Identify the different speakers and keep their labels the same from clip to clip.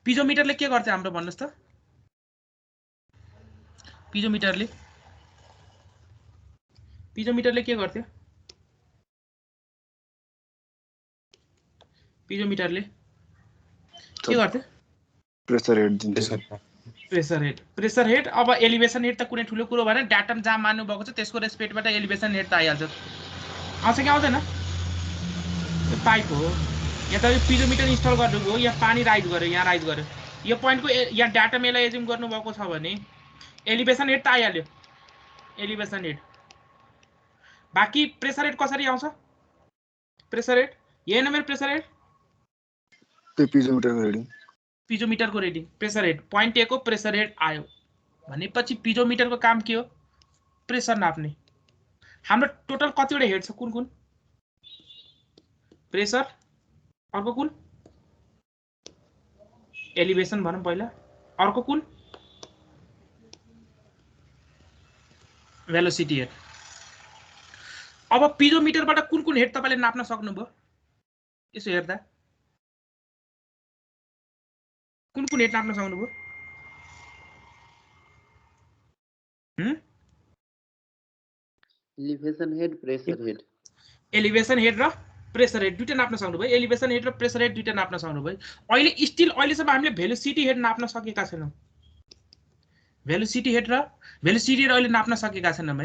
Speaker 1: पिजोमिटरले के गर्छ हाम्रो भन्नुस् त पिजोमिटरले के गर्थ्यो पिजोमिटरले के गर्थ्यो
Speaker 2: प्रेसर हेड दिन्छ
Speaker 1: प्रेसर हेड अब एलिभेसन हेड त कुनै ठुलो कुरो भएन डाटम जहाँ मान्नु भएको छ त्यसको रेस्पेक्टबाट एलिभेसन हेड त आइहाल्छ आउँछ कि आउँदैन यो पाइप हो यहाँ त यो पिजोमिटर इन्स्टल गर्नुभयो यहाँ पानी राइज गर्यो यहाँ राइज गर्यो यो पोइन्टको यहाँ डाटम यसलाई एज्युम गर्नुभएको छ भने एलिभेसन हेड त आइहाल्यो एलिभेसन हेड बाँकी प्रेसर हेड कसरी आउँछ प्रेसर हेड यही न मेरो प्रेसर हेड पिजोमिटरको reading pressure head point A को प्रेसर हेड आयो भनेपछि पिजोमिटरको काम के हो प्रेसर नाप्ने हाम्रो टोटल कतिवटा हेड छ कुन कुन प्रेसर अर्को कुन एलिभेसन भनौँ पहिला अर्को कुन भेलोसिटी हेड अब पिजोमिटरबाट कुन कुन हेड तपाईले नाप्न सक्नुभयो यसो हेर्दा कुन कुन हेड नाप्न सक्नुभयो
Speaker 3: एलिभेसन हेड
Speaker 1: एलिभेसन हेड र प्रेसर हेड दुईटा नाप्न सक्नुभयो एलिभेसन हेड र प्रेसर हेड दुईटा नाप्न सक्नुभयो अहिलेसम्म हामीले भेलोसिटी हेड नाप्न सकेका छैनौँ भेलोसिटी हेड अहिले नाप्न सकेका छैनौँ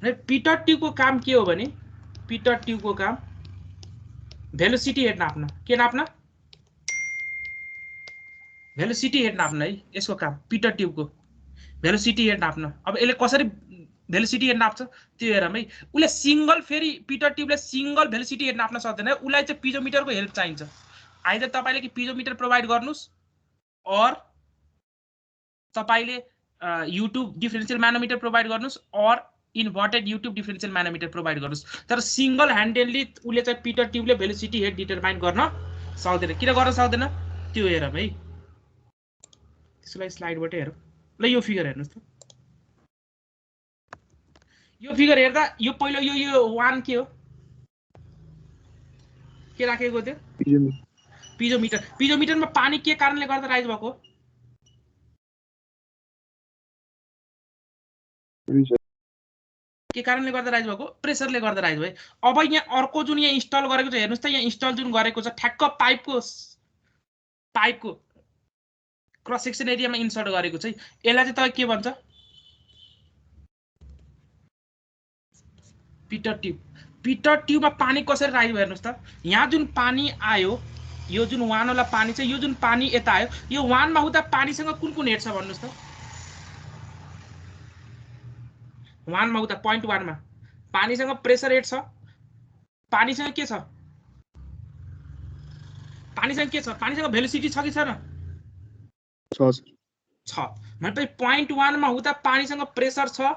Speaker 1: है पिटर ट्युबको काम के हो भने पिटर ट्युबको काम भेलोसिटी हेड नाप्न के नाप्न भेलोसिटी हेड नाप्न है यसको काम पिटर ट्युबको भेलोसिटी हेड नाप्न अब यसले कसरी भेलोसिटी हेड नाप्छ त्यो हेरौँ है उसले सिंगल फेरि पिटर ट्युबले सिंगल भेलोसिटी हेड नाप्न सक्दैन उसलाई चाहिँ पिजोमिटरको हेल्प चाहिन्छ आइदर तपाईले कि पिजोमिटर प्रोभाइड गर्नुस् अर तपाईले युट्युब डिफरेन्शियल म्यानोमिटर प्रोभाइड गर्नुस् or inverted U tube differential manometer provide गर्नुस् तर सिंगल ह्यान्डेडली उसले चाहिँ पिटर ट्युबले भेलोसिटी हेड डिटरमाइन गर्न सक्दैन किन गर्न सक्दैन त्यो हेरौँ है त्यसलाई स्लाइडबाटै हेरौँ ल यो फिगर हेर्नुस् त यो फिगर हेर्दा यो पहिलो यो 1 के हो के राखेको थियो पिजोमिटरमा पानी के कारणले गर्दा राइज भएको के कारणले गर्दा राइज भएको प्रेसरले गर्दा राइज भयो अब यहाँ अर्को जुन यहाँ इन्स्टल गरेको छ हेर्नुस् त यहाँ इन्स्टल जुन गरेको छ ठ्याक्क पाइपको क्रस सेक्सन एरियामा इन्सर्ट गरेको छ यसलाई चाहिँ तपाईँ के भन्छ पिटर ट्युबमा पानी कसरी राइज भयो हेर्नुस् त यहाँ जुन पानी आयो यो जुन 1 वाला पानी छ यो जुन पानी यता आयो यो 1 मा हुँदा पानीसँग कुन कुन हेड छ भन्नुस् त 1 मा हुँदा पोइन्ट 1 मा पानीसँग प्रेसर हेड छ पानीसँग के छ पानीसँग भेलोसिटी छ कि छैन छ मतलब पोइन्ट 1 मा हुँदा पानीसँग प्रेसर छ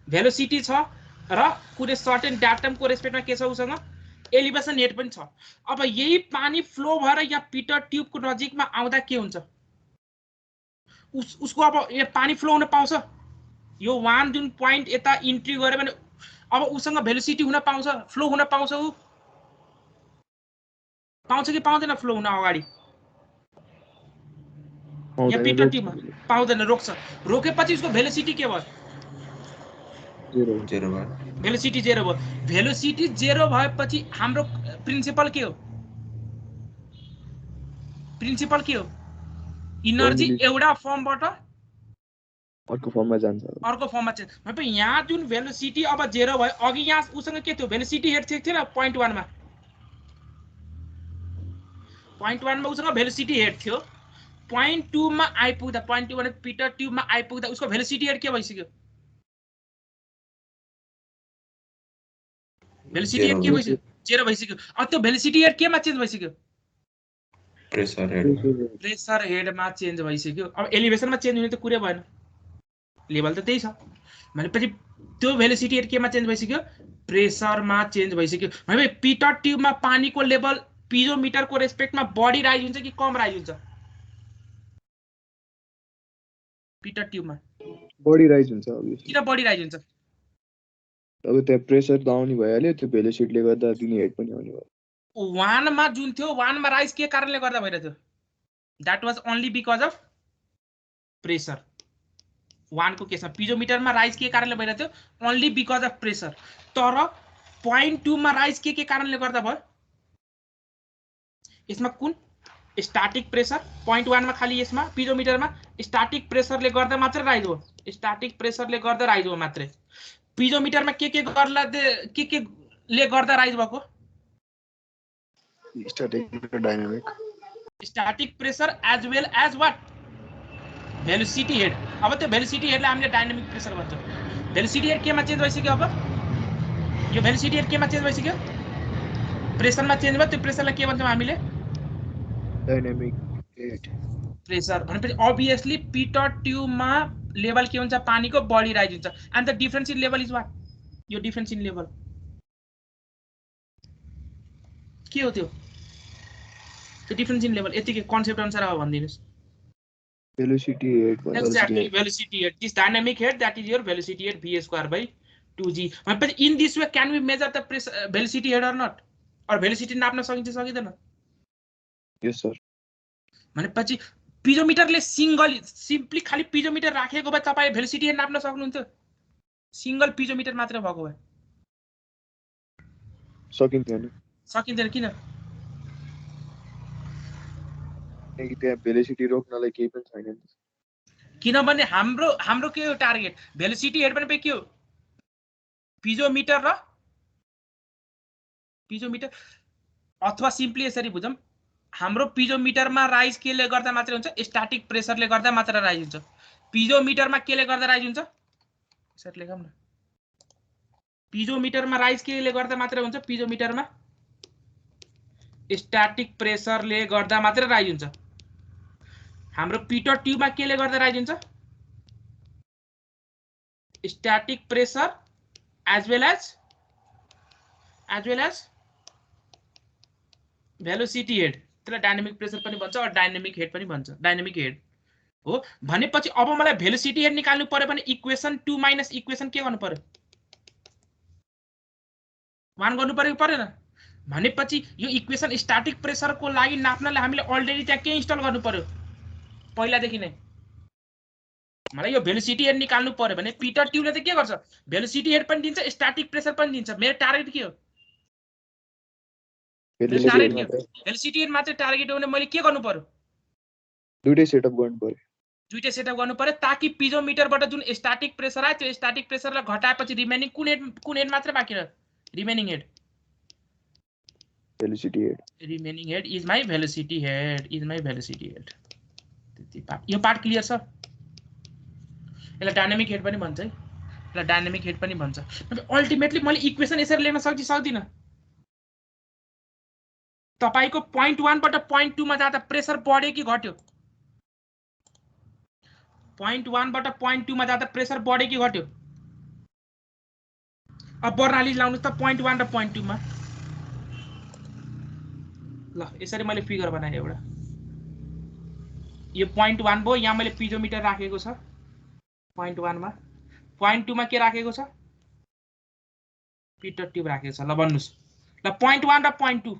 Speaker 1: भेलोसिटी छ र कुनै सर्टेन डाटमको रेस्पेक्टमा के छ उसँग एलिभेसन हेड पनि छ अब यही पानी फ्लो भएर यहाँ पिटर ट्युबको नजिकमा आउँदा के हुन्छ उसको अब यो पानी फ्लो हुन पाउँछ यो 1 जुन पोइन्ट यता इन्ट्री गर्यो भने अब उसँग भेलोसिटी हुन पाउँछ फ्लो हुन पाउँछ पाउँछ कि पाउँदैन फ्लो हुन अगाडि यहाँ पिटर ट्युबमा पाउँदैन रोक्छ रोकेपछि उसको भेलोसिटी के भयो
Speaker 2: जेरो भयो
Speaker 1: भेलोसिटी जेरो भयो भेलोसिटी जेरो भएपछि हाम्रो प्रिन्सिपल के हो इनर्जी एउटा फर्मबाट
Speaker 2: अर्को फर्ममा जान्छ
Speaker 1: चेन्ज मतलब यहाँ जुन भेलोसिटी अब जेरो भयो अघि यहाँ उसँग के थियो भेलोसिटी हेड थिएन पोइन्ट 1 मा उसँग भेलोसिटी हेड थियो पोइन्ट 2 मा आइपुग्दा पोइन्ट 2 भने पिटर ट्युबमा आइपुग्दा उसको भेलोसिटी हेड के भइसक्यो भेलोसिटी हेड के भइसक्यो जेरो भइसक्यो अब त्यो भेलोसिटी हेड केमा चेन्ज भइसक्यो प्रेसर हेडमा चेन्ज भइसक्यो अब एलिभेसनमा चेन्ज हुने त कुरै भएन लेभल त त्यही छ भनेपछि त्यो भेलोसिटी हेड केमा चेन्ज भइसक्यो प्रेसरमा चेन्ज भइसक्यो भने पिटर ट्युबमा पानीको लेभल पिजोमिटरको रेस्पेक्टमा बढी राइज हुन्छ कि कम राइज हुन्छ पिटर ट्युबमा
Speaker 2: बढी राइज हुन्छ
Speaker 1: किन बढी राइज हुन्छ
Speaker 2: अब त्यहाँ प्रेसर त आउने भइहाल्यो त्यो भेलोसिटीले गर्दा दिने हेड पनि आउने भयो
Speaker 1: 1 मा जुन थियो 1 मा राइज के कारणले गर्दा भइरहेको थियो that was only because of pressure. 1 को केसमा पिजोमिटरमा राइज के कारणले भइरहेको थियो, ओन्ली बिकज अफ प्रेसर। तर 0.2 मा राइज के कारणले गर्दा भयो, यसमा कुन स्टैटिक प्रेसर 0.1 मा खाली यसमा पिजोमिटरमा स्टैटिक प्रेसरले गर्दा मात्र राइज हो, स्टैटिक प्रेसरले गर्दा राइज हो मात्रै। पिजोमिटरमा के गर्ला के ले गर्दा राइज भएको,
Speaker 2: स्टैटिक र dynamic.
Speaker 1: Static pressure as well as what velocity head. अब त्यो भेलोसिटी हेडलाई हामीले डायनामिक प्रेसर भन्छौँ। भेलोसिटी हेड केमा चेन्ज भइसक्यो, अब यो भेलोसिटी हेड केमा चेन्ज भइसक्यो, प्रेसरमा चेन्ज भयो। त्यो प्रेसरलाई के भन्छौँ हामीले,
Speaker 2: डायनामिक हेड
Speaker 1: प्रेसर। भनेपछि अभियसली पिटर ट्युबमा लेभल के हुन्छ, पानीको बढी राइज हुन्छ। And the difference in level is what, यो डिफरेन्स इन लेभल के हो, त्यो डिफरेन्स इन लेभल यतिकै कन्सेप्ट अनुसार अब भनिदिनुस्।
Speaker 2: velocity head
Speaker 1: Exactly, velocity head. This dynamic head, that is your velocity head v square by 2g. But in this way, can we measure the velocity head or not? Or velocity नाप्न सकिन्छ सकिँदैन?
Speaker 2: Yes sir.
Speaker 1: भनेपछि पिजोमिटरले simply खाली पिजोमिटर राखेको भए तपाईले velocity head नाप्न सक्नुहुन्थ्यो, सिंगल पिजोमिटर मात्र भएको भए
Speaker 2: सकिँदैन।
Speaker 1: सकिँदैन किन?
Speaker 2: किनकि त्यहाँ भेलोसिटी रोक्नलाई केही पनि छैन।
Speaker 1: किनभने हाम्रो के हो टार्गेट, भेलोसिटी हेड पनि के हो, पिजोमिटर र पिजोमिटर। अथवा सिम्पली यसरी बुझौँ, हाम्रो पिजोमिटरमा राइज केले गर्दा मात्रै हुन्छ, स्टैटिक प्रेसरले गर्दा मात्र राइज हुन्छ। पिजोमिटरमा केले गर्दा राइज हुन्छ, यसरी लेखौँ न, पिजोमिटरमा राइज केले गर्दा मात्र हुन्छ, पिजोमिटरमा स्टैटिक प्रेसरले गर्दा मात्र राइज हुन्छ। हाम्रो पिटर ट्युबमा केले गर्दा राइज हुन्छ, static pressure as well as velocity head. त्यसलाई डायनामिक प्रेसर पनि भन्छ र डायनामिक हेड पनि भन्छ, डायनामिक हेड हो। भनेपछि अब मलाई भेलोसिटी हेड निकाल्नु पर्यो भने इक्वेसन 2 माइनस इक्वेसन के गर्नु पर्यो, 1 गर्नु पर्यो कि परेन? भनेपछि यो इक्वेसन स्टैटिक प्रेसरको लागि नाप्नलाई हामीले अलरेडी त्यहाँ के इन्स्टल गर्नु पर्यो पहिलादेखि नै। मलाई यो भेलोसिटी हेड निकाल्नु पर्यो भने पिटर ट्युबले चाहिँ के गर्छ, भेलोसिटी हेड पनि दिन्छ, स्टैटिक प्रेसर पनि दिन्छ। मेरो टार्गेट के हो, भेलोसिटी हेड मात्र टार्गेट हो भने मैले के गर्नु पर्यो,
Speaker 2: दुईटै सेटअप गर्नु पर्यो,
Speaker 1: दुईटै सेटअप गर्नु पर्यो, ताकि पिजोमिटरबाट जुन स्टैटिक प्रेसर आयो त्यो स्टैटिक प्रेसरलाई घटाएपछि रिमेनिङ कुन हेड मात्र बाँकी रह्यो, remaining head,
Speaker 2: velocity head.
Speaker 1: Remaining head is my velocity head, is my velocity head. त्यति पार्ट, यो पार्ट क्लियर छ? यसलाई डायनामिक हेड पनि भन्छ है, यसलाई डायनामिक हेड पनि भन्छ। अल्टिमेटली मैले इक्वेसन यसरी लेख्न सक्दिनँ। तपाईको 0.1 बाट 0.2 मा जाँदा प्रेसर बढ्यो कि घट्यो, 0.1 बाट 0.2 मा जाँदा प्रेसर बढ्यो कि घट्यो? अब बर्नाली लाउनुस् त 0.1 र 0.2 मा। ल यसरी मैले फिगर बनाएँ एउटा, यो 0.1 भयो, यहाँ मैले पिजोमिटर राखेको छ 0.1 मा, 0.2 मा के राखेको छ, पिटर ट्युब राखेको छ। ल भन्नुस्, ल 0.1 र 0.2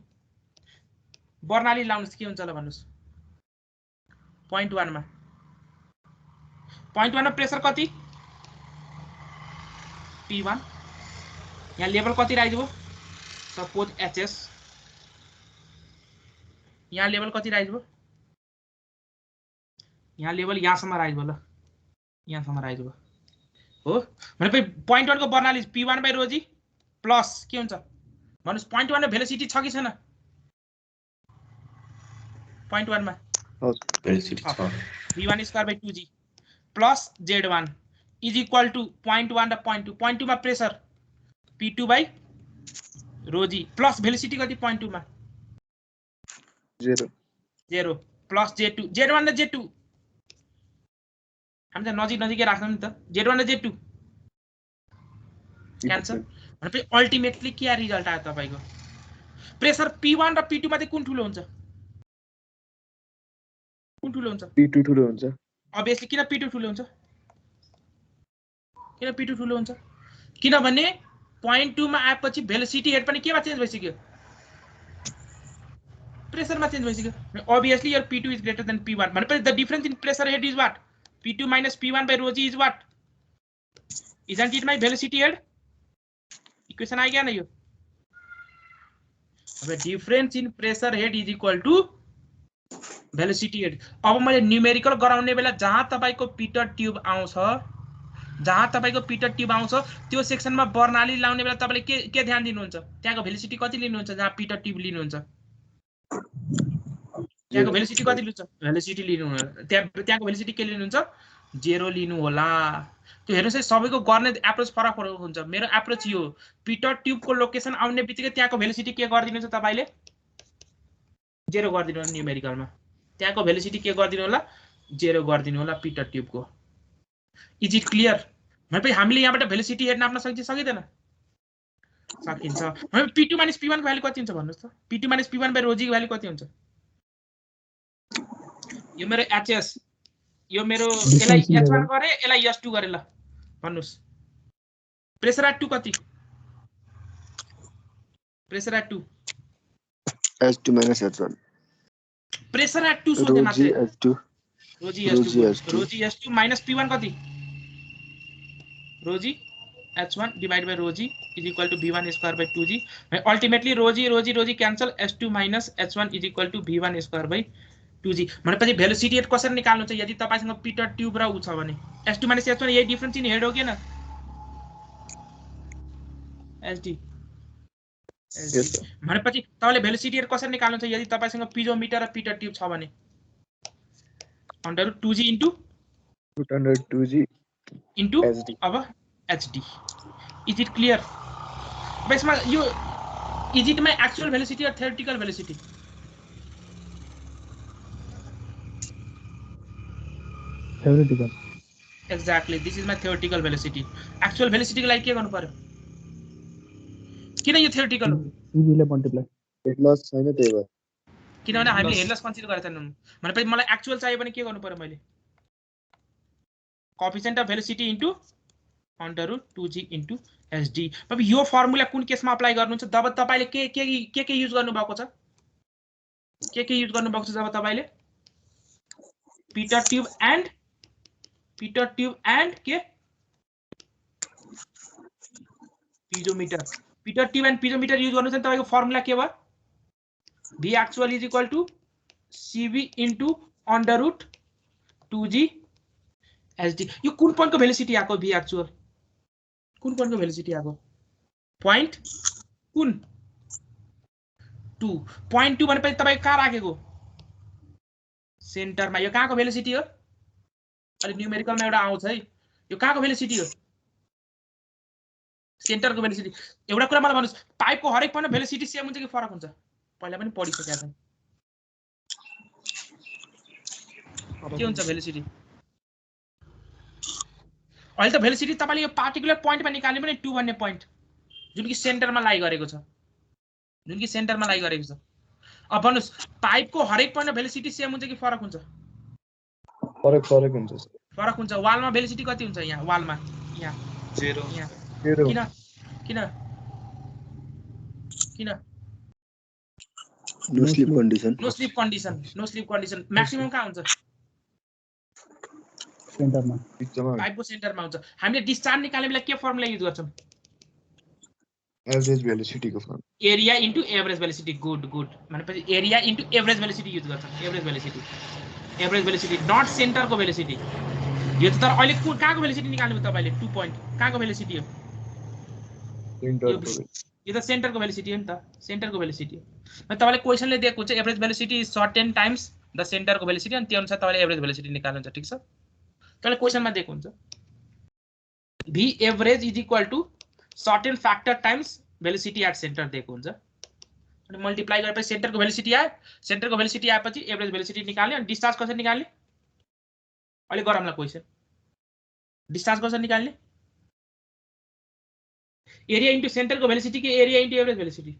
Speaker 1: बर्नाली लाउनुस् के हुन्छ ल भन्नुस्। 0.1 मा 0.1 मा प्रेसर कति, P1, यहाँ लेभल कति राइज भयो, सपोज HS, यहाँ लेभल कति राइज भयो, यहाँ लेभल यहाँसम्म राइज भयो, ल यहाँसम्म राइज भयो हो। भनेपछि 0.1 को Barnali P1 by rho g plus के हुन्छ भन्नुस्, 0.1 मा भेलोसिटी छ कि छैन, 0.1 मा
Speaker 2: भेलोसिटी छ,
Speaker 1: V1 square by 2g plus Z1 is equal to 0.1 र 0.2, 0.2 मा pressure P2 by rho g plus velocity कति 0.2 मा 0 प्लस Z2, Z1 र Z2 हामी त नजिकै राख्छौँ नि त, Z1 र Z2 क्यान्सल। भनेपछि अल्टिमेटली के रिजल्ट आयो तपाईको, प्रेसर P1 र P2 मा चाहिँ कुन ठुलो हुन्छ, कुन ठुलो हुन्छ,
Speaker 2: P2 ठुलो हुन्छ।
Speaker 1: अभियसली किन P2 ठुलो हुन्छ, किन P2 ठुलो हुन्छ, किनभने 0.2 मा आएपछि भेलोसिटी हेड पनि केमा चेन्ज भइसक्यो, प्रेसरमा चेन्ज भइसक्यो obviously your P2 is greater than P1 भनेपछि the difference in pressure head is what P2 minus P1 by rho g is what isn't it my velocity head equation आइगयो न यो अब difference in pressure head is equal to velocity head अब मैले numerical गराउने बेला जहाँ तपाईको पिटर ट्युब आउँछ त्यो सेक्सनमा बर्नाली लाउने बेला तपाईले के ध्यान दिनुहुन्छ त्यहाँको भेलोसिटी कति लिनुहुन्छ जहाँ पिटर ट्युब लिनुहुन्छ त्यहाँको भेलोसिटी कति लिनुहुन्छ भेलोसिटी लिनु त्यहाँको भेलोसिटी के लिनुहुन्छ 0 लिनु होला त्यो हेर्नुस् है सबैको गर्ने एप्रोच फरक हुन्छ मेरो एप्रोच यो पिटर ट्युबको लोकेसन आउने बित्तिकै त्यहाँको भेलोसिटी के गरिदिनुहुन्छ तपाईले 0 गरिदिनु होला न्यूमेरिकलमा त्यहाँको भेलोसिटी के गरिदिनु होला 0 गरिदिनु होला पिटर ट्युबको इज इट क्लियर भनेपछि हामीले यहाँबाट भेलोसिटी हेड नाप्न सकिदैन सकिन्छ भने P2 - P1 को भ्यालु कति हुन्छ भन्नुस् त P2 - P1 / ρg को भ्यालु कति हुन्छ यो मेरो HS यो मेरो एलाई H1 गरे एलाई S2 गरे ल भन्नुस् प्रेसर एट 2 कति pressure at 2
Speaker 2: S2 - H1
Speaker 1: pressure at 2 सोध्दै मात्र
Speaker 2: ρg S2
Speaker 1: minus P1 कति ρg H1 divided by ρg is equal to V1 square by 2g ultimately ρg cancel S2 minus H1 is equal to V1 square by 2g भनेपछि velocity head कसरी निकाल्नु छ यदि तपाईसँग Peter tube र उ छ भने S2 minus H1 यही डिफरेन्स इन हेड हो के न SD भनेपछि तपाईले भेलोसिटी हेड कसरी निकाल्नु छ यदि तपाईसँग पिजोमिटर र पिटर ट्युब छ भने √2g into
Speaker 2: √2g
Speaker 1: into SD अब HD is it clear basically you is it my actual velocity or theoretical velocity
Speaker 3: theoretical
Speaker 1: exactly this is my theoretical velocity actual velocity को लागि के गर्नु पर्यो किन यो theoretical हो
Speaker 3: cv ले मल्टिप्लाई
Speaker 2: हेड लस छैन त्यही भएर
Speaker 1: किनभने हामीले हेड लस कन्सिडर गरेका छैनौं भनेपछि मलाई एक्चुअल चाहियो भने के गर्नु पर्यो मैले coefficient of velocity into √2g into SD अब यो फर्मुला कुन केसमा अप्लाई गर्नुहुन्छ जब तपाईले के युज गर्नु भएको छ के युज गर्नु भएको छ जब तपाईले पिटर ट्युब एन्ड के पिजोमिटर युज गर्नु छ तपाईको फर्मुला के भयो V actual is equal to CV into √2g SD यो कुन पोइन्ट को भेलोसिटी आको V actual कुन पोइन्ट को भेलोसिटी आको पॉइंट कुन 2 पॉइंट 2 भनेपछि तपाई कहाँ राखेको सेन्टरमा यो कहाँको भेलोसिटी हो अलि न्यूमेरिकलमा एउटा आउँछ है यो कहाँको भेलोसिटी हो सेन्टरको भेलोसिटी एउटा कुरा मलाई भन्नुस् पाइपको हरेक पोइन्टमा भेलोसिटी सेम हुन्छ कि फरक हुन्छ पहिला पनि पढिसकेका छन् के हुन्छ भेलोसिटी अहिले त भेलोसिटी तपाईले यो पार्टिकुलर पोइन्टमा निकाल्ने पनि 2 भन्ने पोइन्ट जुन कि सेन्टरमा लाई गरेको छ अब भन्नुस् पाइपको हरेक पोइन्टमा भेलोसिटी सेम हुन्छ कि फरक हुन्छ फरक हुन्छ वालमा भेलोसिटी कति हुन्छ यहाँ वालमा यहाँ
Speaker 2: 0
Speaker 1: किन
Speaker 2: नो स्लिप कन्डिसन म्याक्सिमम कहाँ हुन्छ
Speaker 3: सेन्टरमा
Speaker 1: पाइपको सेन्टरमा हुन्छ हामीले डिस्चार्ज निकाल्ने बेला के फर्मुला युज गर्छौं
Speaker 2: एभरेज भेलोसिटी को form
Speaker 1: area into average velocity good भनेपछि area into average velocity use गर्छौं एभरेज भेलोसिटी नट सेन्टरको भेलोसिटी यो त तर अहिले कहाँको भेलोसिटी निकाल्नु तपाईले 2 पोइन्ट कहाँको भेलोसिटी हो यो त सेन्टरको भेलोसिटी हो नि त सेन्टरको भेलोसिटी हो तपाईले क्वेशनले दिएको हुन्छ average velocity is certain times the सेन्टरको भेलोसिटी अनि त्यो अनुसार तपाईले एभरेज भेलोसिटी निकाल्नुहुन्छ ठीक छ तपाईले क्वेशनमा दिएको हुन्छ v average is equal to certain factor times velocity at centre दिएको हुन्छ अनि मल्टिप्लाई गरेपछि सेन्टरको भेलोसिटी आएपछि एभरेज भेलोसिटी निकाल्ने अनि डिस्चार्ज कसरी निकाल्ने अहिले गरौँला क्वेशन डिस्चार्ज कसरी निकाल्ने एरिया इन्टु सेन्टरको भेलोसिटी कि area into average velocity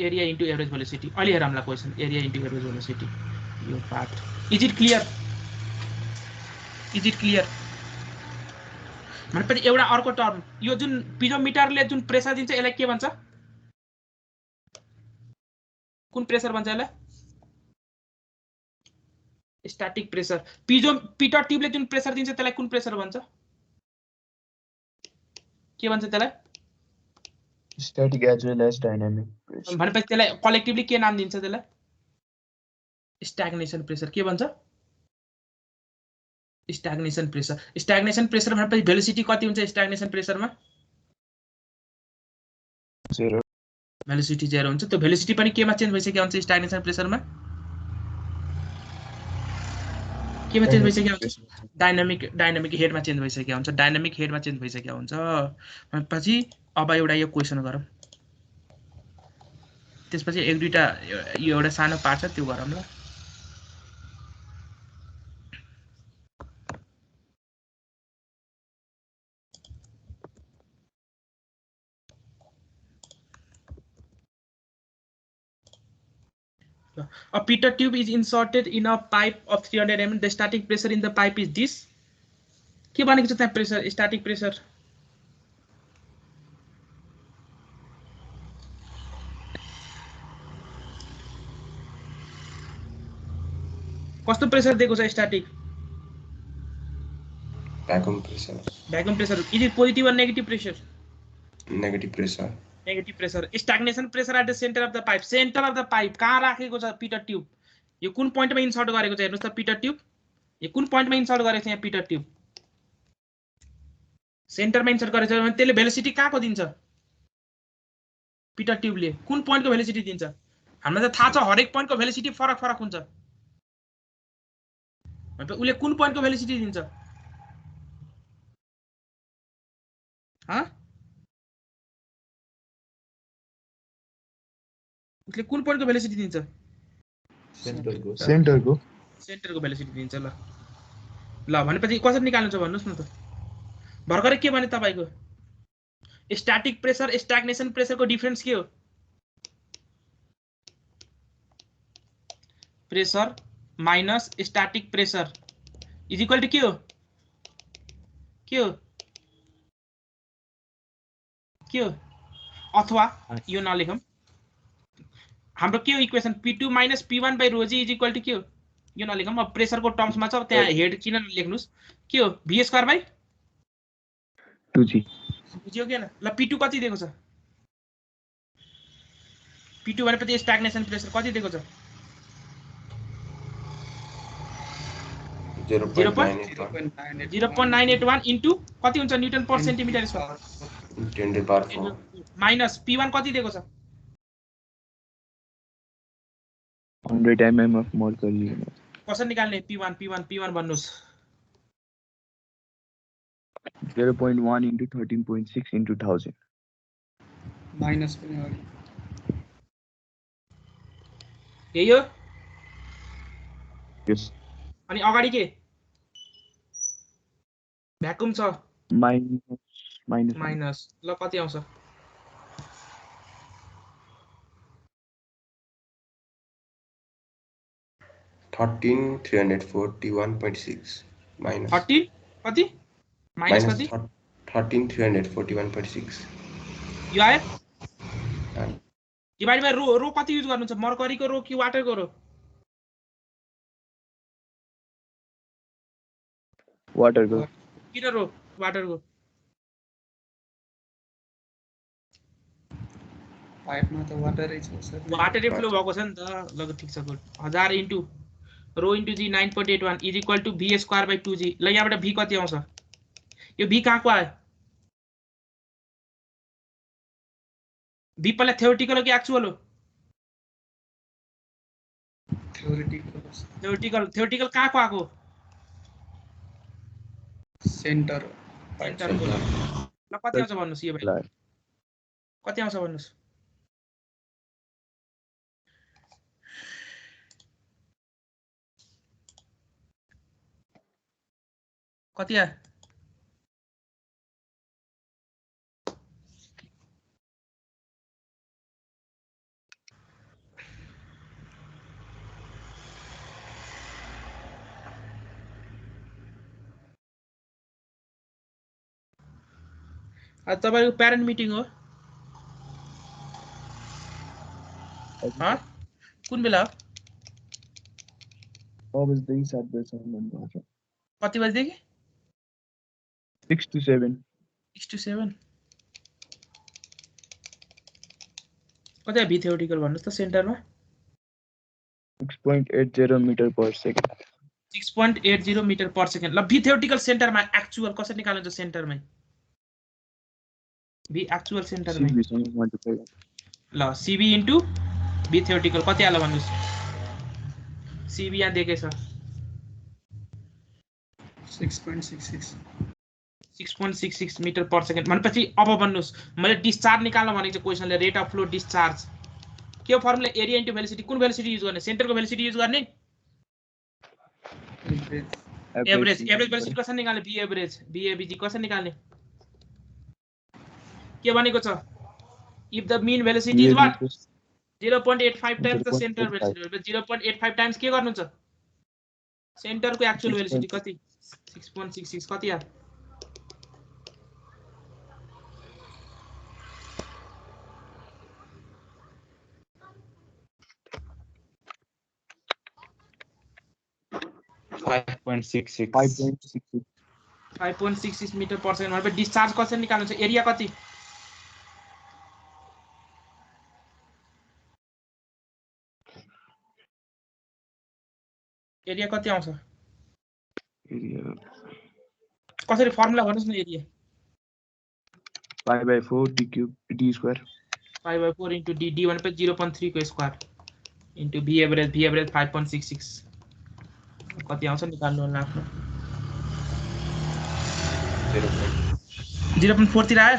Speaker 1: area into average velocity अहिले हेरौँला question area into average velocity यो पार्ट इज इट क्लियर भनेपछि एउटा अर्को टर्म यो जुन पिजोमिटरले जुन प्रेसर दिन्छ यसलाई के भन्छ कुन प्रेसर भन्छ यसलाई स्टैटिक प्रेसर पिटर ट्यूबले जुन प्रेसर दिन्छ त्यसलाई कुन प्रेसर भन्छ के भन्छ त्यसलाई
Speaker 2: static as well as dynamic pressure.
Speaker 1: भनेपछि त्यसलाई कलेक्टिभली के नाम दिन्छ त्यसलाई स्टैग्नेशन प्रेसर के भन्छ स्टैग्नेशन प्रेसर भनेपछि भेलोसिटी कति हुन्छ स्टैग्नेशन प्रेसरमा
Speaker 2: Zero.
Speaker 1: भेलोसिटी 0 हुन्छ त्यो भेलोसिटी पनि केमा चेन्ज भइसक्यो हुन्छ स्टैग्नेशन प्रेसरमा केमा चेन्ज भइसक्यो हुन्छ डायनामिक हेडमा चेन्ज भइसक्यो हुन्छ भनेपछि अब एउटा यो क्वेशन गरौँ त्यसपछि एक दुईटा यो एउटा सानो पार्ट छ त्यो गरौँ ल A Peter tube is inserted in a pipe of 300 mm. The static pressure in the pipe is this. के भनेको छ त्यहाँ प्रेसर स्टैटिक प्रेसर कस्तो प्रेसर दिएको छ static
Speaker 4: vacuum pressure,
Speaker 1: is it positive और negative pressure
Speaker 4: negative pressure,
Speaker 1: negative pressure stagnation pressure at the centre of the pipe कहाँ राखेको छ पिटर ट्यूब यो कुन पोइन्टमा इन्सर्ट गरेको छ हेर्नुस् त पिटर ट्यूब यो कुन पोइन्टमा इन्सर्ट गरेको छ यहाँ पिटर ट्यूब सेन्टरमा इन्सर्ट गरेको छ भने त्यसले भेलोसिटी कहाँको दिन्छ पिटर ट्यूबले कुन पोइन्टको भेलोसिटी दिन्छ हामीलाई त थाहा छ हरेक पोइन्टको भेलोसिटी फरक फरक हुन्छ भनेपछि उसले कुन पोइन्टको भेलोसिटी दिन्छ उसले कुन पोइन्टको भेलोसिटी दिन्छ सेन्टरको भेलोसिटी दिन्छ ल भनेपछि कसरी निकाल्नु छ भन्नुस् न त भर्खरै के भने तपाईको स्टैटिक प्रेसर स्टैग्नेशन प्रेसरको डिफरेन्स के हो pressure minus static pressure is equal to के हो अथवा यो नलेखौं हाम्रो के हो equation P2 minus P1 by ρg is equal to के हो यो नलेखौं अब प्रेसरको टर्म्समा छ त्यहाँ हेड किन नलेख्नुस् के हो v स्क्वायर बाइ
Speaker 2: 2g
Speaker 1: बुझ्यो के न ल P2 कति दिएको छ P2 भनेपछि स्टैग्नेशन प्रेसर कति दिएको छ 0.981 इन्टु कति हुन्छ न्यूटन पर सेन्टिमिटर स्क्वायर
Speaker 4: 10⁴
Speaker 1: माइनस P1 कति दिएको छ
Speaker 2: 100 mm of mercury.
Speaker 1: कसरी निकाल्ने P1 भन्नुस्
Speaker 2: 0.1 into 13.6 into 1000.
Speaker 5: माइनस पनि हो
Speaker 1: यही हो
Speaker 2: Yes.
Speaker 1: अनि अगाडि के भ्याकुम छ माइनस ल कति आउँछ
Speaker 4: 13,341.6 minus
Speaker 1: 30 कति माइनस कति
Speaker 4: 13,341.6
Speaker 1: यो आयो डिवाइड बाइ रो कति युज गर्नुहुन्छ मर्करीको रो कि वाटरको रो
Speaker 2: Water.
Speaker 1: किन रो वाटरको
Speaker 5: पाइपमा त वाटरै छ सर
Speaker 1: वाटरै फ्लो भएको छ नि त ल ठीक छ good 1000 into rho into g 9.81 is equal to v square by 2g ल यहाँबाट v कति आउँछ यो v कहाँको आयो v पहिला थ्योरेटिकल हो कि एक्चुअल हो थ्योरेटिकल कहाँको आएको
Speaker 5: सेन्टर
Speaker 1: सेन्टरको ल कति आउँछ भन्नुस् यो भाइ कति आउँछ भन्नुस् कति आयो आज तपाईको प्यारेन्ट मिटिङ हो कुन बेला हो
Speaker 2: 6 बजेदेखि 7 बजेसम्म भन्नुभएको छ।
Speaker 1: कति बजेदेखि
Speaker 2: 6 to 7
Speaker 1: 6 to 7 कति भी थ्योरेटिकल भन्नुस् त सेन्टरमा
Speaker 2: 6.80 metre per second
Speaker 1: 6.80 metre per second ल भी थ्योरेटिकल सेन्टरमा एक्चुअल कसरी निकाल्नुहुन्छ सेन्टरमै भी एक्चुअल सेन्टरमै ल सीबी इन्टु भी थ्योरेटिकल कति आला भन्नुस् सीबी यहाँ दिएकै छ
Speaker 5: 6.66
Speaker 1: 6.66 मिटर पर सेकेन्ड भनेपछि अब भन्नुस् मैले डिस्चार्ज निकाल्न भनेको छ क्वेशनले रेट अफ फ्लो डिस्चार्ज के हो फर्मुला एरिया इन्टु भेलोसिटी कुन भेलोसिटी युज गर्ने सेन्टरको भेलोसिटी युज गर्ने एभरेज भेलोसिटी कसरी निकाल्ने बी एभरेज कसरी निकाल्ने के भनेको छ if the mean velocity is what 0.85 times the centre velocity 0.85 times के गर्नुहुन्छ सेन्टरको एक्चुअल भेलोसिटी कति 6.66 कति आयो 5.66 मिटर पर सेकेन्ड भनेपछि डिस्चार्ज कसरी निकाल्नुहुन्छ एरिया कति एरिया कति आउँछ कसरी फर्मुला भन्नुस् न area
Speaker 2: pi/4 d cube d square
Speaker 1: pi/4 into d भनेपछि 0.3 को स्क्वायर into v average 5.66 कति आउँछ निकाल्नु होला आफ्नो 0.4 तिर आयो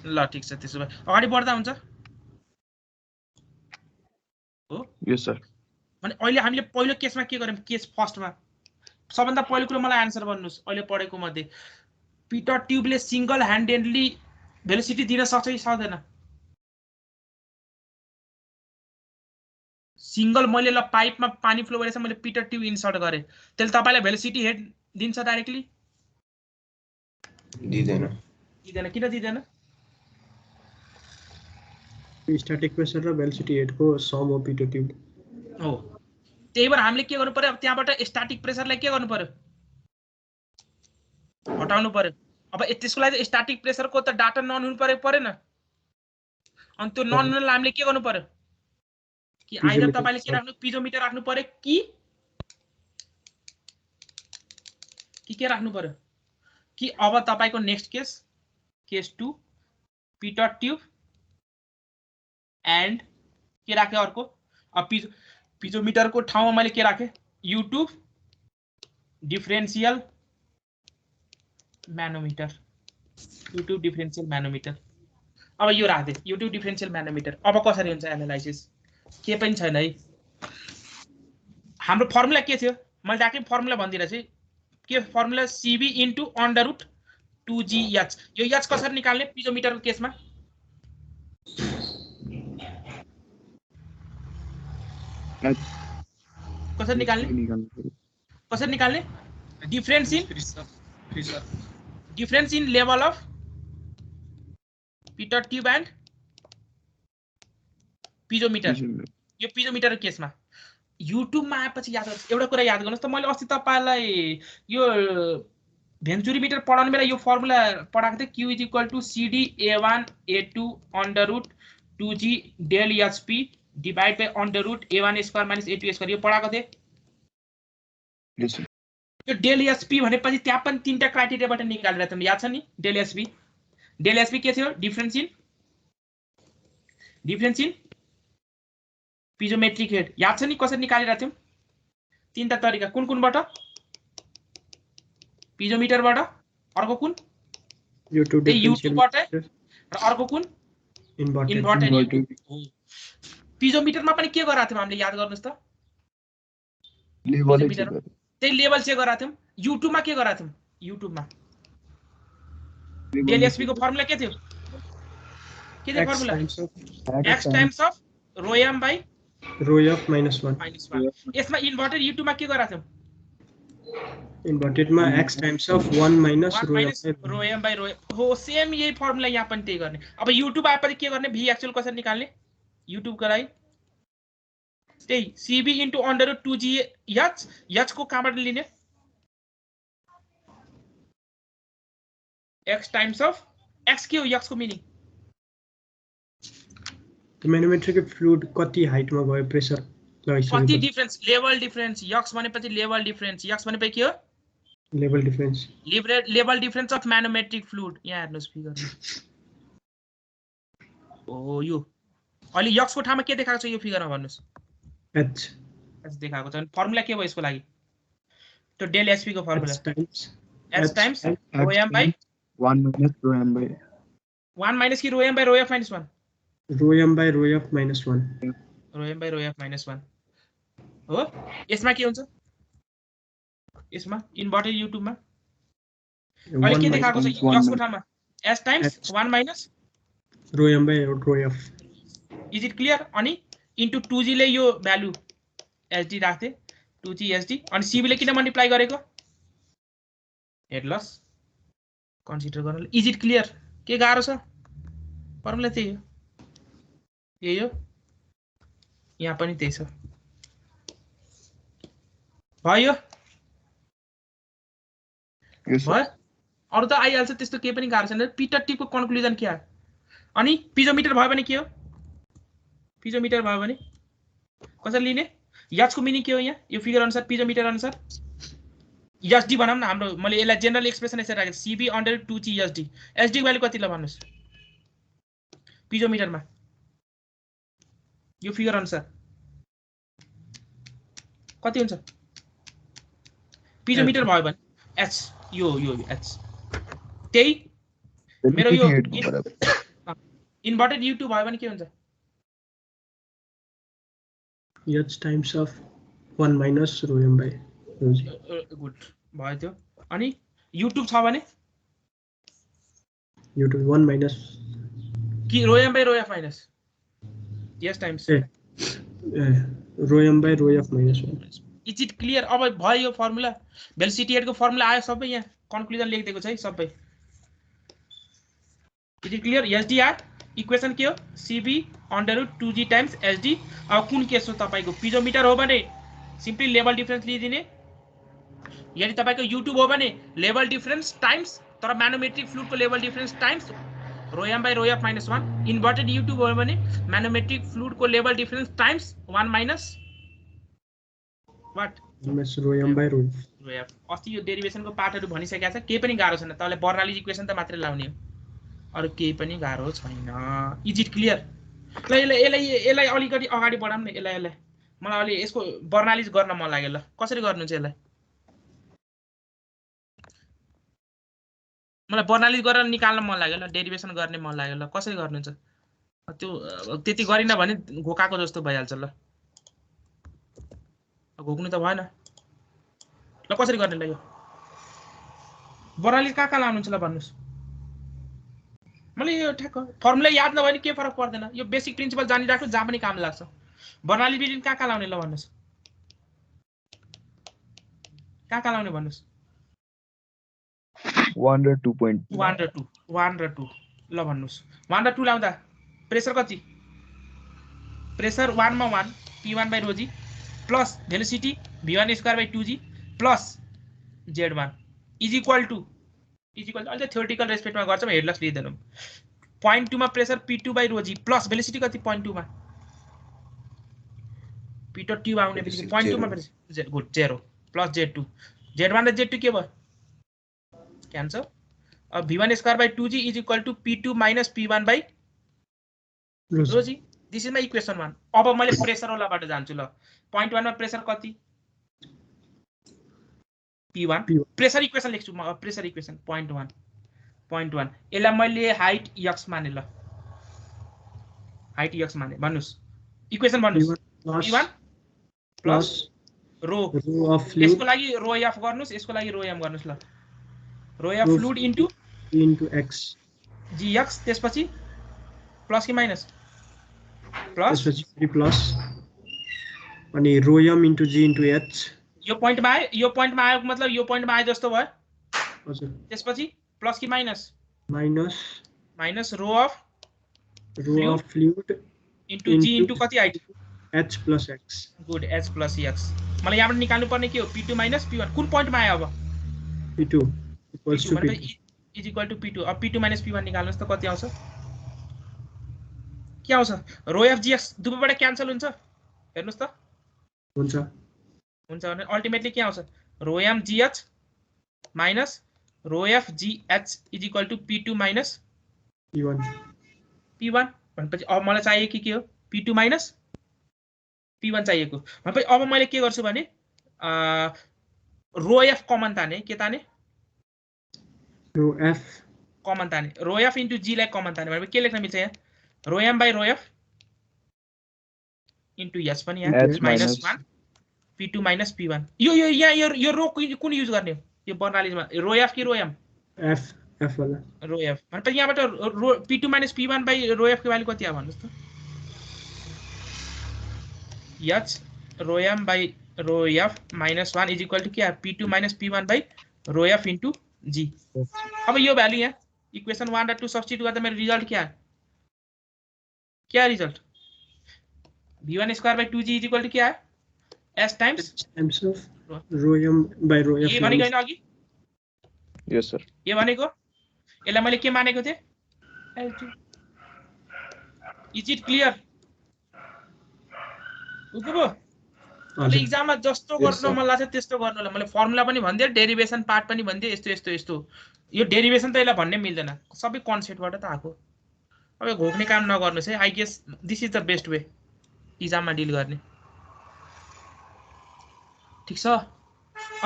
Speaker 1: ल ठीक छ त्यसो भए अगाडि बढ्दा हुन्छ हो
Speaker 2: यस सर
Speaker 1: भने अहिले हामीले पहिलो केसमा के गर्यौं केस फर्स्टमा सबभन्दा पहिलो कुरा मलाई आन्सर भन्नुस् अहिले पढेको मध्ये पिटर ट्युबले सिंगल ह्यान्डेडली भेलोसिटी दिन सक्छ कि सक्दैन सिंगल मैले ल पाइपमा पानी फ्लो गरेछ मैले पिटर ट्युब इन्सर्ट गरे त्यसले तपाईलाई भेलोसिटी हेड दिन्छ डाइरेक्टली
Speaker 4: दिदैन
Speaker 1: किन दिदैन
Speaker 6: स्ट्याटिक प्रेसर र भेलोसिटी हेडको सम हो पिटर ट्युब
Speaker 1: हो त्यही भएर हामीले के गर्नु पर्यो अब त्यहाँबाट स्ट्याटिक प्रेसरलाई के गर्नु पर्यो हटाउनु पर्यो अब त्यसको लागि स्ट्याटिक प्रेसरको त डाटा नन हुनु परेन अनि त्यो नन हुनलाई हामीले के गर्नु पर्यो कि आइदर तपाईले के राख्नु पिजोमिटर राख्नु पर्यो कि के राख्नु पर्यो कि अब तपाईको next case 2 Peter tube and के राखे अर्को अब पिजोमिटर को ठाउँमा मैले के राखे युट्युब डिफरेन्शियल म्यानोमिटर अब यो राख्दे युट्युब डिफरेन्शियल म्यानोमिटर अब कसरी हुन्छ एनालाइसिस के पनि छैन है हाम्रो फर्मुला के थियो मैले डाके फर्मुला भन्दिरहेछु के formula C B into under root 2gh यो h कसरी निकाल्ने पिजोमिटरको केसमा कसरी निकाल्ने difference in level of pitot tube and piezometer यो पिजोमिटर केसमा युट्युबमा आएपछि याद गर्नुस् एउटा कुरा याद गर्नुस् त मैले अस्ति तपाईलाई यो भेन्चुरीमिटर पढाउने बेला यो फर्मुला पढाएको थिए q = cd a1 a2 under root 2g del hp divide by under root a1 square minus a2 square यो पढाएको थिए यो del hp भनेपछि त्यहाँ पनि तीनटा क्राइटेरियाबाट निकालेर त याद छ नि del hp के थियो डिफरेंस इन पिजोमेट्रिक हेड याद छ नि कसरी निकालेर थियौ तीनटा तरिका कुनबाट पिजोमिटरबाट अर्को कुन युट्युबबाट र अर्को कुन इन्भर्टेड पिजोमिटरमा पनि के गराएको थियौ हामीले याद गर्नुस् त त्यही लेभल चेक गराएको थियौ युट्युबमा के गराएको थियौ युट्युबमा del hp को फर्मुला के थियो formula x times of rho m by
Speaker 6: rho f -1
Speaker 1: यसमा इन्भर्टेड युट्युबमा के गराएको थियौ
Speaker 6: इन्भर्टेड मा x times of 1 minus rho m
Speaker 1: by rho हो सेम यही फर्मुला यहाँ पनि त्यही गर्ने अब युट्युब आएपछि के गर्ने v एक्चुअल कसरी निकाल्ने YouTube को लागि त्यही CB into under root 2G H H को कहाँबाट लिने X times of X के हो X को मिनिङ
Speaker 6: Manometric fluid कति हाइटमा गयो प्रेसर
Speaker 1: कति डिफरेन्स लेभल डिफरेन्स X भनेपछि लेभल डिफरेन्स X भनेपछि के हो
Speaker 6: level difference
Speaker 1: level difference of manometric fluid यहाँ हेर्नुस् फिगरमा ओ यो अहिले X को ठाउँमा के देखाएको छ यो फिगरमा भन्नुस्
Speaker 6: H
Speaker 1: देखाएको छ फर्मुला के भयो यसको लागि त्यो डेल एचपी को formula H times rho m by
Speaker 2: 1 minus rho m by
Speaker 1: 1 minus की rho m by rho f minus 1
Speaker 6: rho m by rho f minus 1
Speaker 1: rho m by rho f minus 1 हो यसमा के हुन्छ यसमा inverted YouTube मा अहिले के देखाएको छ X को ठाउँमा S times 1 minus
Speaker 6: rho m by rho f
Speaker 1: is it clear अनि into 2g ले यो भ्यालु sd राख्थे 2g sd अनि cb ले किन मल्टिप्लाई गरेको हेड लस कन्सिडर गर्न इज इट क्लियर के गाह्रो छ फर्मुला त्यही हो यही हो यहाँ पनि त्यही छ भयो भयो अरु त आइहाल्छ त्यस्तो केही पनि गाह्रो छैन पिटर टिपको कन्क्लुजन के हो अनि पिजोमिटर भयो भने के हो पिजोमिटर भयो भने कसरी लिने याच को मिनिङ के हो यहाँ यो फिगर अनुसार पिजोमिटर अनुसार एसडी बनाऊँ न हाम्रो मैले यसलाई जेनरल एक्सप्रेसन यसरी राखेको CB under 2g SD SD को भ्यालु कति ल भन्नुस् पिजोमिटरमा यो फिगर अनुसार कति हुन्छ पिजोमिटर भयो भने एच यो एच त्यही मेरो यो इन्भर्टेड U2 भयो भने के हुन्छ
Speaker 6: H times of 1 minus rho m by rho g
Speaker 1: good भयो त्यो अनि YouTube छ भने
Speaker 6: U2 1 minus
Speaker 1: कि rho m by rho f minus yes times
Speaker 6: rho m by rho f minus 1
Speaker 1: is it clear अब भयो यो फर्मुला भेलोसिटी हेड को फर्मुला आयो सबै यहाँ कन्क्लुजन लेखिदिएको छ है सबै is it clear SDR equation के हो CV under root 2g times SD अब कुन केस हो तपाईको पिजोमिटर हो भने सिम्पली लेभल डिफरेन्स लिदिने यदि तपाईको YouTube हो भने लेभल डिफरेन्स टाइम्स तर म्यानोमेट्रिक फ्लुइड को level difference times rho m by rho f minus 1 inverted YouTube हो भने म्यानोमेट्रिक फ्लुइड को level difference times 1 minus what
Speaker 6: minus rho m by rho
Speaker 1: f अस्ति यो डेरिभेसन को पार्टहरु भनिसकेका छ केही पनि गाह्रो छैन तपाईले बर्नालीज इक्वेसन त मात्रै लाउने हो अरु केही पनि गाह्रो छैन इज इट क्लियर ल यसलाई अलिकति अगाडि बढाउँ न यसलाई मलाई अलि यसको बर्नालीज गर्न मन लाग्यो ल कसरी गर्नुहुन्छ यसलाई मलाई बर्नालीज गरेर निकाल्न मन लाग्यो ल डेरिभेसन गर्ने मन लाग्यो ल कसरी गर्नुहुन्छ त्यो त्यति गरिन भने घोकाको जस्तो भइहाल्छ ल घोक्नु त भएन ल कसरी गर्ने ल यो बर्नालीज कहाँ लाउनुहुन्छ ल भन्नुस् मलाई यो ठ्याक्क फर्मुला याद नभए नि के फरक पर्दैन यो बेसिक प्रिन्सिपल जानिराख्नु जहाँ पनि काम लाग्छ बर्नालीज बिल्डिङ कहाँ लाउने ल भन्नुस् कहाँ लाउने भन्नुस्
Speaker 2: 1 र 2.2
Speaker 1: 1 र 2 ल भन्नुस् 1 र 2 लाउँदा प्रेसर कति प्रेसर 1 मा 1 p1 by rho g plus velocity v1 square by 2g plus z1 is equal to अहिले थ्योरेटिकल रेस्पेक्टमा गर्छम हेडलक्स लिइदेनौ पॉइंट 2 मा pressure p2 by rho g plus velocity कति पॉइंट 2 मा p2 आउने बित्तिकै पॉइंट 2 मा pressure good 0 plus z2 z1 र z2 के भयो क्यान्सल अब v1 square by 2g is equal to p2 minus p1 by rho g this is my equation 1 अब मैले प्रेसर वालाबाट जान्छु ल पॉइंट 1 मा प्रेसर कति p1 प्रेसर इक्वेसन लेख्छु म प्रेसर इक्वेसन पॉइंट 1 यसलाई मैले हाइट x माने ल हाइट x माने भन्नुस् इक्वेसन भन्नुस् p1 plus rho
Speaker 6: of fluid
Speaker 1: यसको लागि रो f गर्नुस् यसको लागि रो m गर्नुस् ल रो f fluid into
Speaker 6: x
Speaker 1: gx त्यसपछि प्लस कि माइनस प्लस
Speaker 6: त्यसपछि प्लस अनि रो m into g into h
Speaker 1: यो पोइन्टमा आयो मतलब यो पोइन्टमा आयो जस्तो भयो
Speaker 6: हजुर
Speaker 1: त्यसपछि प्लस कि minus
Speaker 6: minus
Speaker 1: rho of
Speaker 6: fluid
Speaker 1: into g into कति height
Speaker 6: h plus x
Speaker 1: good h plus x मलाई यहाँबाट निकाल्नु पर्ने के हो p2 माइनस p1 कुन पोइन्टमा आयो अब
Speaker 6: p2 equals to p2
Speaker 1: is equal to p2 अब p2 माइनस p1 निकाल्नुस् त कति आउँछ के आउँछ रो एफ जी एक्स दुवैबाट क्यान्सल हुन्छ हेर्नुस् त
Speaker 6: हुन्छ
Speaker 1: भने अल्टिमेटली के आउँछ rho m g h minus rho f g h is equal to p2 minus
Speaker 6: p1
Speaker 1: भनेपछि अब मलाई चाहिएको के हो p2 माइनस p1 चाहिएको भनेपछि अब मैले के गर्छु भने रो एफ कमन ताने के ताने
Speaker 6: रो f
Speaker 1: कमन ताने रो एफ इन्टु जी लाई कमन ताने भनेपछि के लेख्न मिल्छ यहाँ rho m by rho f into h पनि यहाँ
Speaker 2: H
Speaker 1: minus
Speaker 2: minus
Speaker 1: 1 p2 minus p1 यो रो कुन युज गर्ने हो यो बर्नालिजमा रो एफ कि रो एम
Speaker 6: f वाला
Speaker 1: रो एफ भनेपछि यहाँबाट rho p2 minus p1 by rho f को भ्यालु कति आयो भन्नुस् त h rho m by rho f minus 1 is equal to के p2 minus p1 by rho f into g अब यो भ्यालु यहाँ इक्वेसन 1 र 2 सब्स्टिट्युट गर्दा मेरो रिजल्ट क्या result v1 square by 2g is equal to के आयो s times
Speaker 6: of rho m by rho f
Speaker 1: ये भनेको हैन अघि
Speaker 2: यस सर
Speaker 1: ये भनेको यसलाई मैले के मानेको थिए L2 इज इट क्लियर बुझ्नुभयो अहिले एक्जाममा जस्तो गर्न मन लाग्छ त्यस्तो गर्नु होला मैले फर्मुला पनि भन्दिए डेरिभेसन पार्ट पनि भन्दिए यस्तो यो डेरिभेसन त यसलाई भन्नै मिल्दैन सबै कन्सेप्टबाट त आको अब घोक्ने काम नगर्नुस् है I guess this is the best way एक्जाममा डिल गर्ने ठीक छ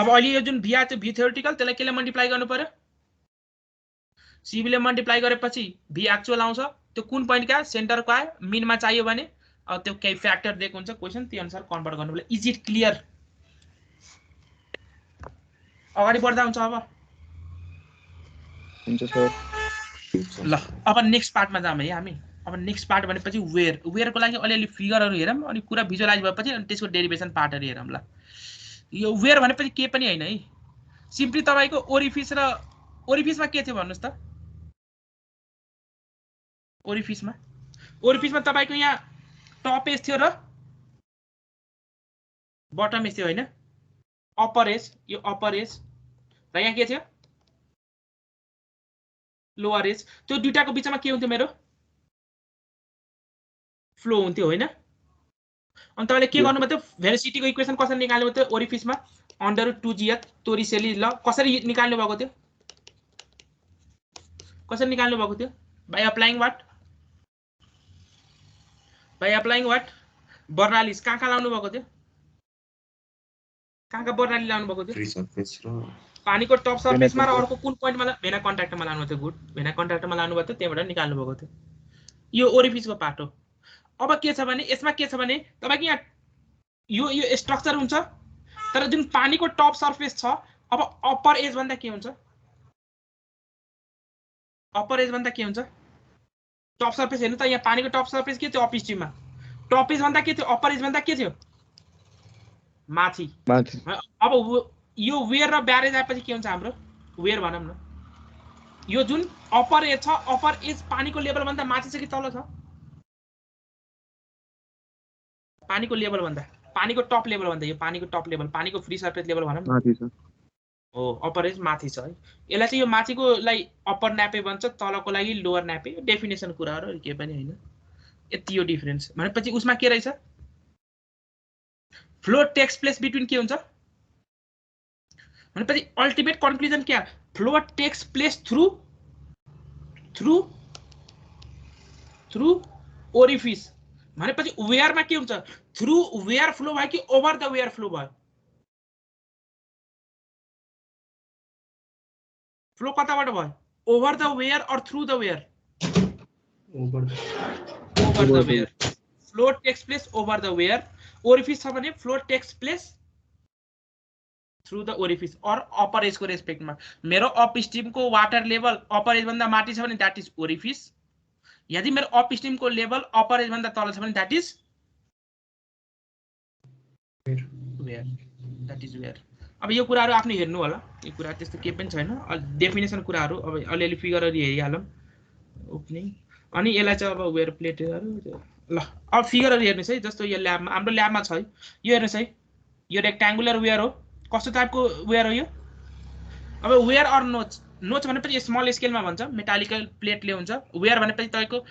Speaker 1: अब अहिले यो जुन v आयो v थ्योरेटिकल त्यसलाई केले मल्टिप्लाई गर्नु पर्यो cb ले मल्टिप्लाई गरेपछि v एक्चुअल आउँछ त्यो कुन पोइन्ट का सेन्टरको आयो मिनमा चाहियो भने अब त्यो केही फ्याक्टर दिएको हुन्छ क्वेशन त्यो अनुसार कन्भर्ट गर्नु पर्यो इज इट क्लियर अगाडि बढ्दा हुन्छ अब
Speaker 2: हुन्छ सर
Speaker 1: ल अब नेक्स्ट पार्टमा जाम है हामी अब नेक्स्ट पार्ट भनेपछि वेयर को लागि अलिअलि फिगरहरु हेरौँ अनि कुरा भिजुअलाइज भएपछि अनि त्यसको डेरिभेसन पार्टहरु हेरौँ ल यो वेयर भनेपछि के पनि हैन है सिम्पली तपाईको ओरिफिसमा के थियो भन्नुस् त ओरिफिसमा तपाईको यहाँ टप एज थियो र बटम एज थियो हैन अप्पर एज यो अप्पर एज र यहाँ के थियो लोअर एज त्यो दुईटाको बीचमा के हुन्थ्यो मेरो फ्लो हुन्थ्यो हैन अनि तपाईले के गर्नु भयो भेलोसिटीको इक्वेसन कसरी निकाल्नु भयो ओरिफिसमा अंडर रूट 2g तोरिसेली ल कसरी निकाल्नु भएको थियो कसरी निकाल्नु भएको थियो बाइ अप्लाइङ व्हाट बर्नालिस कहाँ लाउनु भएको थियो कहाँ बर्नाली लाउनु भएको थियो
Speaker 4: फ्री सरफेस र
Speaker 1: पानीको टप सरफेसमा र अर्को कुन पोइन्टमा भेना कन्ट्याक्टमा लानु भएको थियो गुड भेना कन्ट्याक्टमा लानु भएको थियो त्यहाँबाट निकाल्नु भएको थियो यो ओरिफिसको पार्ट हो अब के छ भने यसमा के छ भने तपाईको यहाँ यो स्ट्रक्चर हुन्छ तर जुन पानीको टप सरफेस छ अब अप्पर एज भन्दा के हुन्छ टप सरफेस हेर्नु त यहाँ पानीको टप सरफेस के थियो अप स्ट्रिममा टप एज भन्दा के थियो अप्पर एज भन्दा के थियो माथि अब यो वेयर र ब्यारेज आएपछि के हुन्छ हाम्रो वेयर भनौं न यो जुन अप्पर एज छ अप्पर एज पानीको लेभल भन्दा माथि छ कि तल छ पानीको लेभल भन्दा पानीको टप लेभल भन्दा यो पानीको टप लेभल पानीको फ्री सरफेस लेभल भनौं
Speaker 2: माथि छ
Speaker 1: हो अप्पर एज माथि छ है यसलाई चाहिँ यो माथिको लागि अप्पर न्यापे भन्छ तलको लागि लोअर न्यापे डेफिनेसन कुराहरु के पनि हैन यति यो डिफरेन्स भनेपछि उसमा के रहेछ फ्लो टेक्स प्लेस बिट्विन के हुन्छ भनेपछि अल्टिमेट कन्क्लुजन के flow takes place through orifice भनेपछि वेयरमा के हुन्छ थ्रु वेयर फ्लो भयो कि ओभर द वेयर फ्लो भयो फ्लो कताबाट भयो over the weir or through the weir over the weir flow takes place over the weir orifice छ भने flow takes place through the orifice or upper edge को रेस्पेक्टमा मेरो upstream को water level upper edge भन्दा माथि छ भने दैट इज ओरिफिस यदि मेरो अप स्ट्रीम को लेभल अप्पर एज भन्दा तल छ भने दैट इज वेयर अब यो कुराहरु आफ्नो हेर्नु होला यो कुरा त्यस्तो के पनि छैन डेफिनेसन कुराहरु अब अलिअलि फिगरहरु हेरिहालौं ओपनिङ अनि यसलाई चाहिँ अब वेयर प्लेटहरु ल अब फिगरहरु हेर्नुस् है जस्तो यो ल्याबमा हाम्रो ल्याबमा छ है यो हेर्नुस् है यो रेक्ट्याङ्गुलर वेयर हो कस्तो टाइपको वेयर हो यो अब वेयर अर नोच नोच भनेपछि स्मल स्केलमा भन्छ मेटालिकल प्लेटले हुन्छ वेयर भनेपछि तपाईको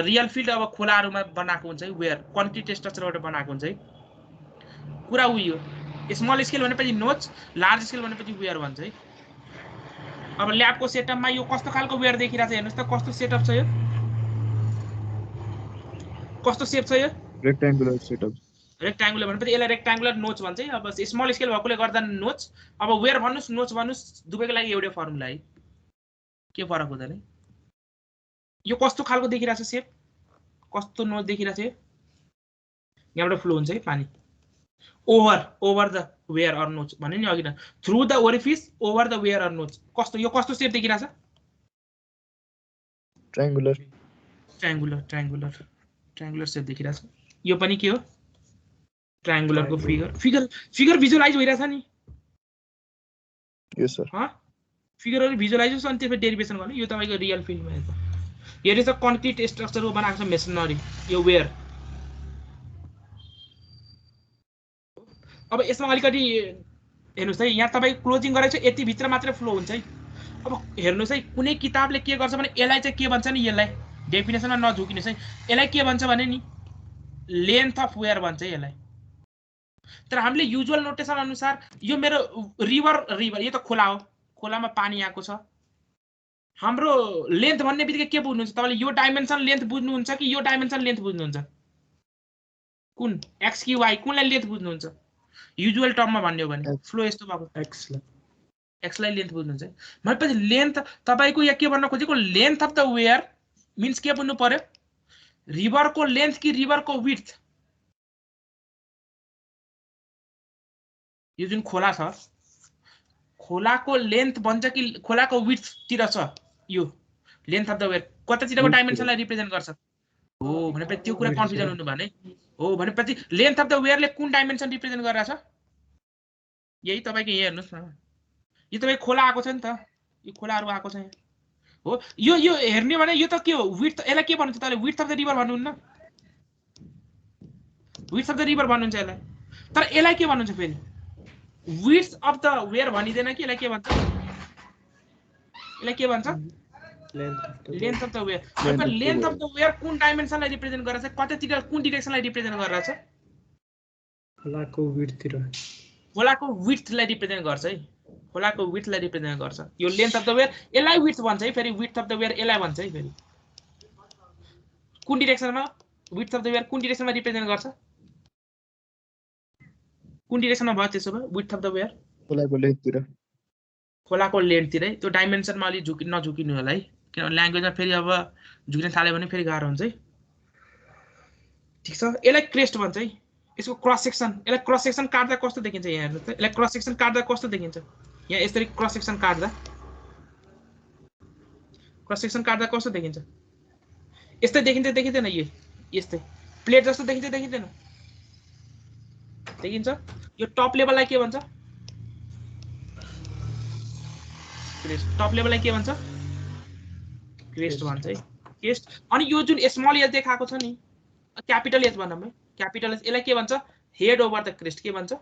Speaker 1: रियल फिल्ड अब खोलाहरुमा बनाएको हुन्छ है वेयर कन्क्रिट स्ट्रक्चरबाट बनाएको हुन्छ है कुरा उयो स्मल स्केल भनेपछि नोच लार्ज स्केल भनेपछि वेयर भन्छ है अब ल्याबको सेटअपमा यो कस्तो खालको वेयर देखिरा छ हेर्नुस् त कस्तो सेटअप छ यो कस्तो सेप छ यो
Speaker 2: रेक्ट्याङ्गुलर सेटअप
Speaker 1: रेक्ट्याङ्गुलर भनेपछि यसलाई रेक्ट्याङ्गुलर नोच भन्छ है अब स्मल स्केल भएकोले गर्दा नोच अब वेयर भन्नुस् नोच भन्नुस् दुवैको लागि एउटै फर्मुला है के फरक हुँदैन यो कस्तो खालको देखिरा छ सेप कस्तो नोच देखिरा छ यहाँबाट फ्लो हुन्छ है पानी ओभर द वेयर अर नोच भने नि अघि न through the orifice over the weir or notch कस्तो यो कस्तो सेप देखिरा छ
Speaker 2: ट्रायंगुलर
Speaker 1: ट्रायंगुलर सेप देखिरा छ यो पनि के हो ट्रायंगुलर को फिगर भिजुअलाइज भइरा छ नि
Speaker 2: यस सर
Speaker 1: ह फिगरहरु भिजुअलाइज हुन्छ अनि त्यसपछि डेरिभेसन गर्ने यो तपाईको रियल फिल्डमा हेर्छ यो रहेछ कन्क्रिट स्ट्रक्चरको बनाएको छ मेसनरी यो वेयर अब यसमा अलिकति हेर्नुस् है यहाँ तपाईको क्लोजिङ गरेको छ यति भित्र मात्र फ्लो हुन्छ है अब हेर्नुस् है कुनै किताबले के गर्छ भने यसलाई चाहिँ के भन्छ नि यसलाई डेफिनेसनमा नझुकिनुस् है यसलाई के भन्छ भने नि लेन्थ अफ वेयर भन्छ है यसलाई तर हामीले युजुअल नोटेसन अनुसार यो मेरो रिभर यो त खोला हो खोलामा पानी आएको छ हाम्रो लेन्थ भन्ने बित्तिकै के बुझ्नुहुन्छ तपाईले यो डाइमेन्सन लेन्थ बुझ्नुहुन्छ कि यो डाइमेन्सन लेन्थ बुझ्नुहुन्छ कुन एक्स कि वाइ कुनलाई लेन्थ बुझ्नुहुन्छ युजुअल टर्ममा भन्ने हो भने फ्लो यस्तो भएको एक्स लाई लेन्थ बुझ्नुहुन्छ भनेपछि लेन्थ तपाईको यहाँ के भन्न खोजेको length of the weir means के बुझ्नु पर्यो रिभर को लेन्थ कि रिभर को विड्थ यो जुन खोला छ खोलाको लेन्थ भन्छ कि खोलाको विड्थ तिर छ यो लेन्थ अफ द वेयर कतातिरको डाइमेन्सनलाई रिप्रेजेन्ट गर्छ हो भनेपछि त्यो कुरा कन्फ्युजन हुनु भने हो भनेपछि लेन्थ अफ द वेयरले कुन डाइमेन्सन रिप्रेजेन्ट गरिरहेछ यही तपाईको यहाँ हेर्नुस् न यो तपाई खोला आएको छ नि त यो खोलाहरु आएको छ यहाँ हो यो हेर्ने भने यो त के हो विड्थ यसलाई के भन्नुहुन्छ तपाईले विड्थ अफ द रिभर भन्नुहुन्न विड्थ अफ द रिभर भन्नुहुन्छ यसलाई तर यसलाई के भन्नुहुन्छ फेरि विड्थ अफ द वेयर भनिदैन कि यसलाई के भन्छ यसलाई के भन्छ लेन्थ अफ द वेयर मतलब लेन्थ अफ द वेयर कुन डाइमेन्सनलाई रिप्रेजेन्ट गरेछ कतातिर कुन डाइरेक्सनलाई रिप्रेजेन्ट गरेछ
Speaker 6: खोलाको
Speaker 1: विड्थलाई रिप्रेजेन्ट गर्छ है खोलाको विड्थलाई रिप्रेजेन्ट गर्छ यो लेन्थ अफ द वेयर यसलाई विड्थ भन्छ है फेरि विड्थ अफ द वेयर यसलाई भन्छ है फेरि कुन डाइरेक्सनमा विड्थ अफ द वेयर कुन डाइरेक्सनमा रिप्रेजेन्ट गर्छ कुन डाइरेक्सनमा भयो त्यसो भए विड्थ अफ द वेयर खोलाको लेन्थतिर त्यो डाइमेन्सनमा अलि नझुकिनु होला है किनभने ल्याङ्ग्वेजमा फेरि अब झुकिन थाल्यो भने फेरि गाह्रो हुन्छ है ठीक छ यसलाई क्रेस्ट भन्छ है यसको क्रस सेक्सन यसलाई क्रस सेक्सन काट्दा कस्तो देखिन्छ यहाँ हेर्नुस् त यसलाई क्रस सेक्सन काट्दा कस्तो देखिन्छ यहाँ यसरी क्रस सेक्सन काट्दा कस्तो देखिन्छ यस्तै देखिन्छ देखिँदैन यस्तै प्लेट जस्तो देखिन्छ देखिँदैन देखिन्छ यो टप लेभललाई के भन्छ क्रेस्ट टप लेभललाई के भन्छ क्रेस्ट भन्छ है क्रेस्ट अनि यो जुन स्मल एज देखाएको छ नि क्यापिटल एज भनौँ है क्यापिटल एज यसलाई के भन्छ हेड ओभर द क्रेस्ट के भन्छ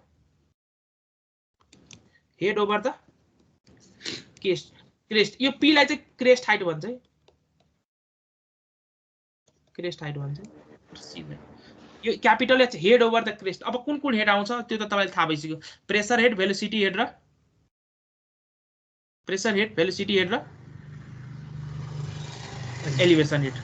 Speaker 1: हेड ओभर द क्रेस्ट यो पी लाई चाहिँ क्रेस्ट हाइट भन्छ है क्रेस्ट हाइट भन्छ यो capital H head over the crest अब कुन हेड आउँछ त्यो त तपाईलाई थाहा भइसक्यो प्रेसर हेड भेलोसिटी हेड र एलिभेसन हेड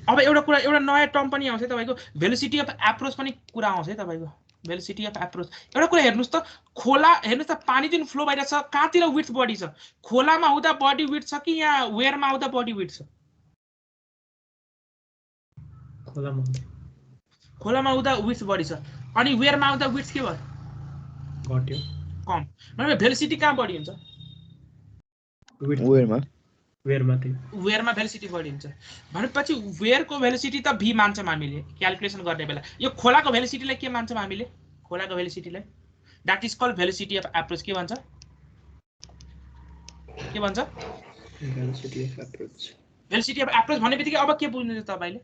Speaker 1: अब एउटा नयाँ टर्म पनि आउँछ तपाईको भेलोसिटी अफ एप्रोच पनि कुरा आउँछ है तपाईको भेलोसिटी अफ एप्रोच एउटा कुरा हेर्नुस् त खोला हेर्नुस् त पानी जुन फ्लो भइरहेछ कहाँतिर विड्थ बढी छ खोलामा हुँदा बडी विड्थ छ कि यहाँ वेयरमा हुँदा बडी विड्थ छ खोलामा हुँदा विड्थ बढी छ अनि वेयरमा हुँदा विड्थ के भयो घट्यो कम मतलब भेलोसिटी कहाँ बढी हुन्छ वेयरमा भेलोसिटी बढी हुन्छ भनेपछि वेयरको भेलोसिटी त v मान्छौँ हामीले क्याल्कुलेसन गर्ने बेला यो खोलाको भेलोसिटीलाई के मान्छौँ हामीले खोलाको भेलोसिटीलाई that is called velocity of approach के भन्छ भेलोसिटी अफ एप्रोच भनेबित्तिकै अब के बुझ्नुहुन्छ तपाईले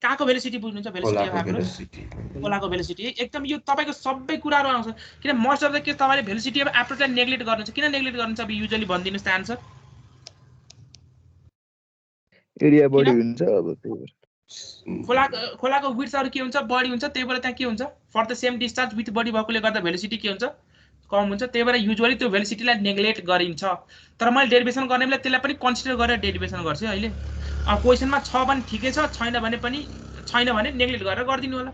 Speaker 1: कहाँको भेलोसिटी बुझ्नुहुन्छ भेलोसिटी अफ एप्रोच खोलाको भेलोसिटी एकदम यो तपाईको सबै कुराहरु आउँछ किन मोस्ट अफ द केस तपाईले भेलोसिटी अफ एप्रोचलाई नेग्लेक्ट गर्नुहुन्छ किन नेग्लेक्ट गर्नुहुन्छ अब युजुअली भनिदिनुस् त आन्सर
Speaker 2: एरिया बढी हुन्छ अब त्यही भएर
Speaker 1: खोलाको विड्थहरु के हुन्छ बढी हुन्छ त्यही भएर त्यहाँ के हुन्छ for the same distance with बढी भएकोले गर्दा भेलोसिटी के हुन्छ कम हुन्छ त्यही भएर युजुअली त्यो भेलोसिटीलाई नेग्लेक्ट गरिन्छ तर मैले डेरिभेसन गर्ने बेला त्यसलाई पनि कन्सिडर गरेर डेरिभेसन गर्छु अहिले क्वेशनमा छ भने ठिकै छ छैन भने नेग्लेक्ट गरेर गर्दिनु होला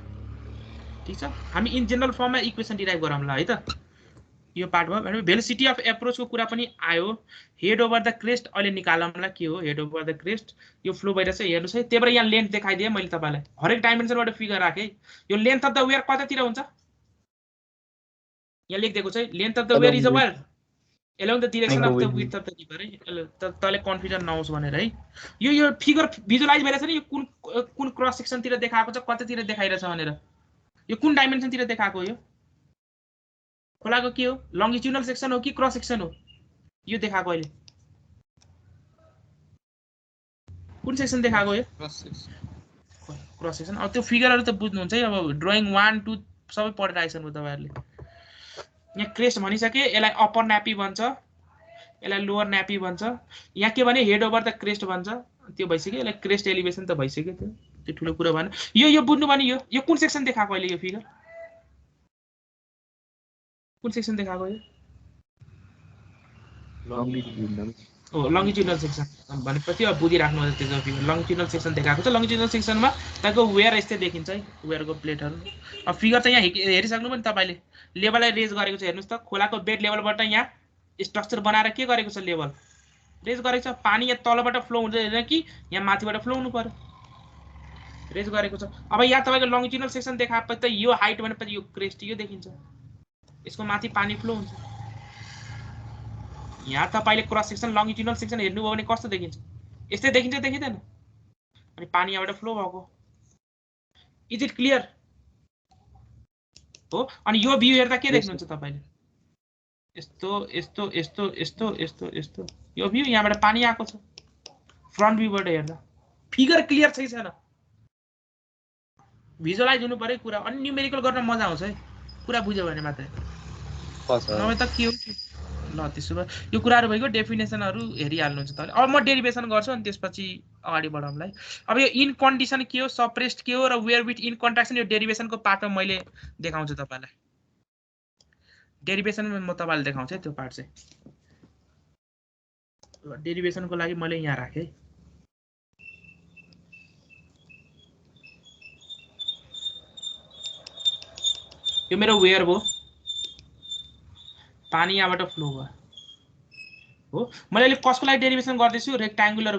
Speaker 1: ठीक छ हामी इन जनरल फर्ममा इक्वेसन डिराइभ गरौँला है त यो पार्ट भयो भेलोसिटी अफ एप्रोचको कुरा पनि आयो हेड ओभर द क्रेस्ट अहिले निकालौँला के हो हेड ओभर द क्रेस्ट यो फ्लो भइरहेछ हेर्नुस् है त्यही भएर यहाँ लेन्थ देखाइदिएँ मैले तपाईलाई हरेक डाइमेन्सनबाट फिगर राखेँ यो लेन्थ अफ द वेयर कतातिर हुन्छ यहाँ लेखिदिएको छ length of the weir is a weir along the direction of the width of the river है तले कन्फ्युजन नहोस् भनेर है यो फिगर भिजुअलाइज भइरहेछ नि यो कुन क्रस सेक्सन तिर देखाएको छ कतातिर देखाइरहेछ भनेर यो कुन डाइमेन्सन तिर देखाएको हो यो खोलाको के हो लंगिट्युडनल सेक्सन हो कि क्रस सेक्सन हो यो देखाएको अहिले कुन सेक्सन देखाएको हो यो क्रस सेक्सन अब त्यो फिगरहरु त बुझ्नुहुन्छ है अब ड्राइङ 1 2 सबै पढेर आइसक्नु तपाईहरुले यहाँ क्रेस्ट भनिसके यसलाई अप्पर न्यापी भन्छ यसलाई लोअर न्यापी भन्छ यहाँ के भने हेड ओभर द क्रेस्ट भन्छ त्यो भइसक्यो यसलाई क्रेस्ट एलिभेसन त भइसक्यो त्यो ठुलो कुरा भएन यो बुझ्नु भने यो कुन सेक्सन देखाएको अहिले यो फिगर कुन सेक्सन देखाएको यो लंगिट्युडनल सेक्सन भनेपछि अब बुझिराख्नु पर्छ त्यो फिगर लंगिट्युडनल सेक्सन देखाएको छ लंगिट्युडनल सेक्सनमा तपाईको वेयर यस्तै देखिन्छ है वेयरको प्लेटहरु अब फिगर त यहाँ हेरिसक्नु पनि तपाईले लेभललाई रेज गरेको छ हेर्नुस् त खोलाको बेड लेभलबाट यहाँ स्ट्रक्चर बनाएर के गरेको छ लेभल रेज गरेको छ पानी यहाँ तलबाट फ्लो हुँदैन कि यहाँ माथिबाट फ्लो हुनु पर्यो रेज गरेको छ अब यहाँ तपाईको लंगिट्युडनल सेक्सन देखाएपछि त यो हाइट भनेपछि यो क्रेस्ट यो देखिन्छ यसको माथि पानी फ्लो हुन्छ यहाँ तपाईले क्रस सेक्सन लंगिट्युडनल सेक्सन हेर्नुभयो भने कस्तो देखिन्छ यस्तै देखिन्छ देखिदैन अनि पानी यहाँबाट फ्लो भएको इज इट क्लियर हो अनि यो भ्यू हेर्दा के देख्नुहुन्छ तपाईले यस्तो यस्तो यस्तो यस्तो यस्तो यस्तो यो भ्यू यहाँबाट पानी आएको छ फ्रन्ट भ्यूबाट हेर्दा फिगर क्लियर छैन भिजुअलाइज हुनु पर्यो कुरा अनि न्यूमेरिकल गर्न मजा आउँछ है कुरा बुझ्यो भने मात्रै नभए त के हो ल त्यसो भए यो कुराहरु भइगयो डेफिनेसनहरु हेरिहाल्नुहुन्छ तपाईले अब म डेरिभेसन गर्छु अनि त्यसपछि अगाडि बढाउँलाई अब यो इन कन्डिसन के हो सप्रेस्ड के हो र वेयर विथ इन कन्ट्राक्सन यो डेरिभेसनको पार्टमा मैले देखाउँछु तपाईलाई डेरिभेसनमा म तपाईलाई देखाउँछु त्यो पार्ट चाहिँ ल डेरिभेसनको लागि मैले यहाँ राखे यो मेरो वेयर भयो पानी यहाँबाट फ्लो भयो हो मैले अहिले कसको लागि डेरिभेसन गर्दैछु रेक्ट्याङ्गुलर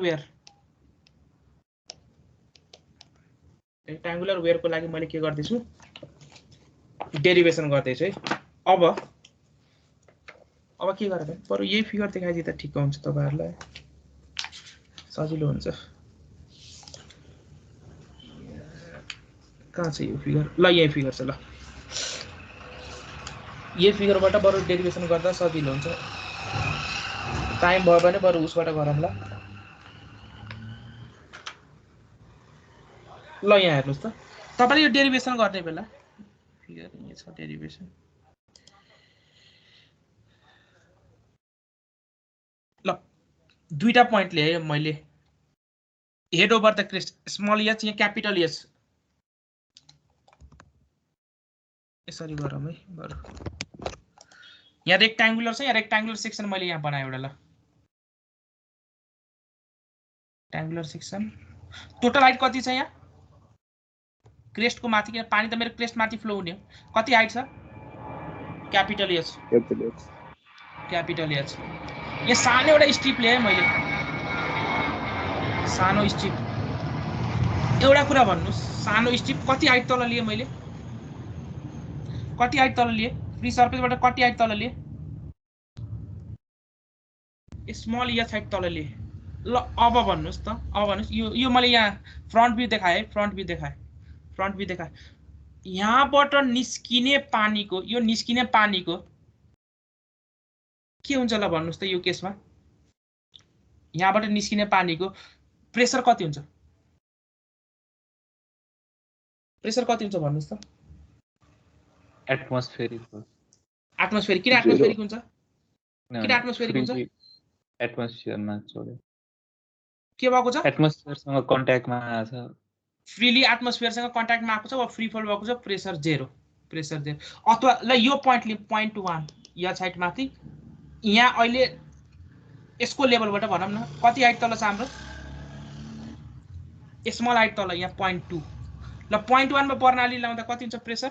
Speaker 1: वेयरको लागि मैले के गर्दैछु डेरिभेसन गर्दैछु है अब के गर्ने बरु यही फिगर देखाइदिए त ठिक हुन्छ तपाईहरुलाई सजिलो हुन्छ कहाँ छ यो फिगर ल यही फिगर छ ल ये फिगरबाट बरु डेरिभेसन गर्दा सजिलो हुन्छ टाइम भयो भने बरु उसबाट गरौँला ल यहाँ हेर्नुस् त तपाईले यो डेरिभेसन गर्ने बेला फिगर यहाँ छ डेरिभेसन ल दुईटा पोइन्ट ल्याए मैले head over the crest small H यहाँ क्यापिटल एच यसरी गरौँ है बरु यहाँ रेक्ट्याङ्गुलर छ यहाँ रेक्ट्याङ्गुलर सेक्सन मैले यहाँ बनाए एउटा ल रेक्ट्याङ्गुलर सेक्सन टोटल हाइट कति छ यहाँ क्रेस्टको माथि किन पानी त मेरो क्रेस्ट माथि फ्लो हुने हो कति हाइट छ क्यापिटल एच यहाँ सानो एउटा स्ट्रिप ल्याए मैले सानो स्ट्रिप एउटा कुरा भन्नुस् सानो स्ट्रिप कति हाइट तल लिए मैले कति हाइट तल लिए फ्री सर्फेसबाट कति हाइट तल लिए स्मल एच हाइट तल लिए ल अब भन्नुस् त अब भन्नुस् यो मैले यहाँ फ्रन्ट व्यू देखाए यहाँबाट निस्किने पानीको के हुन्छ ल भन्नुस् त यो केसमा यहाँबाट निस्किने पानीको प्रेसर कति हुन्छ प्रेसर कति हुन्छ भन्नुस् त?
Speaker 7: एटमोस्फेरिक हो।
Speaker 1: एटमोस्फेरिक किन एटमोस्फेरिक हुन्छ? किन एटमोस्फेरिक हुन्छ?
Speaker 7: एटमोस्फियरमा छोड्यो।
Speaker 1: के भएको छ?
Speaker 7: एटमोस्फियरसँग कन्ट्याक्टमा आछ।
Speaker 1: फ्रीली एटमोस्फियरसँग कन्ट्याक्टमा आएको छ वा फ्री फल भएको छ, प्रेसर 0। प्रेसर 0 अथवा ल यो पोइन्ट लियौं, पोइन्ट 1 या साइड माथि यहाँ अहिले यसको लेभलबाट भनौं न कति हाइट तल छ हाम्रो? स्मल हाइट तल यहाँ पोइन्ट 2। ल पोइन्ट 1 मा बर्नाली लाउँदा कति हुन्छ प्रेसर?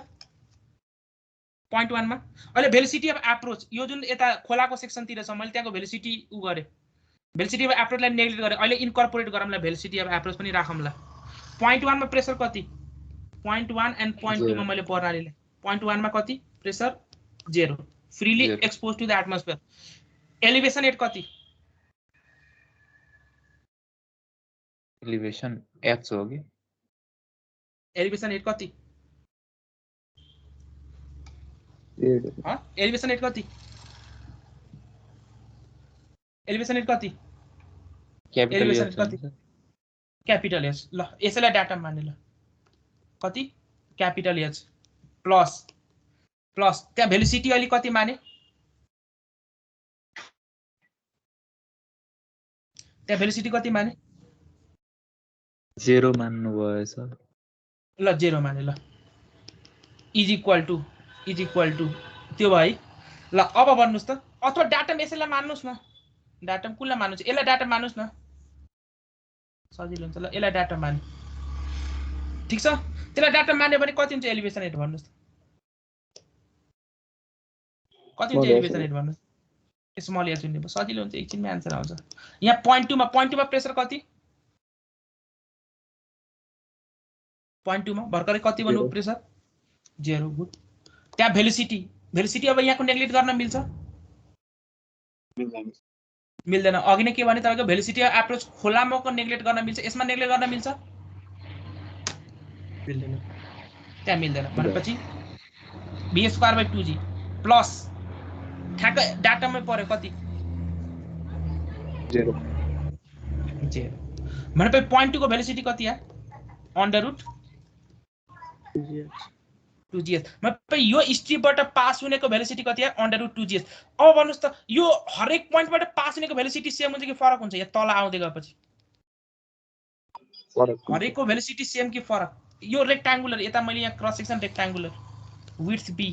Speaker 1: पोइन्ट 1 मा अहिले भेलोसिटी अफ एप्रोच यो जुन यता खोलाको सेक्सनतिर छ मैले त्यहाँको भेलोसिटी उ गरे, भेलोसिटी अफ एप्रोचलाई नेग्लेक्ट गरे। अहिले इन्कर्पोरेट गरौँला भेलोसिटी अफ एप्रोच पनि राखौँला। पोइन्ट 1 मा प्रेसर कति? पोइन्ट 1 एन्ड पोइन्ट 2 मा मैले बर्नालीले पोइन्ट 1 मा कति प्रेसर? 0 freely expose to the atmosphere. Elevation at कति?
Speaker 7: एलिवेशन h हो कि?
Speaker 1: एलिवेशन एट कति? एलिवेशन एट कति? एलिवेशन एट कति? एलिवेशन एट कति? Capital H. ल यसैलाई डाटा मान्ने। ल कति? क्यापिटल एच प्लस त्यहाँ भेलोसिटी अहिले कति माने? त्यहाँ भेलोसिटी कति माने?
Speaker 7: 0 मान्नु भएछ।
Speaker 1: ल 0 माने। ल इज इक्वल टु त्यो भयो। ल अब भन्नुस् त, अथवा डाटा यसैलाई मान्नुस् न। डाटा कुनलाई मान्नु छ? यसलाई डाटा मान्नुस् न, सजिलो हुन्छ। ल यसलाई डाटा माने, ठीक छ। त्यसलाई डाटा मान्यो भने कति हुन्छ एलिभेसन रेट भन्नुस् त? कति हुन्छ एलिभेसन रेट भन्नुस्? स्मल एच हुने सजिलो हुन्छ, एकछिनमै आन्सर आउँछ। यहाँ पोइन्ट 2 मा प्रेसर कति? पोइन्ट 2 मा भर्खरै कति भन्नु प्रेसर? 0। गुड। त्यहाँ भेलोसिटी अब यहाँको नेग्लेक्ट गर्न मिल्छ? मिल्दैन। अघि नै के भने तपाईको भेलोसिटी एप्रोच खोलामाको नेग्लेक्ट गर्न मिल्छ, यसमा नेग्लेक्ट गर्न मिल्छ?
Speaker 6: मिल्दैन।
Speaker 1: त्यहाँ मिल्दैन भनेपछि v²/2g प्लस ठ्याक्क डाटामै पर्यो कति?
Speaker 2: 0
Speaker 1: भनेपछि पोइन्ट 2 को भेलोसिटी कति या? √2gs। मतलब यो स्ट्रिपबाट पास हुनेको भेलोसिटी कति या? √2gs। अब भन्नुस् त यो हरेक पोइन्टबाट पास हुनेको भेलोसिटी सेम हुन्छ कि फरक हुन्छ? या तल आउँदै गएपछि हरेकको भेलोसिटी सेम कि फरक? यो रेक्ट्याङ्गुलर यता मैले यहाँ cross section rectangular width B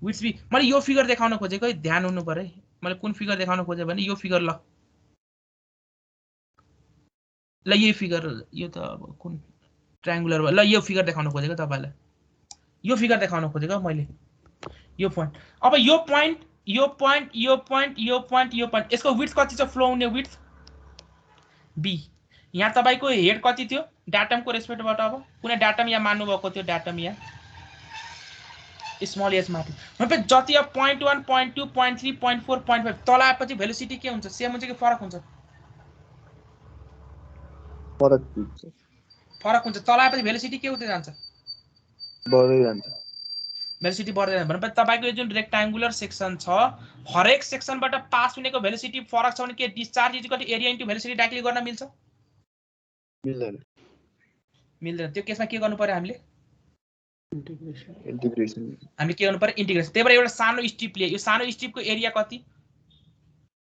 Speaker 1: मैले यो फिगर देखाउन खोजेको है, ध्यान हुनु पर्यो है। मैले कुन फिगर देखाउन खोजे भने यो फिगर। ल यही फिगर, यो त अब कुन ट्रायंगुलर ल यो फिगर देखाउन खोजेको तपाईलाई, यो फिगर देखाउन खोजेको मैले। यो पोइन्ट, अब यो पोइन्ट यसको विड्थ कति छ? फ्लो हुने विड्थ बी। यहाँ तपाईको हेड कति थियो डाटमको रेस्पेक्टबाट? अब कुनै डाटम यहाँ मान्नु भएको थियो, डाटम यहाँ स्मल एच माथि। मतलब जति अब point 1 point 2 point 3 point 4 point 5 तल आएपछि भेलोसिटी के हुन्छ? सेम हुन्छ कि फरक हुन्छ? फरक हुन्छ। तल आएपछि भेलोसिटी के हुँदै जान्छ?
Speaker 2: बढ्दै जान्छ।
Speaker 1: भेलोसिटी बढ्दै जान्छ। भनेपछि तपाईको यो जुन रेक्ट्याङ्गुलर सेक्सन छ, हरेक सेक्सनबाट पास हुनेको भेलोसिटी फरक छ भने के discharge equal to area into velocity directly गर्न मिल्छ? मिल्दैन। त्यो केसमा के गर्नु पर्यो हामीले?
Speaker 6: इंटीग्रेशन।
Speaker 1: हामी के गर्नु पर्यो? इन्टिग्रेसन। त्यही भएर एउटा सानो स्ट्रिप लिए, यो सानो स्ट्रिपको एरिया कति?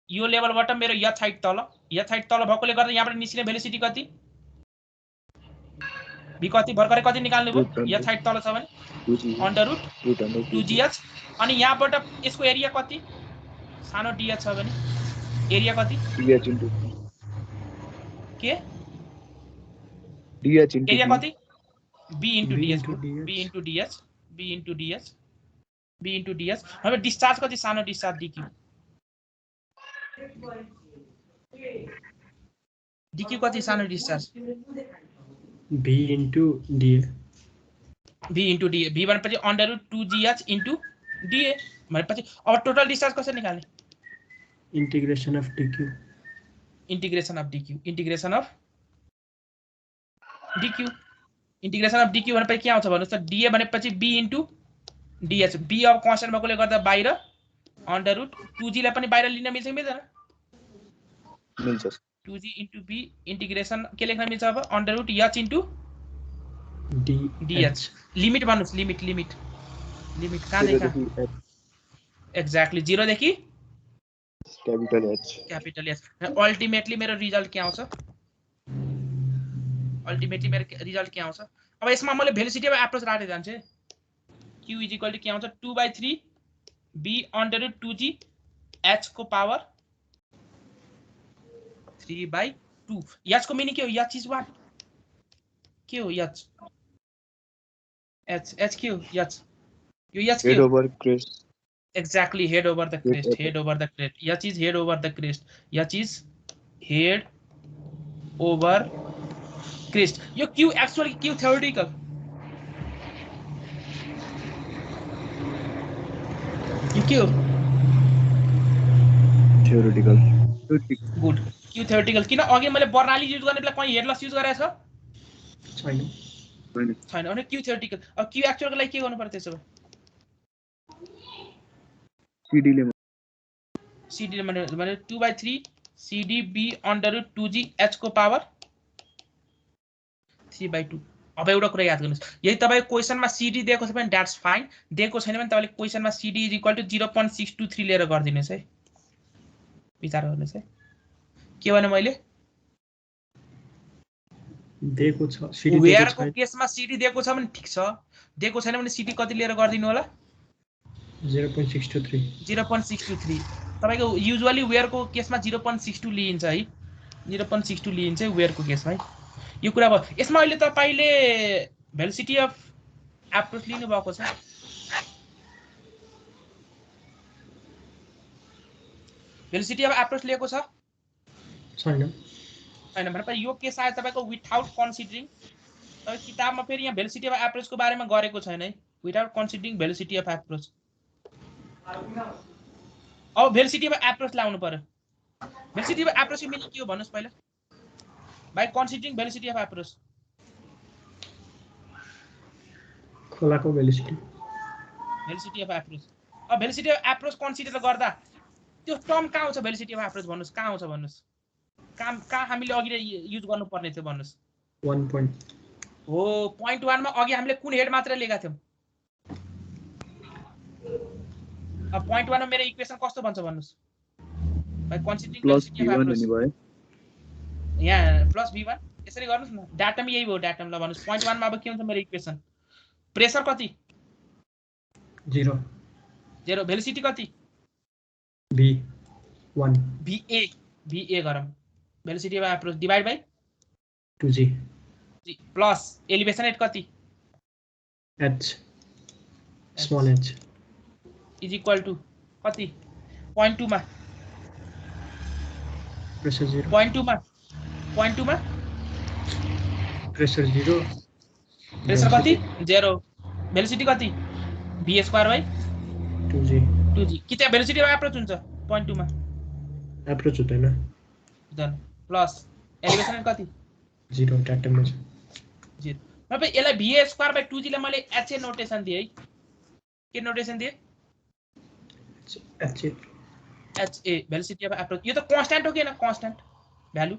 Speaker 1: यो लेभलबाट मेरो यथ हाइट तल भएकोले गर्दा यहाँबाट निस्किने भेलोसिटी कति? v कति भर्खरै कति निकाल्नु भयो? यथ हाइट तल छ भने √2gh। अनि यहाँबाट यसको एरिया कति? सानो dh छ भने एरिया कति?
Speaker 2: dh इन्टु
Speaker 1: के?
Speaker 2: dh इन्टु
Speaker 1: एरिया कति? b into dh। अब डिस्चार्ज कति? सानो डिस्चार्ज dq। dq कति? सानो discharge
Speaker 6: b into dA।
Speaker 1: v भनेपछि √2gh इन्टु dA भनेपछि अब टोटल डिस्चार्ज कसरी निकाल्ने?
Speaker 6: Integration of dq।
Speaker 1: Integration of dq भनेपछि के आउँछ भन्नुस् त? dA भनेपछि b इन्टु dh। b अब कन्स्टेन्ट भएकोले गर्दा बाहिर √2g लाई पनि बाहिर लिन मिल्छ कि मिल्दैन?
Speaker 2: मिल्छ।
Speaker 1: 2g इन्टु b इंटीग्रेशन के लेख्न मिल्छ अब? √h इन्टु डीएच लिमिट भन्नुस् लिमिट कहाँ देखा एक्ज्याक्टली 0 देखि क्यापिटल एच अल्टिमेटली मेरो रिजल्ट के आउँछ अब यसमा मैले भेलोसिटी अफ एप्रोच राख्दै जान्छु q = के आउँछ 2/3 b √ 2g h को पावर 3/2 h को मिनिङ के हो h इज व्हाट के हो h h के हो h यो h के हो
Speaker 2: over crest.
Speaker 1: Exactly, head over the crest. H is head over the crest. H is head over crest. Your Q actually Q theoretical. You Q.
Speaker 2: Theoretical.
Speaker 1: Good. Q theoretical. किन अघि मैले Barnali use गर्ने बेला कहीं head loss use गरेछ छैन अनि Q theoretical. अब Q actual को लागि के गर्नु पर्छ त्यसो भए CD ले माने 2/3 CD B √ 2G H को पावर 3/2 अब एउटा कुरा याद गर्नुस् यदि तपाई क्वेशनमा CD दिएको छ भने दैट्स फाइन दिएको छैन भने तपाईले क्वेशनमा CD = 0.623 लिएर गर्दिनुस् है विचार गर्नुस् है के भने मैले
Speaker 6: दिएको छ CD
Speaker 1: वेयर को केसमा CD दिएको छ भने ठीक छ दिएको छैन भने CD कति लिएर गर्दिनु होला
Speaker 6: 0.623
Speaker 1: तपाईको युजुअली वेयर को केसमा 0.62 लिइन्छ है 0.62 लिइन्छ वेयर को केसमा है यो कुरा भयो यसमा अहिले तपाईले भेलोसिटी अफ एप्रोच लिनु भएको छ भेलोसिटी अफ एप्रोच लिएको छ
Speaker 6: छैन
Speaker 1: भने यो केस आयो तपाईको विथआउट कन्सिडरिङ तपाईँ किताबमा फेरि यहाँ भेलोसिटी अफ एप्रोच को बारेमा गरेको छैन है without considering velocity of approach अब भेलोसिटी अफ एप्रोच लाउनु पर्यो भेलोसिटी अफ एप्रोच को मिनिङ के हो भन्नुस् पहिला by considering velocity of approach
Speaker 6: खोलाको भेलोसिटी
Speaker 1: अफ एप्रोच अब भेलोसिटी अफ एप्रोच कन्सिडर गर्दा त्यो टर्म कहाँ आउँछ भेलोसिटी अफ एप्रोच भन्नुस् कहाँ आउँछ भन्नुस् कहाँ हामीले अघि युज गर्नु पर्ने थियो भन्नुस्
Speaker 6: 1 point
Speaker 1: हो point 1 मा अघि हामीले कुन हेड मात्र लेखा थियौ अब point 1 मा मेरो इक्वेसन कस्तो बन्छ भन्नुस् by considering velocity of approach यहाँ प्लस v1 यसरी गर्नुस् न डाटामा यही भयो डाटामा ल भन्नुस् point 1 मा अब के हुन्छ मेरो इक्वेसन प्रेसर कति
Speaker 6: 0
Speaker 1: भेलोसिटी कति
Speaker 6: v1
Speaker 1: va गरौँ velocity of approach divide by
Speaker 6: 2g
Speaker 1: plus elevation at कति
Speaker 6: h small h
Speaker 1: is equal to कति point 2 मा
Speaker 6: प्रेसर 0
Speaker 1: point 2 मा
Speaker 6: प्रेसर 0
Speaker 1: प्रेसर कति 0 भेलोसिटी कति v² बाइ 2g कि त्यहाँ भेलोसिटी अफ एप्रोच हुन्छ point 2 मा
Speaker 6: एप्रोच हुँदैन
Speaker 1: देन प्लस एलिवेशन एट कति
Speaker 6: 0 डाटामा
Speaker 1: 0 मतलब यसलाई v² बाइ 2g लाई मैले ha नोटेसन दिए है के नोटेसन दिए ha भेलोसिटी अफ एप्रोच यो त कांस्टेंट हो कि हैन कांस्टेंट भ्यालु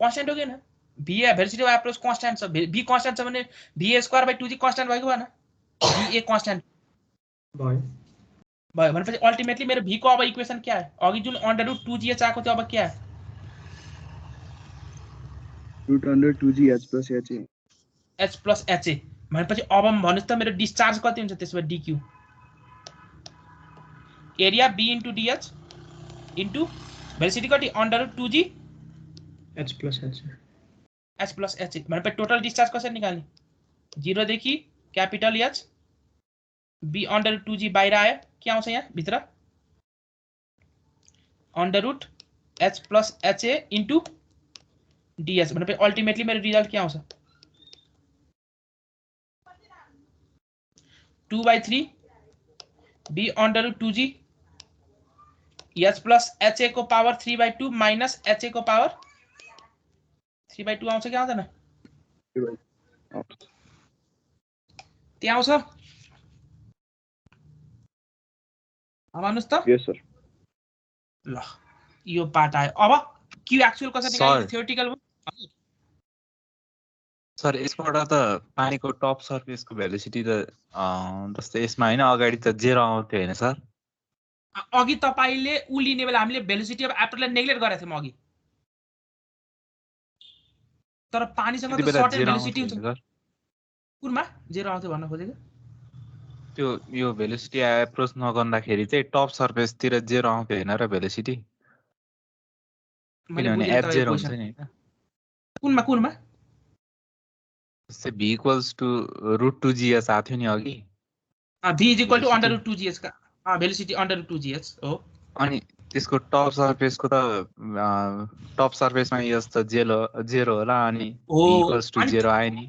Speaker 1: कांस्टेंट हो कि हैन v velocity of approach constant छ v कांस्टेंट छ भने v² बाइ 2g कांस्टेंट भएको भएन va कांस्टेंट भयो भनेपछि अल्टिमेटली मेरो v को अब इक्वेसन क्या है अघि जुन √2gh आको थियो अब क्या है
Speaker 2: √2g h plus ha
Speaker 1: भनेपछि अब भन्नुस् त मेरो डिस्चार्ज कति हुन्छ त्यसमा dq area b * dh * velocity कति √2g
Speaker 6: h plus h
Speaker 1: भनेपछि टोटल डिस्चार्ज कसरी निकाल्ने 0 देखि क्यापिटल h b √2g बाहिर आयो के आउँछ यहाँ भित्र √h plus ha * dh भनेपछि अल्टिमेटली मेरो रिजल्ट के आउँछ 2/3 b √2g h plus ha को पावर 3/2 माइनस ha को पावर 3/2 आउँछ कि आउँदैन त्यहाँ आउँछ अब भन्नुस् त
Speaker 2: yes sir
Speaker 1: ल यो पार्ट आयो अब क्यू एक्चुअल कसरी निकाल्ने थ्योरेटिकल
Speaker 7: सर यसबाट त पानीको टप सर्फेसको भेलोसिटी त जस्तै यसमा हैन अगाडि त 0 आउँथ्यो हैन सर?
Speaker 1: अघि तपाईले उ लिने बेला हामीले भेलोसिटी अफ एप्रोचलाई नेग्लेक्ट गरेका थियौं अघि। तर पानीसँग त सर्टेन भेलोसिटी हुन्छ। कुनमा 0 आउँथ्यो भन्न खोजेको?
Speaker 7: त्यो यो भेलोसिटी एप्रोच नगर्दाखेरि चाहिँ टप सर्फेसतिर 0 आउँथ्यो हैन र भेलोसिटी?
Speaker 1: मैले
Speaker 7: किनभने
Speaker 1: बुझेँ
Speaker 7: एट 0 हुन्छ
Speaker 1: क्वेशन।
Speaker 7: नि हैन?
Speaker 1: कुनमा
Speaker 7: जस्तै v इक्वल्स टु √2gh आथ्यो नि अघि।
Speaker 1: v is equal to under root 2gh का भेलोसिटी अंडर रूट 2gh हो।
Speaker 7: अनि त्यसको टप सर्फेसको त टप सर्फेसमा यस त 0 होला अनि
Speaker 1: हो
Speaker 7: v इक्वल्स टु 0 आयो नि।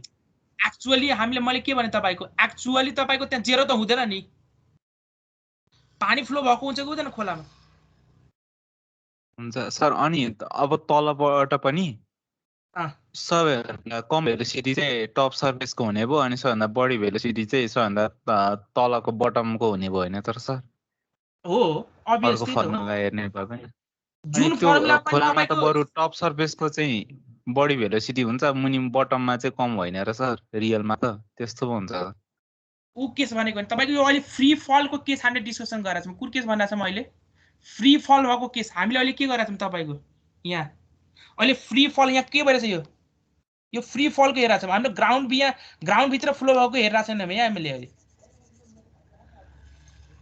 Speaker 1: एक्चुअली हामीले मैले के भने तपाईको एक्चुअली तपाईको त्यहाँ 0 त हुँदैन नि। पानी फ्लो भएको हुन्छ कि हुँदैन खोलामा?
Speaker 7: हुन्छ सर। अनि अब तलबाट पनि सबैभन्दा कम भेलोसिटी चाहिँ टप सर्फेसको हुने भयो अनि सबैभन्दा बढी भेलोसिटी चाहिँ सबैभन्दा तलको बटमको हुने भयो हैन तर सर?
Speaker 1: हो
Speaker 7: अर्को
Speaker 1: obviously त हो।
Speaker 7: फर्मुला हेर्ने भयो पनि।
Speaker 1: जुन फर्मुला पनि
Speaker 7: खोलामा त
Speaker 1: तपाईको
Speaker 7: बरु टप सर्फेसको चाहिँ बढी भेलोसिटी हुन्छ मुनि बटममा चाहिँ कम होइन र सर रियलमा त त्यस्तो पो हुन्छ।
Speaker 1: उ केस भनेको नि तपाईको यो अहिले फ्री फलको केस हामीले डिस्कसन गरेका छौं। कुन केस भन्दा छौं अहिले? फ्री फल भएको केस हामीले अहिले के गरेका छौं तपाईको यहाँ अहिले फ्री फल यहाँ के भइरहेछ यो फ्री फलको हेरेका छौं। हाम्रो ग्राउन्ड भित्र फ्लो भएको हेरेका छैनौं यहाँ हामीले अहिले।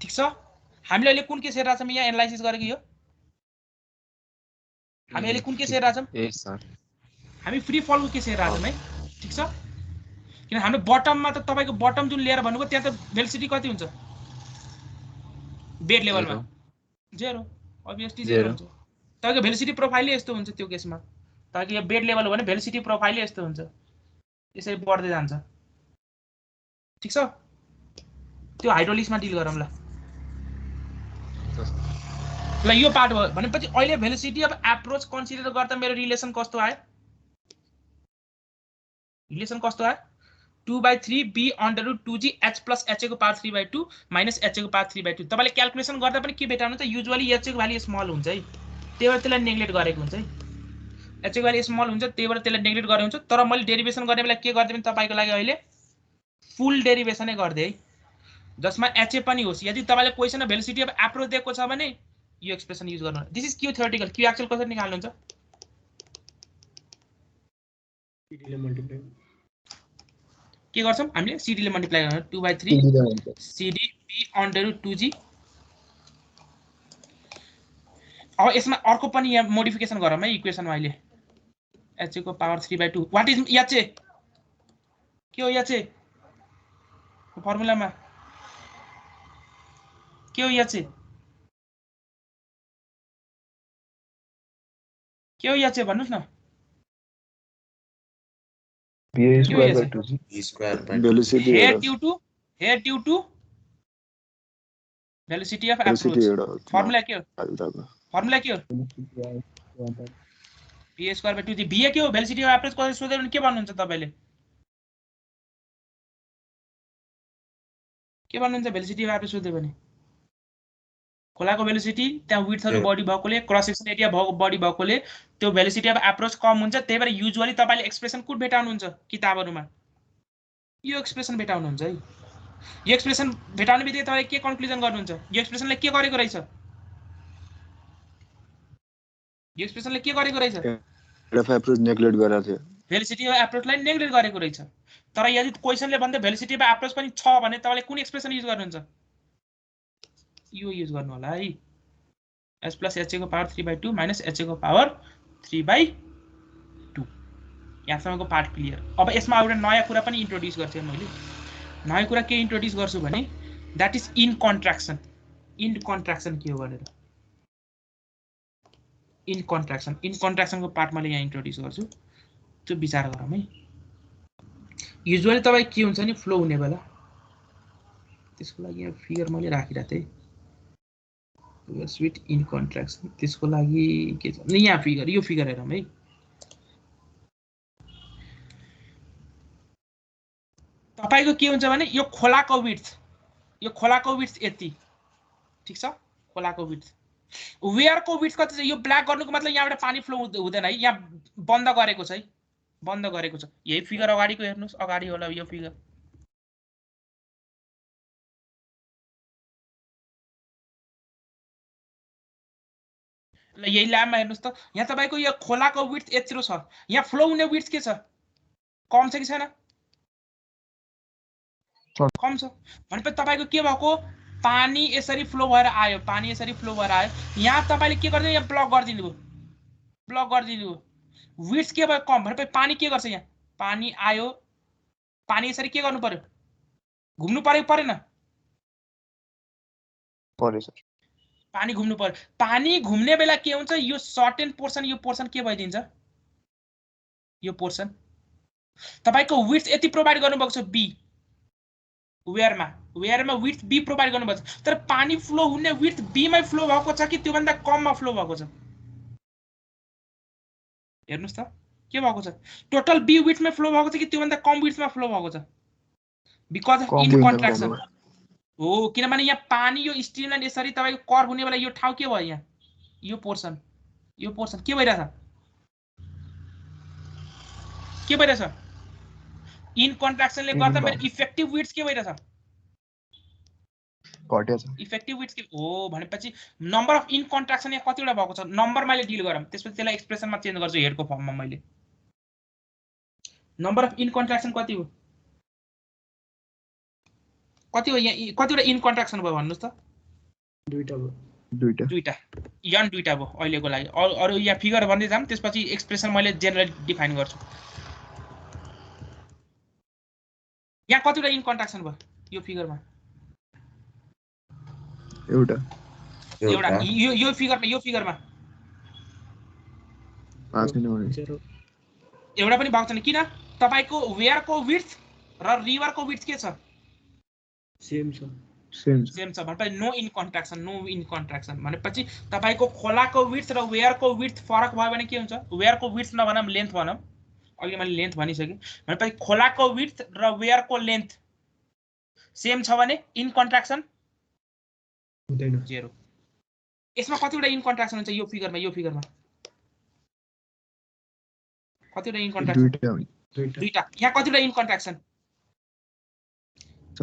Speaker 1: ठीक छ? हामीले अहिले कुन केस हेरेका छौं यहाँ एनालाइसिस गरेको यो? हामी अहिले कुन केस हेरेका छौं?
Speaker 7: ए सर
Speaker 1: हामी फ्री फलको केस हेरेका छौं है। ठीक छ? किन हाम्रो बटममा त तपाईको बटम जुन लेयर भन्नुको त्यहाँ त भेलोसिटी कति हुन्छ? बेड लेभलमा 0 obviously 0 हुन्छ। तपाईको भेलोसिटी प्रोफाइल यस्तो हुन्छ त्यो केसमा। तपाईको यो बेड लेभल हो भने भेलोसिटी प्रोफाइल यस्तो हुन्छ। यसरी बढ्दै जान्छ। ठीक छ? त्यो हाइड्रोलिक्समा डिल गरौँ ल। ल यो पार्ट भयो भनेपछि अहिले भेलोसिटी अफ एप्रोच कन्सिडर गर्दा मेरो रिलेसन कस्तो आयो? रिलेसन कस्तो आयो? 2/3 b under root 2g h plus ha को पावर 3/2 minus ha को पावर 3/2। तपाईले क्याल्कुलेसन गर्दा पनि के भेटाउनु त युजुअली h को भ्यालु स्मल हुन्छ है। त्यही भएर त्यसलाई नेग्लेक्ट गरेको हुन्छ है। h को भ्यालु स्मल हुन्छ त्यही भएर त्यसलाई नेग्लेक्ट गरेको हुन्छ। तर मैले डेरिभेसन गर्ने बेला के गर्दै पनि तपाईको लागि अहिले फुल डेरिभेसनै गर्दै है जसमा ha पनि होस्। यदि तपाईले क्वेशनमा भेलोसिटी अफ एप्रोच दिएको छ भने यो एक्सप्रेसन युज गर्नु। This is Q theoretical. Q actual कसरी निकाल्नुहुन्छ? के गर्छौं हामीले? cd ले मल्टिप्लाई गर्नु 2/3 cd b under root 2g। अब यसमा अर्को पनि यहाँ मोडिफिकेसन गरौँ है इक्वेसनमा अहिले h को पावर 3/2। What is h? के हो h? फर्मुलामा के हो h? के हो h भन्नुस् न?
Speaker 2: b square by 2g
Speaker 4: v square by
Speaker 2: velocity
Speaker 1: here due to velocity of approach। Formula के हो? फर्मुला के हो? b square by 2g। b के हो? velocity of approach कसरी सोध्यो भने के भन्नुहुन्छ तपाईले? के भन्नुहुन्छ velocity of approach सोध्यो भने? खोलाको भेलोसिटी त्यहाँ विड्थहरु बढी भएकोले क्रस सेक्सन एरिया बढी भएकोले त्यो भेलोसिटी अफ एप्रोच कम हुन्छ। त्यही भएर युजुअली तपाईले एक्सप्रेसन कुन भेटाउनुहुन्छ किताबहरुमा? यो एक्सप्रेसन भेटाउनुहुन्छ है। यो एक्सप्रेसन भेटाउने बित्तिकै तपाईले के कन्क्लुजन गर्नुहुन्छ? यो एक्सप्रेसनले के गरेको रहेछ? यो एक्सप्रेसनले के गरेको रहेछ?
Speaker 2: एप्रोच नेग्लेक्ट गरेको थियो।
Speaker 1: भेलोसिटी अफ एप्रोचलाई नेग्लेक्ट गरेको रहेछ। तर यदि क्वेशनले भन्दा भेलोसिटी अफ एप्रोच पनि छ भने तपाईले कुन एक्सप्रेसन युज गर्नुहुन्छ? यो युज गर्नु होला है। h plus ha को पावर 3/2 minus ha को पावर 3/2। यहाँसम्मको पार्ट क्लियर। अब यसमा एउटा नयाँ कुरा पनि इन्ट्रोड्युस गर्छु मैले। नयाँ कुरा के इन्ट्रोड्युस गर्छु भने that is in contraction. In contraction के हो भनेर इन कन्ट्र्याक्सनको पार्ट मैले यहाँ इन्ट्रोड्युस गर्छु। त्यो विचार गरौँ है। युजुअली तपाई के हुन्छ नि फ्लो हुने बेला त्यसको लागि यहाँ फिगर मैले राखिरा थिए स्विट इन कन्ट्र्याक्सन। त्यसको लागि के छ नि यहाँ फिगर यो फिगर हेरौँ है। तपाईको के हुन्छ भने यो खोलाको विड्थ यति ठीक छ। खोलाको विड्थ वेयरको विड्थ कति छ? यो ब्ल्याक गर्नुको मतलब यहाँबाट पानी फ्लो हुँदैन है। यहाँ बन्द गरेको छ है। बन्द गरेको छ। यही फिगर अगाडिको हेर्नुस्, अगाडि होला यो फिगर। ल यही ल्याबमा हेर्नुस् त, यहाँ तपाईको यो खोलाको विड्थ यत्रो छ, यहाँ फ्लो हुने विड्थ के छ, कम छ कि छैन? कम छ। भनेपछि तपाईको के भएको, पानी यसरी फ्लो भएर आयो, पानी यसरी फ्लो भएर आयो, यहाँ तपाईले के गर्दिनु, यहाँ ब्लक गरिदिनु भयो, ब्लक गरिदिनु भयो, विड्थ के भयो, कम। भनेपछि पानी के गर्छ, यहाँ पानी आयो, पानी यसरी के गर्नु पर्यो, घुम्नु पर्यो परेन?
Speaker 2: पर्यो सर।
Speaker 1: पानी घुम्नु पर्यो। पानी घुम्ने बेला के हुन्छ, यो सर्टेन पोर्सन, यो पोर्सन के भइदिन्छ, यो पोर्सन तपाईको विड्थ यति प्रोभाइड गर्नुभएको छ बी, वेयरमा विड्थ बी प्रोभाइड गर्नुभएको छ, तर पानी फ्लो हुने विड्थ बी मै फ्लो भएको छ कि त्यो भन्दा कममा फ्लो भएको छ? हेर्नुस् त के भएको छ, टोटल बी विड्थ मै फ्लो भएको छ कि त्यो भन्दा कम विड्थमा फ्लो भएको छ? बिकज अफ इन कन्ट्राक्सन हो, किनभने यहाँ पानी यो स्ट्रिमलाइन यसरी तपाईको कर्व हुने बेला यो ठाउँ के भयो, यहाँ यो पोर्सन के भइरहेछ, के भइरहेछ, इन कन्ट्राक्सनले गर्दा मेरो इफेक्टिभ विड्थ के भइरहेछ,
Speaker 2: घट्यो छ।
Speaker 1: इफेक्टिभ विड्थ के हो भनेपछि नम्बर अफ इन कन्ट्राक्सन यहाँ कतिवटा भएको छ, नम्बर मैले डिल गरम, त्यसपछि त्यसलाई एक्सप्रेसनमा चेन्ज गर्छु हेडको फर्ममा। मैले नम्बर अफ इन कन्ट्राक्सन कति हो, कति हो, यहाँ कतिवटा इन कन्ट्राक्सन भयो भन्नुस् त? दुईटा यन दुईटा भयो अहिलेको लागि। अरु यहाँ फिगर भन्दै जाम, त्यसपछि एक्सप्रेसन मैले जेनरली डिफाइन गर्छु। यहाँ कतिवटा इन कन्ट्राक्सन भयो यो फिगरमा?
Speaker 2: एउटा
Speaker 1: यो फिगरमा
Speaker 2: 5 मिनेट
Speaker 1: एउटा पनि भएको छैन। किन? तपाईको वेयरको विड्थ र रिभरको विड्थ के छ,
Speaker 6: सेम छ
Speaker 1: भनेपछि नो इन कन्ट्राक्सन भनेपछि तपाईको खोलाको विड्थ र वेयरको विड्थ फरक भयो भने के हुन्छ, वेयरको विड्थ नभनम लेन्थ भनम, अहिले मैले लेन्थ भनिसके, भनेपछि खोलाको विड्थ र वेयरको लेन्थ सेम छ भने इन कन्ट्राक्सन
Speaker 6: हुँदैन,
Speaker 1: 0। यसमा कतिवटा इन कन्ट्राक्सन हुन्छ यो फिगरमा कतिवटा इन कन्ट्राक्सन? दुईटा। यहाँ कतिवटा इन कन्ट्राक्सन?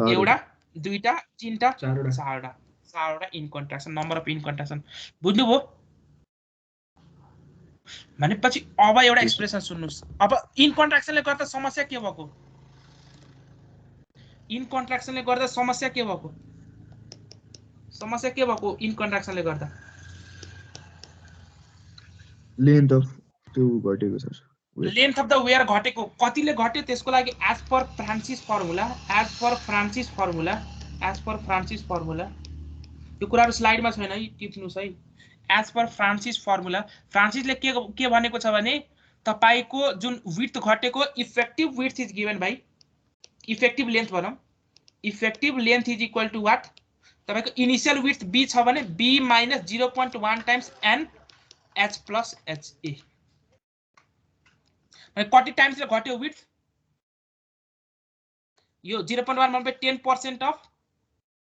Speaker 1: एउटा, दुईटा, तीनटा, चारवटा in contraction, number of in contraction. बुझ्नुभयो? भनेपछि अब एउटा एक्सप्रेसन सुन्नुस्। अब इन कन्ट्राक्सनले गर्दा समस्या के भएको, इन कन्ट्राक्सनले गर्दा समस्या के भएको इन कन्ट्राक्सनले गर्दा?
Speaker 2: लेन्थ अफ त्यो घटेको sir,
Speaker 1: length of the weir घटेको। कतिले घट्यो त्यसको लागि एज पर फ्रान्सिस फर्मुला यो कुराहरु स्लाइडमा छैन है, टिप्नुस् है। एज पर फ्रान्सिस फर्मुला, फ्रान्सिसले के भनेको छ भने तपाईको जुन विड्थ घटेको effective width is given by effective length भनौं, effective length is equal to what, तपाईको इनिशियल विड्थ b छ भने b - 0.1 times n h plus ha। कति टाइम्स घट्यो विड्थ, यो 0.1 भनेपछि 10% अफ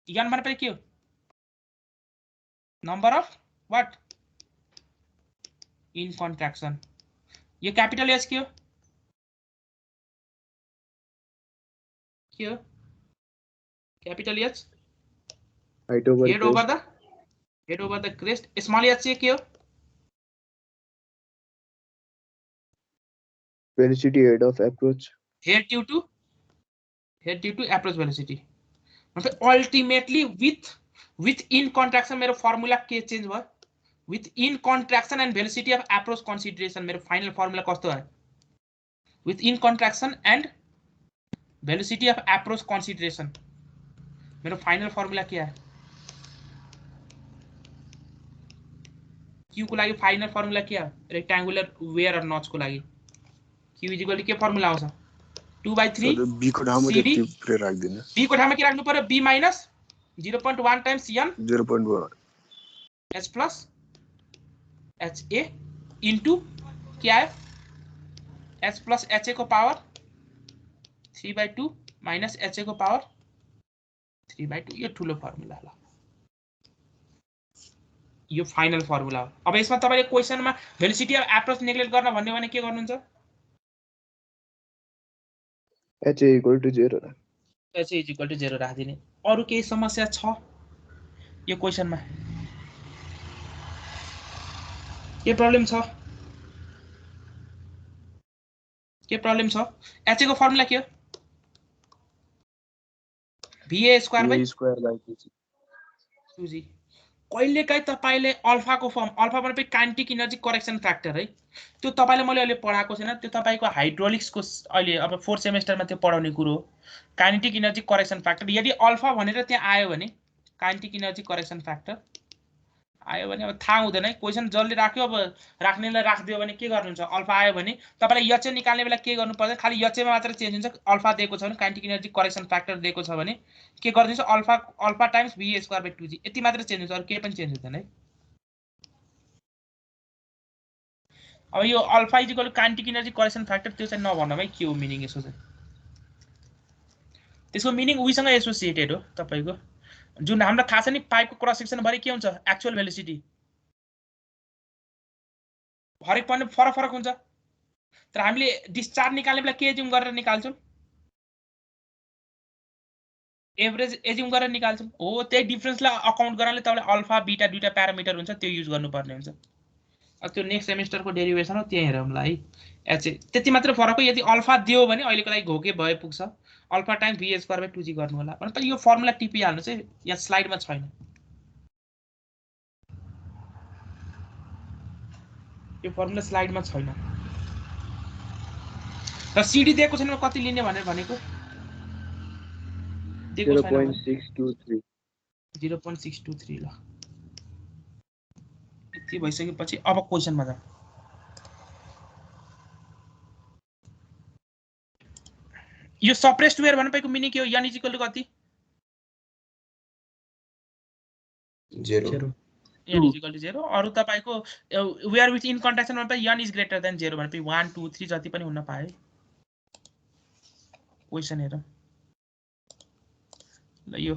Speaker 1: n भनेपछि के हो, number of what, in contraction. यो क्यापिटल एच के हो, capital H head over the crest, small H के हो,
Speaker 2: velocity head of approach,
Speaker 1: head due to approach velocity। मतलब अल्टिमेटली विथ इन कन्ट्राक्सन मेरो फर्मुला के चेन्ज भयो, with in contraction and velocity of approach consideration मेरो final formula कस्तो आयो, with in contraction and velocity of approach consideration मेरो final formula के आयो, क्यू को लागि फाइनल फर्मुला के आयो, रेक्टेंगुलर वेयर और नॉच को लागि q इक्वल टु के फर्मुला आउँछ 2/3
Speaker 8: b को ठाउँमा त्यति पुरै राख्दिनु,
Speaker 1: b को ठाउँमा के राख्नु पर्यो, b minus 0.1 times n
Speaker 8: 0.1
Speaker 1: h plus ha into के आयो h प्लस ha को पावर 3/2 माइनस ha को पावर 3/2। यो ठुलो फर्मुला हो, यो फाइनल फर्मुला हो। अब यसमा तपाईले क्वेशनमा भेलोसिटी अफ एप्रोच नेग्लेक्ट गर्न भन्ने भने के गर्नुहुन्छ,
Speaker 2: HA equal to 0
Speaker 1: HA equal to 0 राखिदिने। अरु केही समस्या छ यो क्वेशनमा? के प्रब्लम छ? के प्रब्लम छ? HA को फर्मुला के हो? VA square by 2G। कहिलेकाहीँ तपाईले अल्फा को फर्म, अल्फा भनेपछि काइनेटिक एनर्जी करेक्सन फ्याक्टर है, त्यो तपाईले मैले अहिले पढाएको छैन, त्यो तपाईको हाइड्रोलिक्स को अहिले अब 4th सेमेस्टरमा त्यो पढाउने कुरो हो। काइनेटिक एनर्जी करेक्सन फ्याक्टर यदि अल्फा भनेर त्यहाँ आयो भने काइनेटिक एनर्जी करेक्सन फ्याक्टर आयो भने अब थाहा हुँदैन है, क्वेशन जसले राख्यो अब राख्नेलाई राखिदियो भने के गर्नुहुन्छ? अल्फा आयो भने तपाईलाई एचए निकाल्ने बेला के गर्नु पर्छ? खाली एचए मा मात्र चेन्ज हुन्छ। अल्फा दिएको छ भने काइनेटिक एनर्जी करेक्सन फ्याक्टर दिएको छ भने के गर्दिन्छ? Alpha times VA square by 2G यति मात्र चेन्ज हुन्छ, अरु केही पनि चेन्ज हुँदैन है। अब यो alpha equal to kinetic energy correction factor त्यो चाहिँ नभन्नु है के हो मिनिङ यसो चाहिँ। त्यसको मिनिङ उहीसँग एसोसिएटेड हो तपाईको, जुन हामीलाई थाहा छ नि पाइपको क्रस सेक्सन भरि के हुन्छ? एक्चुअल भेलोसिटी हरेक पनि फरक फरक हुन्छ, तर हामीले डिस्चार्ज निकाल्ने बेला के एज्युम गरेर निकाल्छौं? एभरेज एज्युम गरेर निकाल्छौं हो। त्यही डिफरेन्सलाई अकाउन्ट गर्नाले तपाईले अल्फा बीटा दुईटा प्यारामिटर हुन्छ त्यो युज गर्नुपर्ने हुन्छ। अब त्यो नेक्स्ट सेमेस्टरको डेरिभेसन हो, त्यही हेरौँला है। एचए त्यति मात्र फरक हो। यदि अल्फा दियो भने अहिलेको लागि घोके भए पुग्छ, alpha times VA square by 2G गर्नु होला। भने यो फर्मुला टिपिहाल्नु चाहिँ यहाँ स्लाइडमा छैन, यो फर्मुला स्लाइडमा छैन। र सिडी दिएको छैन कति लिने भनेर भनेको? दिएको छैन
Speaker 2: 0.623
Speaker 1: 0.623 ल। यति भइसकेपछि अब क्वेशनमा जाऊ। यो सप्रेस्ड वेयर भनेको मिनिङ के हो? n इक्वल टु कति?
Speaker 4: 0
Speaker 1: n इक्वल टु 0। अरु तपाईको वेयर विथ इन कन्ट्राक्सन भनेपछि n इज ग्रेटर देन 0 भनेपछि 1 2 3 जति पनि हुन पाए। क्वेशन हेरौँ ल। यो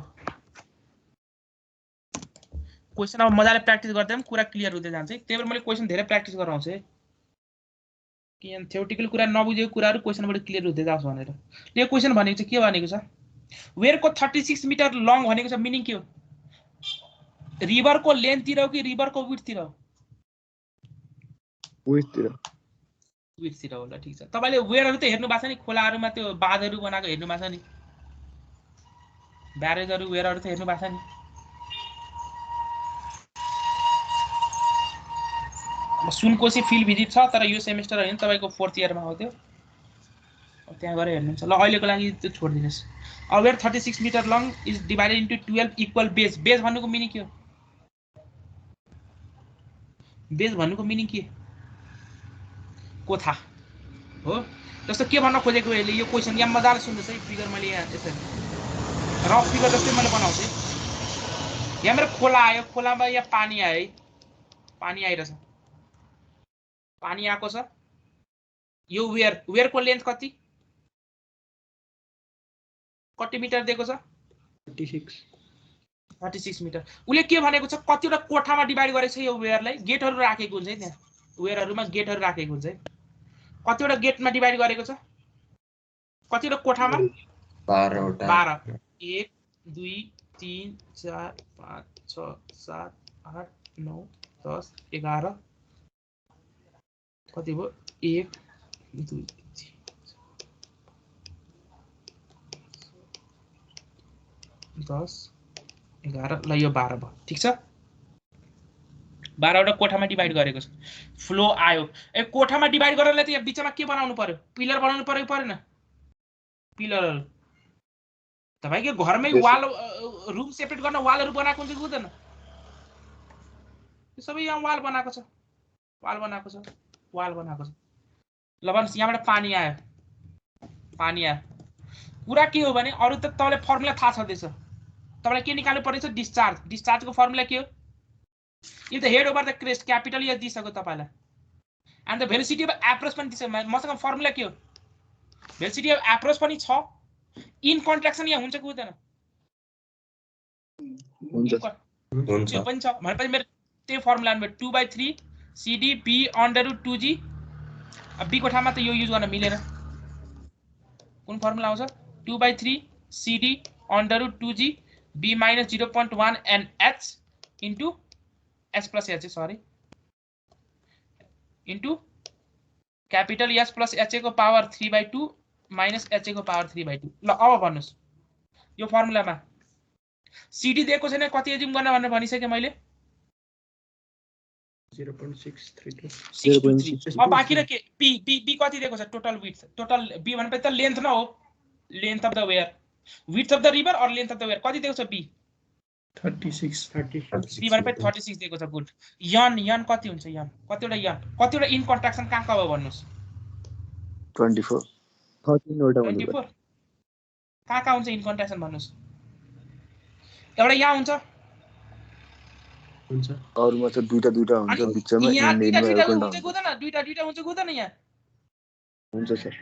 Speaker 1: क्वेशन अब मजाले प्र्याक्टिस गर्दै पनि कुरा क्लियर हुँदै जान्छ है। त्यही भएर मैले क्वेशन धेरै प्र्याक्टिस गराउँछु है, कि यहाँ थ्योरेटिकल कुरा नबुझेको कुराहरु क्वेशनबाट क्लियर हुँदै जाओस् भनेर। यो क्वेशन भनेको चाहिँ के भनेको छ? वेयरको 36 मिटर लङ भनेको छ, मिनिङ के हो? रिभर को लेन्थ तिर हो कि रिभर को विड्थ तिर हो?
Speaker 2: विड्थ तिर।
Speaker 1: विड्थ तिर होला, ठीक छ। तपाईले वेयरहरु त हेर्नु भएको छ नि, खोलाहरुमा त्यो बाँधहरु बनाएको हेर्नु भएको छ नि, ब्यारेजहरु वेयरहरु त हेर्नु भएको छ नि। सुनकोशी फिल्ड भिजिट छ, तर यो सेमेस्टर हैन, तपाईको 4th इयरमा हो त्यो, त्यहाँ गएर हेर्नुहुन्छ ल। अहिलेको लागि त्यो छोड्दिनुस्। A where 36 metre long is divided into 12 equal base. Base भन्नुको मिनिङ के हो? बेस भन्नुको मिनिङ के? कोठा हो। जस्तो के भन्न खोजेको अहिले यो क्वेशन यहाँ मजाले सुन्नुस् है। फिगर मैले यहाँ यसरी रफ फिगर जस्तै मैले बनाउँछु है। यहाँ मेरो खोला आयो, खोलामा यहाँ पानी आयो है, पानी आइरहेछ, पानी आएको छ। यो वेयरको लेन्थ कति मिटर दिएको छ? 36 मिटर। उले के भनेको छ? कतिवटा कोठामा डिवाइड गरेको छ यो वेयरलाई। गेटहरु राखेको हुन्छ है, त्यहाँ वेयरहरुमा गेटहरु राखेको हुन्छ है। कतिवटा गेटमा डिवाइड गरेको छ? कतिवटा कोठामा?
Speaker 4: 12 वटा।
Speaker 1: 12 1 2 3 4 5 6 7 8 9 10 11 कति भयो? 1 2 3 10 11 ल, यो 12 भयो, ठीक छ। 12 वटा कोठामा डिवाइड गरेको छ। फ्लो आयो, ए कोठामा डिवाइड गरेरले त यहाँ बीचमा के बनाउनु पर्यो? पिलर बनाउनु पर्यो कि परेन? पिलरहरु तपाईको घरमै वाल रुम सेपरेट गर्न वालहरु बनाएको हुन्छ कि हुँदैन? यो सबै यहाँ वाल बनाएको छ, वाल बनाएको छ, वाल बनाएको छ। ल भन्नुस् यहाँबाट पानी आयो, पानी आयो। कुरा के हो भने अरु त तपाईलाई फर्मुला थाहा छदैछ। तपाईलाई के निकाल्नु पर्छ? डिस्चार्ज। डिस्चार्जको फर्मुला के हो? यो त head over the crest, capital H दिसक्यो तपाईलाई। And the velocity of approach पनि दिसक्यो। मसँग फर्मुला के हो? भेलोसिटी अफ एप्रोच पनि छ। इन कन्ट्राक्सन यहाँ हुन्छ कि हुँदैन?
Speaker 2: हुन्छ
Speaker 1: त्यो पनि छ। भनेपछि मेरो त्यही formula number 2/3 CD B √2G। अब B को ठाउँमा त यो युज गर्न मिलेन, कुन फर्मुला आउँछ 2/3 CD under root 2G B minus 0.1 and H into S plus H sorry into capital S plus H को पावर 3/2 minus H को पावर 3/2 ल अब भन्नुस् यो फर्मुलामा CD दिएको छैन कति एजिम गर्न भनेर भनिसके मैले
Speaker 6: 0.632
Speaker 1: अब बाँकी र के B कति दिएको छ टोटल विड्थ टोटल B भनेपछि त लेन्थ न हो length of the weir width of the river or length of the weir कति दिएको छ B
Speaker 5: 36
Speaker 1: B भनेपछि 36 दिएको छ गुड यन कति हुन्छ यन कतिवटा इन कन्ट्राक्सन कहाँ कहाँ भन्नुस्
Speaker 8: 24
Speaker 2: 13 वटा
Speaker 1: 24 कहाँ हुन्छ इन कन्ट्राक्सन भन्नुस् एउटा यहाँ हुन्छ
Speaker 8: अरुमा चाहिँ दुईटा हुन्छ बिचमा
Speaker 1: यहाँ
Speaker 8: इन्डियनमा
Speaker 1: दुईटा
Speaker 8: एउटा
Speaker 1: हुन्छ गुदैन दुईटा हुन्छ गुदैन यहाँ
Speaker 8: हुन्छ सर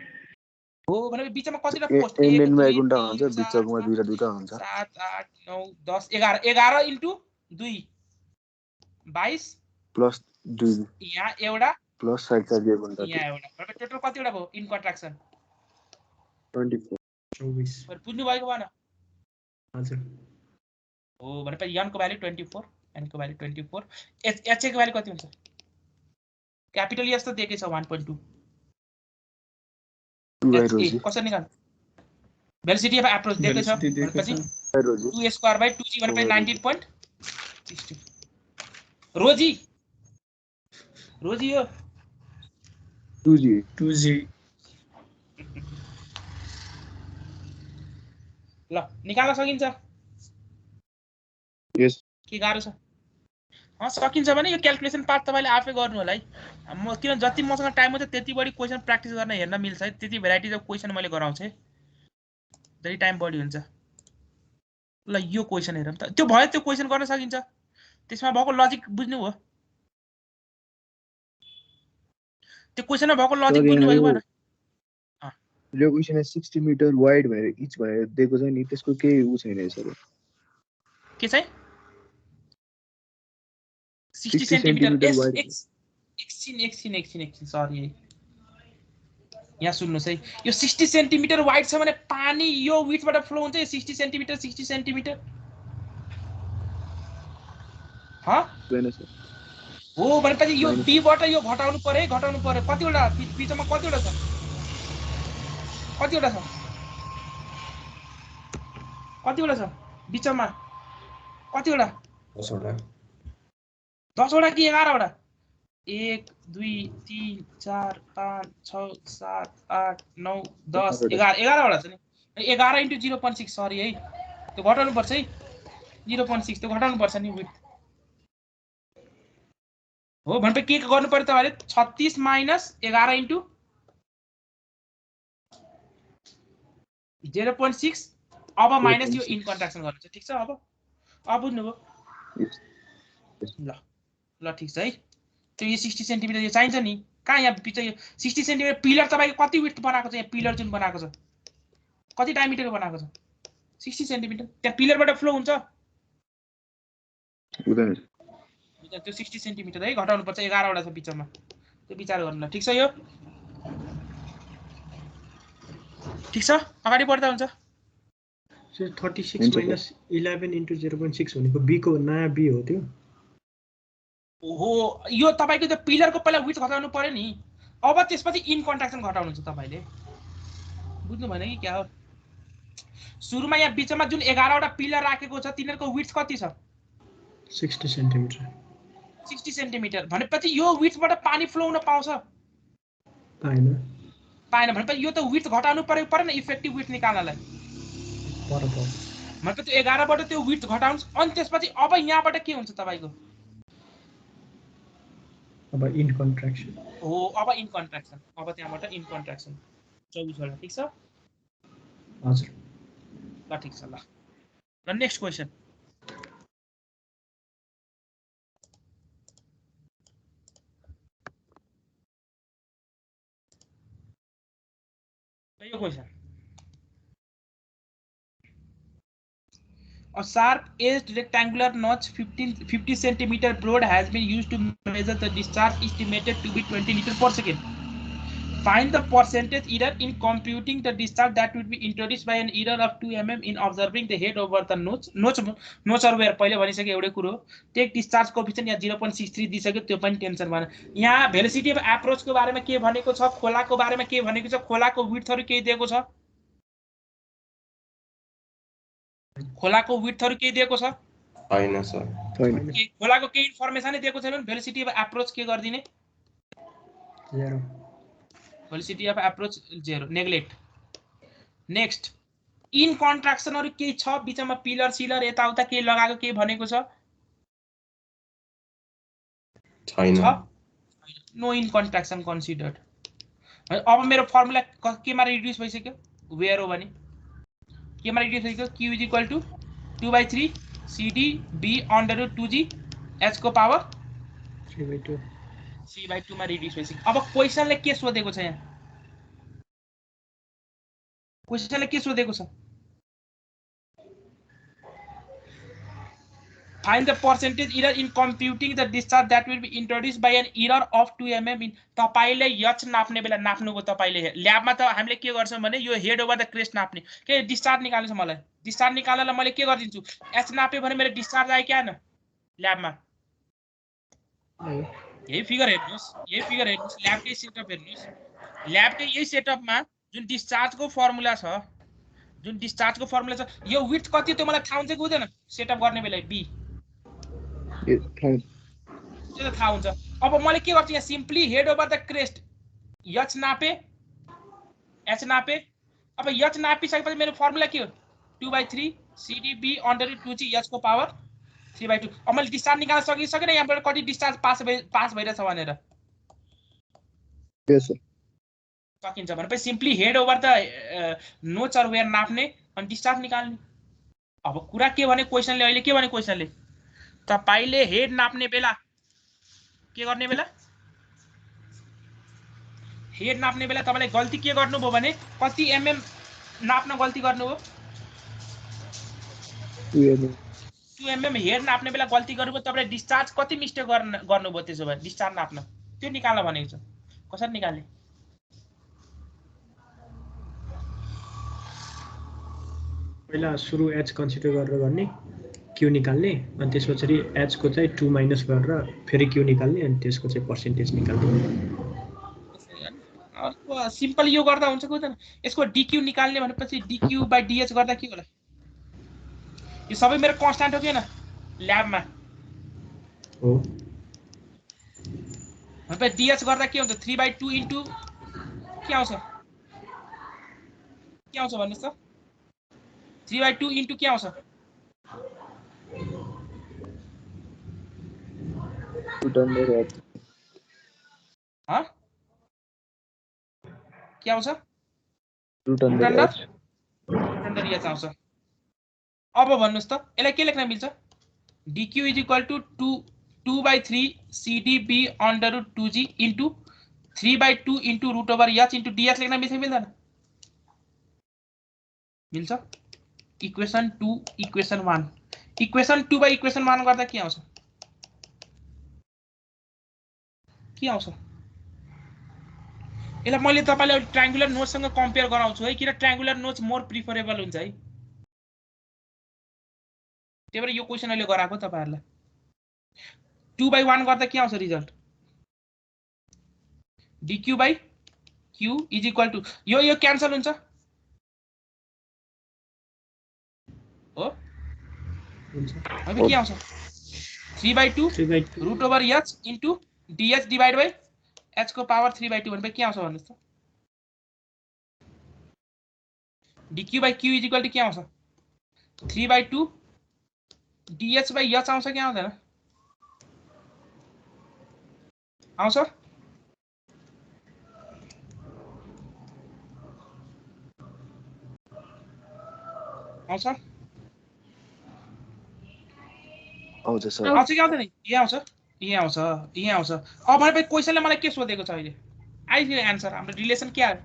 Speaker 1: हो भने बिचमा कतिटा
Speaker 8: ए-
Speaker 1: पोस्ट
Speaker 8: इन्डियनमा एक घण्टा हुन्छ बिचमा दुईटा हुन्छ
Speaker 1: 7 8 9 10 11 इन्टु 2 22
Speaker 8: प्लस 2
Speaker 1: यहाँ एउटा
Speaker 8: प्लस साइड एक घण्टा
Speaker 1: यहाँ एउटा भनेपछि टोटल कतिवटा भयो इन कन्ट्राक्सन
Speaker 2: 24
Speaker 6: 24
Speaker 1: बुझ्नु भएको भएन
Speaker 6: हजुर
Speaker 1: हो भनेपछि यन को भ्यालु 24 एन को भ्यालु 24 एच को भ्यालु कति हुन्छ क्यापिटल एस त दिएकै छ 1.2
Speaker 8: रोजी
Speaker 1: कसरी निकाल्नु भेलोसिटी अफ एप्रोच दिएकै छ भनेपछि 2 स्क्वायर बाइ 2g भनेपछि 19.60 रोजी यो
Speaker 2: 2G
Speaker 1: ल निकाल्न सकिन्छ
Speaker 2: यस
Speaker 1: के गाह्रो छ सकिन्छ भने यो क्याल्कुलेसन पार्ट तपाईले आफै गर्नु होला है म किन जति मसँग टाइम हुन्छ त्यति बढी क्वेशन प्र्याक्टिस गर्न हेर्न मिल्छ है त्यति भेराइटिज अफ क्वेशन मैले गराउँछु जति टाइम बढी हुन्छ ल यो क्वेशन हेरौँ त त्यो भयो त्यो क्वेशन गर्न सकिन्छ त्यसमा भएको लजिक बुझ्नु हो त्यो क्वेशनमा भएको लजिक बुझ्नु भएको भएन
Speaker 2: यो क्वेशन 60 मिटर वाइड भनेर इच भनेर दिएको छ नि त्यसको केही उ छैन सर
Speaker 1: के चाहिँ 60
Speaker 2: 60
Speaker 1: सेन्टिमिटर
Speaker 2: wide.
Speaker 1: एकछिन सरी यहाँ सुन्नुहोस् है यो 60 सेन्टिमिटर वाइड छ भने पानी यो विड्थबाट फ्लो हुन्छ यो 60 सेन्टिमिटर
Speaker 2: छैन सर
Speaker 1: हो भनेपछि यो B बाट यो घटाउनु पर्यो कतिवटा बिचमा कतिवटा छ बिचमा कतिवटा 10 वटा कि 11 वटा 1 2 3 4 5 6 7 8 9 10 11 वटा छ नि 11 इन्टु 0.6 सरी है त्यो घटाउनु पर्छ है 0.6 त्यो घटाउनु पर्छ नि विड्थ हो भनेपछि के गर्नु पर्यो तपाईले 36 माइनस 11 इन्टु 0.6 अब माइनस यो इन कन्ट्राक्सन गर्नु छ ठीक छ अब बुझ्नुभयो ल ठीक छ है त्यो यो 60 सेन्टिमिटर यो चाहिन्छ नि कहाँ यहाँ पिछ यो 60 सेन्टिमिटर पिलर तपाईको कति विड्थ बनाएको छ यहाँ पिलर जुन बनाएको छ कति डायमिटरको बनाएको छ 60 सेन्टिमिटर त्यहाँ पिलरबाट फ्लो हुन्छ
Speaker 2: हुँदैन
Speaker 1: त्यो 60 सेन्टिमिटर है घटाउनु पर्छ 11 वटा छ बिचमा त्यो विचार गर्नु ल ठीक छ यो ठीक छ अगाडि बढ्दा हुन्छ
Speaker 6: 36 minus 11 into 0.6 भनेको B को नयाँ B हो त्यो
Speaker 1: ओहो यो तपाईको त्यो पिलरको पहिला विड्थ घटाउनु पर्यो नि अब त्यसपछि इन कन्ट्राक्सन घटाउनु छ तपाईले बुझ्नु भएन कि क्या हो सुरुमा यहाँ बिचमा जुन 11 वटा पिलर राखेको छ तिनीहरुको विड्थ कति छ
Speaker 6: 60 सेन्टिमिटर
Speaker 1: 60 सेन्टिमिटर भनेपछि यो विड्थबाट पानी फ्लो हुन पाउँछ
Speaker 6: पाएन
Speaker 1: भनेपछि यो त विड्थ घटाउनु पर्यो नि इफेक्टिभ विड्थ निकाल्नलाई भनेपछि त्यो 11 बाट त्यो विड्थ घटाउनु अनि त्यसपछि अब यहाँबाट के हुन्छ तपाईको
Speaker 6: अब इन कन्ट्राक्सन
Speaker 1: हो अब इन कन्ट्राक्सन अब त्यहाँबाट इन कन्ट्राक्सन 24 वटा ठीक छ
Speaker 6: हजुर
Speaker 1: ल ठीक छ ल नेक्स्ट क्वेशन यो question A sharp-edged rectangular notch 50 cm broad has been used to measure the discharge estimated to be 20 liters per second. Find the percentage error in computing the discharge that would be introduced by an error of 2 mm in observing the head over the notch. नोचहरु हेर पहिले भनिसके एउटै कुरो take discharge coefficient यहाँ 0.63 दिसक्यो त्यो पनि tension भएन यहाँ भेलोसिटी अफ एप्रोच को बारेमा के भनेको छ खोलाको बारेमा के भनेको छ खोलाको विड्थहरु के दिएको छ खोलाको विड्थहरु के दिएको छ
Speaker 4: छैन सर
Speaker 1: खोलाको के इन्फर्मेसन दिएको छैन भेलोसिटी अफ एप्रोच के गर्दिने
Speaker 6: 0
Speaker 1: velocity of approach 0 neglect next in contraction हरु के छ बीचमा पिलर सिलर यता उता के लगाएको के भनेको छ
Speaker 4: छैन
Speaker 1: नो इन contraction considered अब मेरो फर्मुला केमा रिड्युस भइसक्यो वेयर हो भने केमा रिड्युस भइसक्यो q = 2/3 cd b under root 2g h को पावर
Speaker 6: 3/2
Speaker 1: 3/2 मा रिड्युस भइसक्यो अब क्वेशनले के सोधेको छ यहाँ क्वेशनले के सोधेको छ find the percentage error in computing the discharge that will be introduced by an error of 2 mm in तपाईले h नाप्ने बेला नाप्नुको तपाईले ल्याबमा त हामीले के गर्छौं भने यो हेड ओभर द क्रेस्ट नाप्ने के डिस्चार्ज निकाल्नु छ मलाई डिस्चार्ज निकाल्नलाई मैले के गर्दिन्छु h नाप्यो भने मेरो डिस्चार्ज आयो के हैन ल्याबमा यही फिगर हेर्नुस् ल्याबकै सेटअप हेर्नुस् ल्याबकै यही सेटअपमा जुन डिस्चार्जको फर्मुला छ यो विड्थ कति त्यो मलाई थाहा हुन्छ कि हुँदैन सेटअप गर्ने बेला बी त्यो थाहा हुन्छ अब मैले के गर्छु यहाँ simply head over the crest H नापे अब एच नापिसकेपछि मेरो फर्मुला के हो 2/3 cd b under root 2g h को पावर 3/2 अब मैले डिस्चार्ज निकाल्न सकेन यहाँबाट कति डिस्चार्ज पास भइरहेछ भनेर
Speaker 2: यस सर
Speaker 1: सकिन्छ भनेपछि सिम्पली हेड ओभर द नोच अर वेयर नाप्ने अनि डिस्चार्ज निकाल्ने अब कुरा के भने क्वेशनले अहिले के भने क्वेशनले तपाईले हेड नाप्ने बेला के गर्ने बेला हेड नाप्ने बेला तपाईले गल्ती के गर्नुभयो भने कति एमएम नाप्न गल्ती गर्नुभयो 2 mm हेड नाप्ने बेला गल्ती गर्नुभयो तपाईले डिस्चार्ज कति मिस्टेक गर्नुभयो त्यसो भए डिस्चार्ज नाप्न त्यो निकाल्न भनेको छ कसरी निकाल्ने
Speaker 6: पहिला सुरु h कन्सिडर गरेर गर्ने q निकाल्ने अनि त्यसपछि h को चाहिँ 2 माइनस गरेर फेरि q निकाल्ने अनि त्यसको चाहिँ पर्सेन्टेज निकाल्ने
Speaker 1: अर्को सिम्पल यो गर्दा हुन्छ कि हुँदैन यसको dq निकाल्ने भनेपछि dq/dh गर्दा के होला यो सबै मेरो कन्स्ट्यान्ट हो के हैन ल्याबमा
Speaker 6: हो
Speaker 1: भनेपछि dh गर्दा के हुन्छ 3/2 इन्टु के आउँछ भन्नुस् त 3/2 इन्टु के आउँछ के आउँछ
Speaker 2: रूट अन्डर
Speaker 1: h आउँछ अब भन्नुस् त यसलाई के लेख्न मिल्छ dq = 2/3 cd b under root 2g into 3/2 into root over h into dh लेख्न मिल्छ मिल्दैन मिल्छ equation 2 equation 1 equation 2 by equation 1 गर्दा के आउँछ यसलाई मैले तपाईलाई ट्रायंगुलर नोच सँग कम्पेयर गराउँछु है किन ट्रायंगुलर नोच मोर प्रिफरेबल हुन्छ है त्यही भएर यो क्वेशन अहिले गराएको तपाईहरुलाई 2/1 गर्दा के आउँछ रिजल्ट dq/q = यो क्यान्सल हुन्छ हो अब के आउँछ 3/2 root over h into dh divide by h को पावर 3/2 भनेपछि के आउँछ भन्नुस् त dq/q = के आउँछ 3/2 dh/h आउँछ के आउँदैन आउँछ
Speaker 2: सर
Speaker 1: आउँछ कि आउँदैन यही आउँछ अब भनेपछि क्वेशनले मलाई के सोधेको छ अहिले आइदियो आन्सर हाम्रो रिलेसन के आयो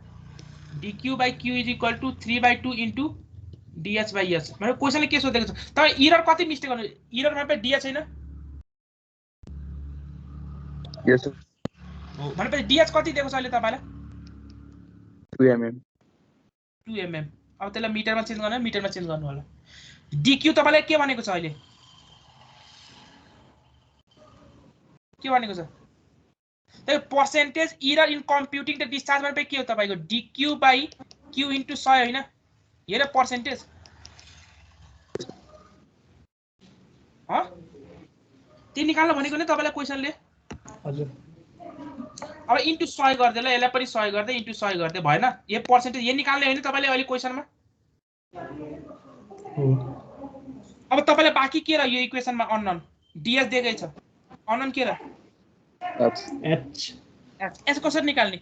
Speaker 1: dq/q = 3/2 इन्टु dh/h मैले क्वेशनले के सोधेको छ तपाई एरर कति मिस्टेक गर्नु एरर भनेपछि dh छैन
Speaker 2: यस सर
Speaker 1: हो भनेपछि dh कति दिएको छ अहिले तपाईलाई
Speaker 2: 2 mm
Speaker 1: 2 mm अब त्यसलाई मिटरमा चेन्ज गर्न मिटरमा चेन्ज गर्नु होला DQ तपाईले के भनेको छ अहिले के भनेको छ त्यो percentage error in computing the discharge भनेपछि के हो तपाईको DQ बाइ Q इन्टु 100 हैन हेर पर्सेन्टेज ह त्यो निकाल्न भनेको नि तपाईलाई क्वेशनले
Speaker 6: हजुर
Speaker 1: अब इन्टु 100 गर्दै ल यसलाई पनि 100 गर्दै इन्टु 100 गर्दै भएन यो पर्सेन्टेज यो निकाल्ने हैन तपाईले अहिले क्वेशनमा
Speaker 6: हो
Speaker 1: अब तपाईलाई बाँकी के र यो इक्वेशनमा अननोन DS दिएकै छ अननोन के र
Speaker 2: H
Speaker 6: H
Speaker 1: एच कसरी निकाल्ने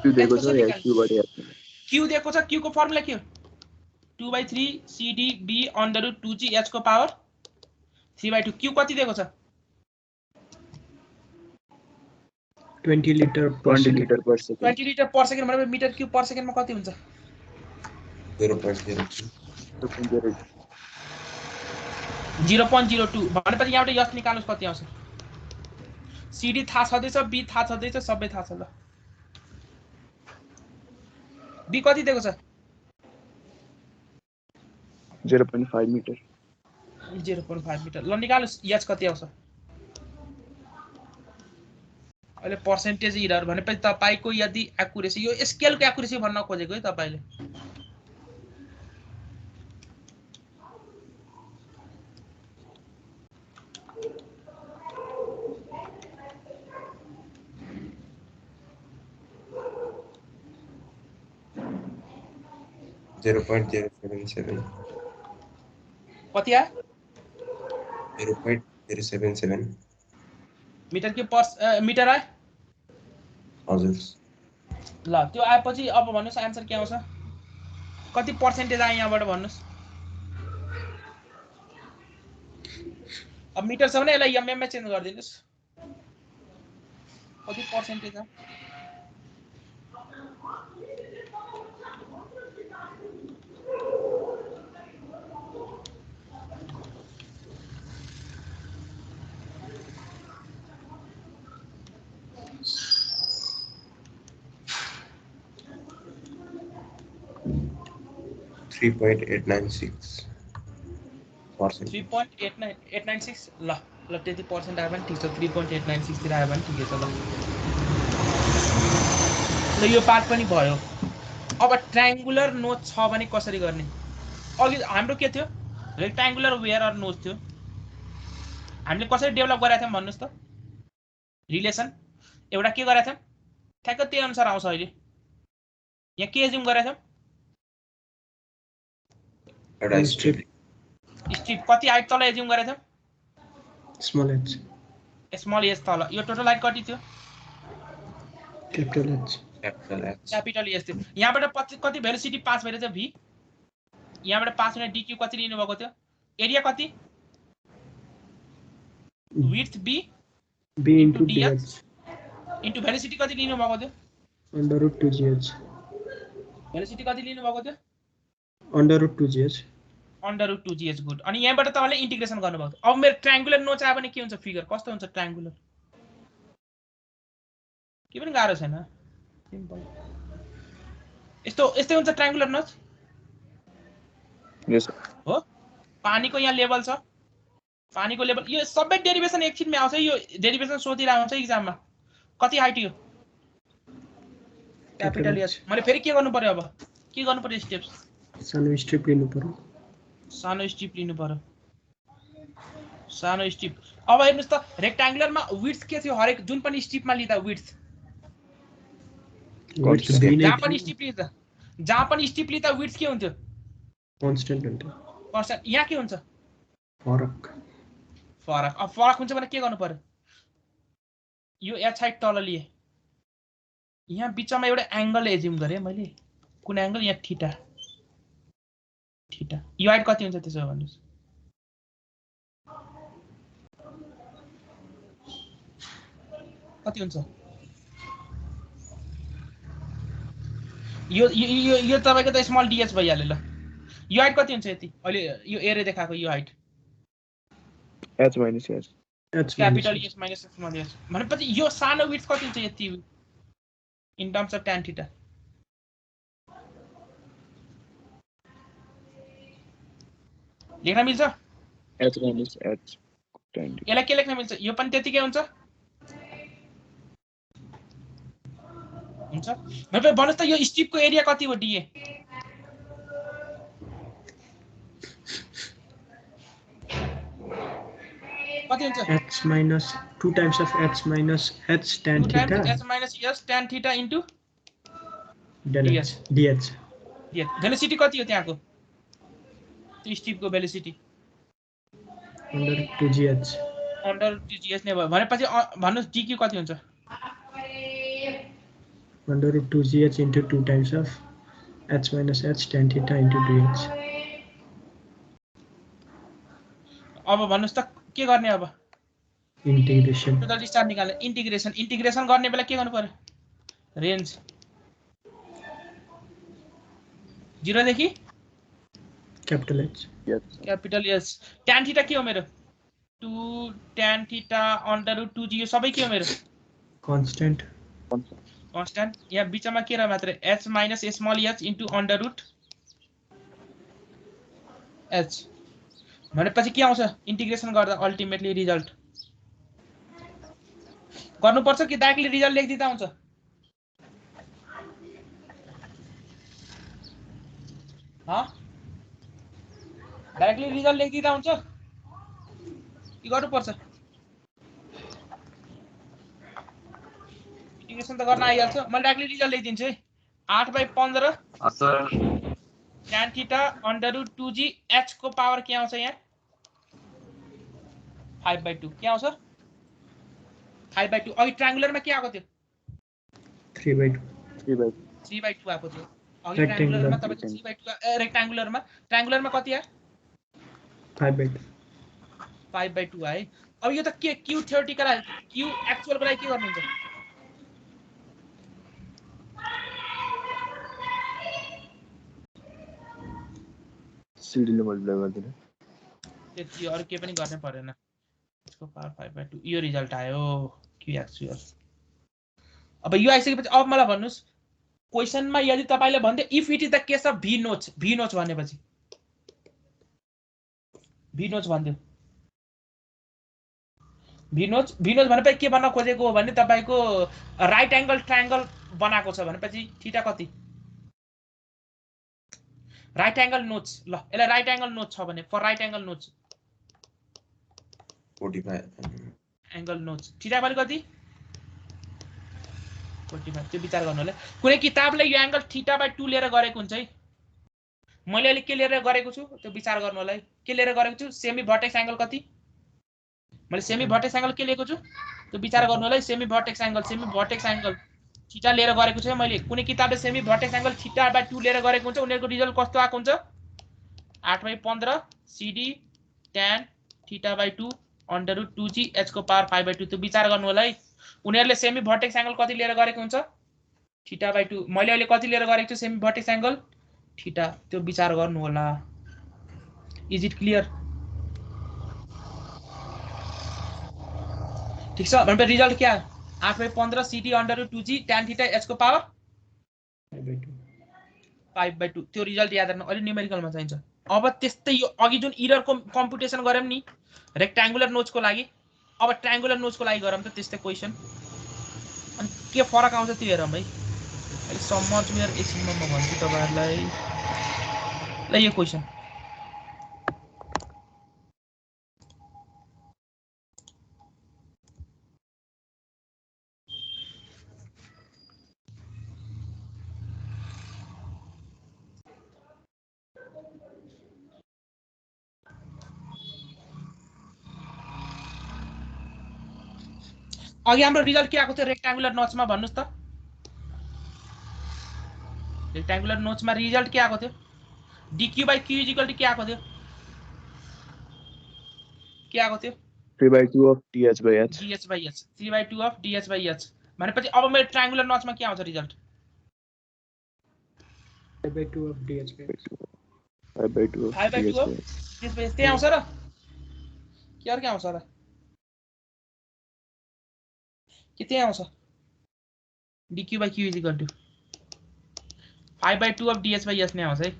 Speaker 2: Q दिएको छ या Q बढी
Speaker 1: Q दिएको छ Q को फर्मुला के हो 2/3 CD/B √2G H को पावर 3/2 Q कति दिएको छ
Speaker 6: 20 litre
Speaker 2: 20 litre per second
Speaker 1: 20 litre per second भनेपछि मिटर क्यूब पर सेकेन्डमा कति हुन्छ 0.02 भनेपछि यहाँबाट यस निकाल्नुस् कति आउँछ CD थाहा छदैछ B थाहा छदैछ सबै थाहा छ ल B कति दिएको छ
Speaker 2: 0.5 मिटर
Speaker 1: 0.5 मिटर ल निकाल्नुस् H कति आउँछ अहिले पर्सेन्टेज एरर भनेपछि तपाईको यदि एक्युरेसी यो स्केलको एक्युरेसी भन्न खोजेको है तपाईले कति आयो
Speaker 4: 0.077
Speaker 1: मिटर के पर मिटर आयो
Speaker 4: हजुर
Speaker 1: ल त्यो आएपछि अब भन्नुस् आन्सर के आउँछ कति पर्सेन्टेज आयो यहाँबाट भन्नुस् अब मिटर छ भने यसलाई एमएम मा चेन्ज गरिदिनुस् कति पर्सेन्टेज आयो
Speaker 4: .896%
Speaker 1: 3.896 ल ल त्यति पर्सेन्ट आयो भने ठिक छ 3.896 तिर आयो भने ठिकै छ ल ल यो पार्ट पनि भयो अब ट्रायंगुलर नोच छ भने कसरी गर्ने अघि हाम्रो के थियो रेक्टेंगुलर वेयर अर नोच थियो हामीले कसरी डेभलप गरेका थियौं भन्नुस् त रिलेसन एउटा के गरेका थियौं ठ्याक्क त्यही अनुसार आउँछ अहिले यहाँ के एज्युम गरेका थियौं
Speaker 4: एउटा स्ट्रिप
Speaker 1: कति हाइट तल एज्युम गरेका थियौं
Speaker 6: स्मल एच
Speaker 1: तल यो टोटल हाइट कति थियो
Speaker 6: क्यापिटल
Speaker 1: एच थियो यहाँबाट कति भेलोसिटी पास भएर चाहिँ v यहाँबाट पास हुने dq कति लिनु भएको थियो एरिया कति width b
Speaker 6: into dx
Speaker 1: into velocity कति लिनु भएको थियो
Speaker 6: √2gh
Speaker 1: भेलोसिटी कति लिनु भएको थियो
Speaker 6: √2gh
Speaker 1: गुड अनि यहाँबाट तपाईले इन्टिग्रेसन गर्नुभएको थियो अब मेरो ट्रायंगुलर नोच आयो भने के हुन्छ फिगर कस्तो हुन्छ ट्रायंगुलर के पनि गाह्रो छैन सिम्पल यस्तै हुन्छ ट्रायंगुलर नोच
Speaker 2: यस
Speaker 1: हो पानीको यहाँ लेभल छ पानीको लेभल यो सबै डेरिभेसन एकछिनमै आउँछ यो डेरिभेसन सोधिरहेको हुन्छ एक्जाममा कति हाइट यो क्यापिटल एच मैले फेरि के गर्नु पर्यो अब के गर्नु पर्यो स्टेप्स
Speaker 6: सानो स्ट्रिप लिनु पर्यो सानो स्ट्रिप
Speaker 1: अब हेर्नुस् त रेक्टेंगुलरमा विड्थ के थियो हरेक जुन पनि स्ट्रिपमा लिदा विड्थ जहाँ पनि स्ट्रिप लिदा विड्थ के हुन्थ्यो
Speaker 6: कन्स्टेन्ट हुन्छ
Speaker 1: यहाँ के हुन्छ
Speaker 6: फरक
Speaker 1: अब फरक हुन्छ भने के गर्नु पर्यो यो एच हाइट तल लिए यहाँ बिचमा एउटा एंगल एज्युम गरे मैले कुन एंगल यहाँ थीटा यो हाइट कति हुन्छ त्यसो भन्नुस् कति हुन्छ यो तपाईको त स्मल डीएच भइहाल्यो ल यो हाइट कति हुन्छ यति अहिले यो एरे देखाएको यो height
Speaker 2: h minus h
Speaker 1: capital H minus small H भनेपछि यो सानो विड्थ कति हुन्छ यति in terms of tan theta लेख्न मिल्छ
Speaker 2: H minus H tan theta.
Speaker 1: यसलाई के लेख्न मिल्छ यो पनि त्यतिकै हुन्छ भनेपछि भन्नुस् त यो स्ट्रिपको एरिया कति हो डीए कति हुन्छ
Speaker 6: H minus 2 times of H minus H tan
Speaker 1: 2
Speaker 6: theta
Speaker 1: times h minus s tan theta into
Speaker 6: then
Speaker 1: dh.
Speaker 6: dh.
Speaker 1: Velocity कति हो त्यहाँको त्यो स्ट्रिपको velocity
Speaker 6: Under 2gh.
Speaker 1: Under 2gh नै भयो भनेपछि भन्नुस् dq कति हुन्छ
Speaker 6: Under root 2gh into 2 times of h minus h tan theta into dh.
Speaker 1: अब भन्नुस् त के गर्ने अब
Speaker 6: Integration.
Speaker 1: टोटल डिस्चार्ज निकाल्ने इन्टिग्रेसन गर्ने बेला के गर्नु पर्यो रेन्ज 0 देखि
Speaker 6: Capital H.
Speaker 2: Yes.
Speaker 1: Capital S tan theta के हो मेरो 2 tan theta under root 2g यो सबै के हो मेरो
Speaker 6: Constant.
Speaker 1: कन्स्ट्यान्ट यहाँ बिचमा के रह्यो मात्र h minus small h into under root h भनेपछि के आउँछ इन्टिग्रेसन गर्दा अल्टिमेटली रिजल्ट गर्नुपर्छ कि डाइरेक्टली रिजल्ट लेखिदिँदा हुन्छ डाइरेक्टली रिजल्ट लेखिदिँदा हुन्छ के गर्नुपर्छ इन्टिग्रेसन त गर्न आइहाल्छ मैले डाइरेक्टली रिजल्ट लेखिदिन्छु है 8/15 tan theta under root 2g h को पावर के आउँछ यहाँ 5/2 के आउँछ 5/2 अघि ट्रायंगुलरमा के आएको थियो
Speaker 6: 3/2.
Speaker 1: 3/2 आएको थियो अघि ट्रायंगुलरमा तपाईको 3/2 रेक्टांगुलरमा ट्रायंगुलरमा कति आयो
Speaker 6: 5/2.
Speaker 1: 5/2 आयो अब यो त के क्यू थ्योरेटिकल आयो क्यू एक्चुअलको लागि के गर्नुहुन्छ
Speaker 2: CD ले मल्टिप्लाई गर्दिनु
Speaker 1: त्यति अरु के पनि गर्ने पर्दैन यसको पावर 5/2 यो रिजल्ट आयो क्यू एक्चुअल अब यो आइसकेपछि अब मलाई भन्नुस् क्वेशनमा यदि तपाईले भन्थे if it is the case of v नोच भनेपछि v नोच भन्दियो v नोच भनेपछि के भन्न खोजेको हो भने तपाईको राइट एंगल ट्रायंगल बनाएको छ भनेपछि थीटा कति राइट एंगल नोच ल यसलाई राइट एंगल नोच छ भने फर राइट एंगल नोच
Speaker 4: 45
Speaker 1: एंगल नोच थीटा भ्यालु कति 45 त्यो विचार गर्नु होला कुनै किताबले यो एंगल थीटा/2 लिएर गरेको हुन्छ है मैले अहिले के लिएर गरेको छु त्यो विचार गर्नु होला है के लिएर गरेको छु सेमी भर्टेक्स एंगल कति मैले सेमी भर्टेक्स एंगल के लिएको छु त्यो विचार गर्नु होला है सेमी भर्टेक्स एंगल थीटा लिएर गरेको छु मैले कुनै किताबले सेमी भर्टेक्स एंगल थीटा/2 लिएर गरेको हुन्छ उनीहरुको रिजल्ट कस्तो आएको हुन्छ 8/15 CD tan थीटा/2 under root 2g h को पावर 5/2 त्यो विचार गर्नु होला है उनीहरुले सेमी भर्टेक्स एंगल कति लिएर गरेको हुन्छ थीटा/2 मैले अहिले कति लिएर गरेको छु सेमी भर्टेक्स एंगल थीटा त्यो विचार गर्नु होला इज इट क्लियर ठीक छ भनेपछि रिजल्ट के आयो 8/15 CD under root 2g tan theta h को पावर 5/2 त्यो रिजल्ट याद राख्नु अलि न्यूमेरिकलमा चाहिन्छ अब त्यस्तै यो अघि जुन एरर को कम्प्युटेसन गर्यौं नि रेक्टांगुलर नोच को लागि अब ट्रायंगुलर नोच को लागि गरौँ त त्यस्तै क्वेशन अनि के फरक आउँछ त्यो हेरौँ है अहिले समझ मेरो एकछिनमा म भन्छु तपाईहरुलाई ल यो क्वेशन अघि हाम्रो रिजल्ट के आएको थियो रेक्टांगुलर नोचमा भन्नुस् त रेक्टांगुलर नोचमा रिजल्ट के आएको थियो dq/q के आएको थियो
Speaker 2: 3/2 of dh/h
Speaker 1: dh/h 3/2 of dh/h भनेपछि अब मेरो ट्रायंगुलर नोचमा के आउँछ result
Speaker 6: 5/2 of dh/h.
Speaker 2: 5/2 of
Speaker 1: 5/2 of
Speaker 2: dh/h
Speaker 1: dh/h त्यही आउँछ र के अर्को आउँछ र के त्यही आउँछ dq by q is equal to 5/2 of ds by s नै आउँछ है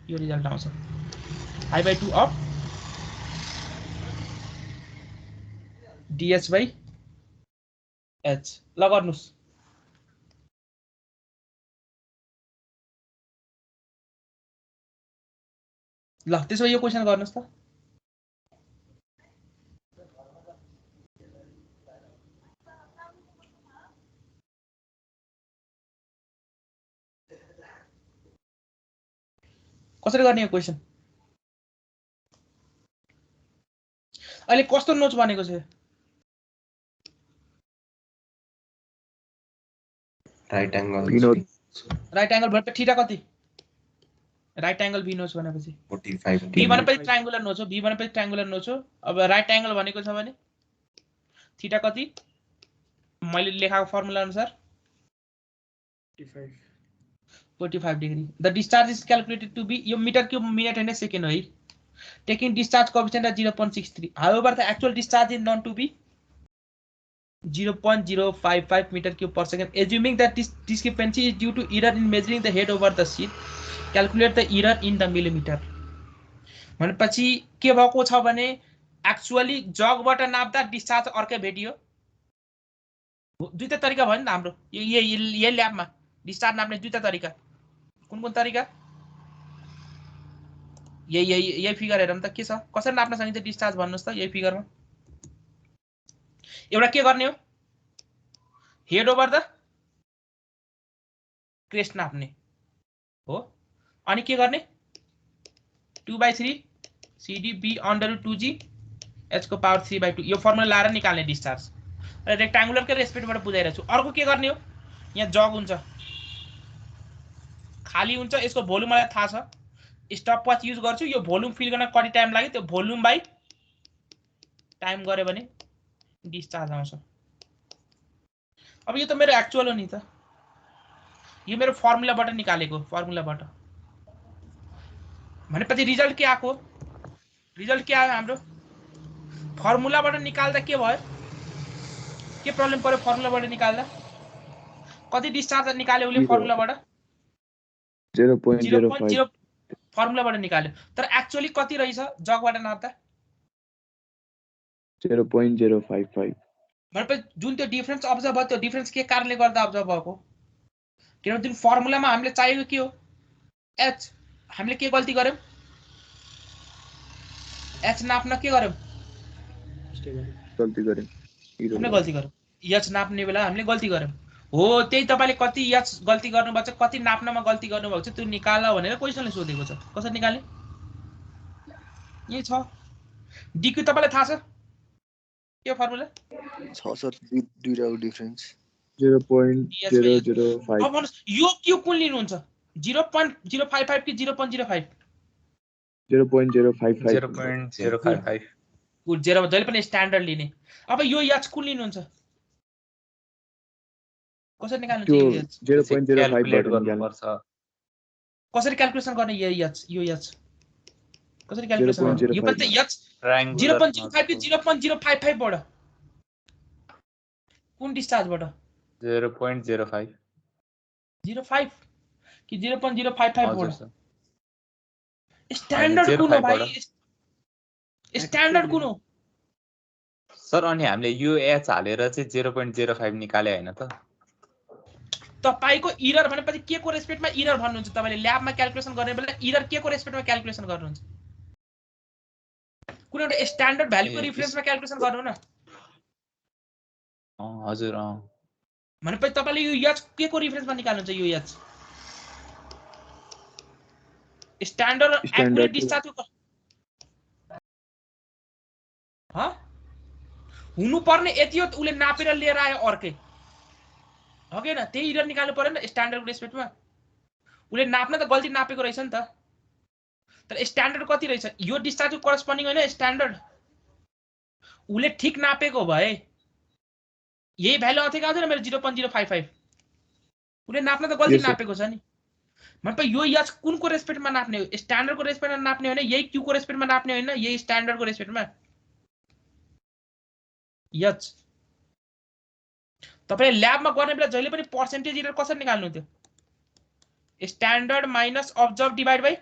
Speaker 1: यो रिजल्ट आउँछ 5/2 of ds by h ल गर्नुस् ल त्यसो यो क्वेशन गर्नुस् त कसरी गर्ने यो क्वेशन अहिले कस्तो नोट्स बनेको छ
Speaker 4: राइट एंगल
Speaker 1: राइट एंगल भनेपछि थीटा कति राइट एंगल b नोट्स भनेपछि
Speaker 4: 45
Speaker 1: b भनेपछि ट्रायंगुलर नोट्स हो b भनेपछि ट्रायंगुलर नोट्स हो अब राइट एंगल भनेको छ भने थीटा कति मैले लेखाको फर्मुला अनुसार 45 degree the discharge is calculated to be यो मीटर क्यूब मिनट हैन सेकेन्ड हो है taking discharge coefficient at 0.63 however the actual discharge is known to be 0.055 meter cube per second assuming that this discrepancy is due to error in measuring the head over the sheet calculate the error in the millimeter भनेपछि के भएको छ भने actually जगबाट नाप्दा discharge अर्कै भेटियो दुईटा तरिका भयो नि हाम्रो यो ल्याबमा डिस्चार्ज नाप्ने दुईटा तरिका कुन तरिका यही फिगर हेरौँ त के छ कसरी नाप्न सकिन्छ डिस्चार्ज भन्नुस् त यही फिगरमा एउटा के गर्ने हो हेड ओभर द क्रेस्ट नाप्ने हो अनि के गर्ने 2/3 cd b/2g h को पावर 3/2 यो फर्मुला लाएर निकाल्ने डिस्चार्ज र रेक्टांगुलर के रेस्पेक्टबाट बुझाइरहेछु अर्को के गर्ने हो यहाँ जग हुन्छ खाली हुन्छ यसको भोल्युम मलाई थाहा छ स्टपवॉच युज गर्छु यो भोल्युम फिल गर्न कति टाइम लाग्यो त्यो भोल्युम बाइ टाइम गरे भने डिस्चार्ज आउँछ अब यो त मेरो एक्चुअल हो नि त यो मेरो फर्मुलाबाट निकालेको फर्मुलाबाट भनेपछि रिजल्ट के आको रिजल्ट के आयो हाम्रो फर्मुलाबाट निकाल्दा के भयो के प्रब्लम पर्यो फर्मुलाबाट निकाल्दा कति डिस्चार्ज निकाल्यो उले फर्मुलाबाट
Speaker 2: 0.05
Speaker 1: फर्मुलाबाट निकाल्यो तर एक्चुअली कति रहेछ जगबाट नाप्दा
Speaker 2: 0.055
Speaker 1: भनेपछि जुन त्यो डिफरेन्स अब्जर्भ भयो त्यो डिफरेन्स के कारणले गर्दा अब्जर्भ भएको किनभने जुन फर्मुलामा हामीले चाहिएको के हो h हामीले के गल्ती गर्यौं h नाप्न के गर्यौं
Speaker 2: गल्ती गर्यौं
Speaker 1: हामीले गल्ती गर्यौं h नाप्ने बेला हामीले गल्ती गर्यौं हो त्यही तपाईले कति h गल्ती गर्नुभएको छ कति नाप्नमा गल्ती गर्नुभएको छ त्यो निकाल्ला भनेर क्वेशनले सोधेको छ कसरी निकाल्ने यही छ dq तपाईलाई थाहा छ के फर्मुला
Speaker 8: छ सर दुईटाको डिफरेन्स
Speaker 2: 0.005
Speaker 1: अब भन्नुस् यो q कुन लिनुहुन्छ 0.055 कि 0.05
Speaker 2: 0.055
Speaker 7: 0.055
Speaker 1: गुड जेरो जहिले पनि स्ट्यान्डर्ड लिने अब यो h कुन लिनुहुन्छ कसरी निकाल्नु
Speaker 2: त्यो
Speaker 1: चाहिँ यो h
Speaker 2: 0.05
Speaker 7: क्याल्कुलेट गर्नुपर्छ
Speaker 1: कसरी क्याल्कुलेसन गर्ने यो h कसरी क्याल्कुलेसन गर्ने यो पनि त h 0.05 कि 0.055 बाट कुन डिस्चार्ज बाट
Speaker 7: 0.05
Speaker 1: 05 कि 0.055 बाट स्ट्यान्डर्ड कुन हो भाइ स्ट्यान्डर्ड कुन हो
Speaker 7: सर अनि हामीले यो h हालेर चाहिँ 0.05 निकाले हैन त
Speaker 1: तपाईको एरर भनेपछि के को रेस्पेक्टमा एरर भन्नुहुन्छ तपाईले ल्याबमा क्याल्कुलेसन गर्ने बेला एरर के को रेस्पेक्टमा क्याल्कुलेसन गर्नुहुन्छ कुनै एउटा स्ट्यान्डर्ड भ्यालुको रिफरेन्समा क्याल्कुलेसन गर्नु न
Speaker 7: हजुर
Speaker 1: भनेपछि तपाईले यो h के को रिफरेन्समा निकाल्नुहुन्छ यो h स्ट्यान्डर्ड एक्युरेट डिस्चार्जको ह हुनु पर्ने यति हो उले नापेर लिएर आयो अर्कै हो के न त्यही एरर निकाल्नु पर्यो नि स्ट्यान्डर्डको रेस्पेक्टमा उले नाप्न त गल्ती नापेको रहेछ नि त तर स्ट्यान्डर्ड कति रहेछ यो डिस्चार्जको करस्पोन्डिङ हैन स्ट्यान्डर्ड उले ठीक नापेको भए यही भ्यालु आउँथ्यो आउँदैन मेरो 0.055 उले नाप्न त गल्ती नापेको छ नि मतलब यो h कुनको रेस्पेक्टमा नाप्ने हो स्ट्यान्डर्डको रेस्पेक्टमा नाप्ने हैन यही q को रेस्पेक्टमा नाप्ने हैन यही स्ट्यान्डर्डको रेस्पेक्टमा h तपाईले ल्याबमा गर्ने बेला जहिले पनि पर्सेन्टेज एरर कसरी निकाल्नु त्यो standard minus observe divide by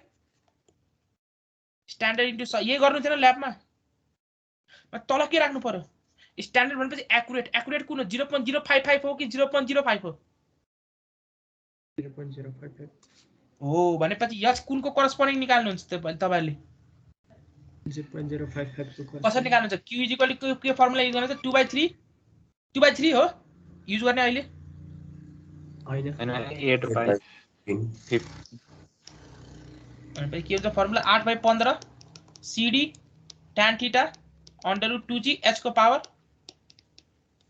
Speaker 1: standard into यही गर्नु थिएन ल्याबमा तल के राख्नु पर्यो स्ट्यान्डर्ड भनेपछि एक्युरेट कुन हो 0.055 हो कि 0.05 हो
Speaker 6: 0.055
Speaker 1: हो भनेपछि यस कुनको करस्पोन्डिङ निकाल्नुहुन्छ तपाईहरुले
Speaker 6: 0.055 को
Speaker 1: कसरी निकाल्नुहुन्छ q इक्वल के फर्मुला युज गर्नुहुन्छ 2/3 हो युज गर्ने अहिले
Speaker 6: हैन
Speaker 7: 8/5
Speaker 1: भनेपछि के हुन्छ formula 8/15 cd tan theta √2g h को पावर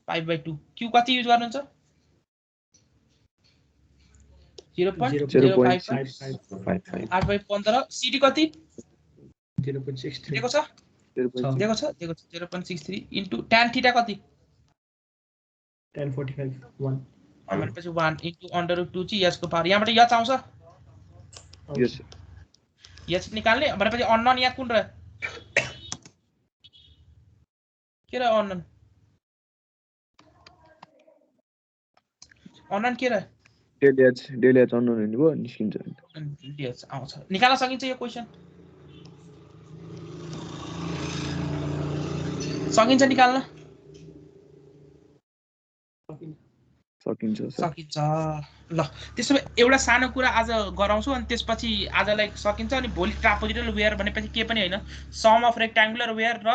Speaker 1: 5/2 q कति युज गर्नुहुन्छ 0.055 8/15 cd कति
Speaker 6: 0.63
Speaker 1: दिएको छ 0.63 इन्टु tan थीटा कति
Speaker 6: tan 45 1
Speaker 1: भनेपछि 1 इन्टु √2g h को पावर यहाँबाट h आउँछ
Speaker 2: यस
Speaker 1: h निकाल्ने भनेपछि अननोन यहाँ कुन रह्यो के रह्यो अननोन के रह्यो
Speaker 2: डेल एच अननोन हुने भयो निस्किन्छ
Speaker 1: ds आउँछ निकाल्न सकिन्छ यो क्वेशन सकिन्छ निकाल्न
Speaker 2: सकिन्छ
Speaker 1: ल त्यसो भए एउटा सानो कुरा आज गराउँछु अनि त्यसपछि आजलाई सकिन्छ अनि भोलि ट्रापोजिडल वेयर भनेपछि के पनि हैन सम अफ रेक्ट्याङ्गुलर वेयर र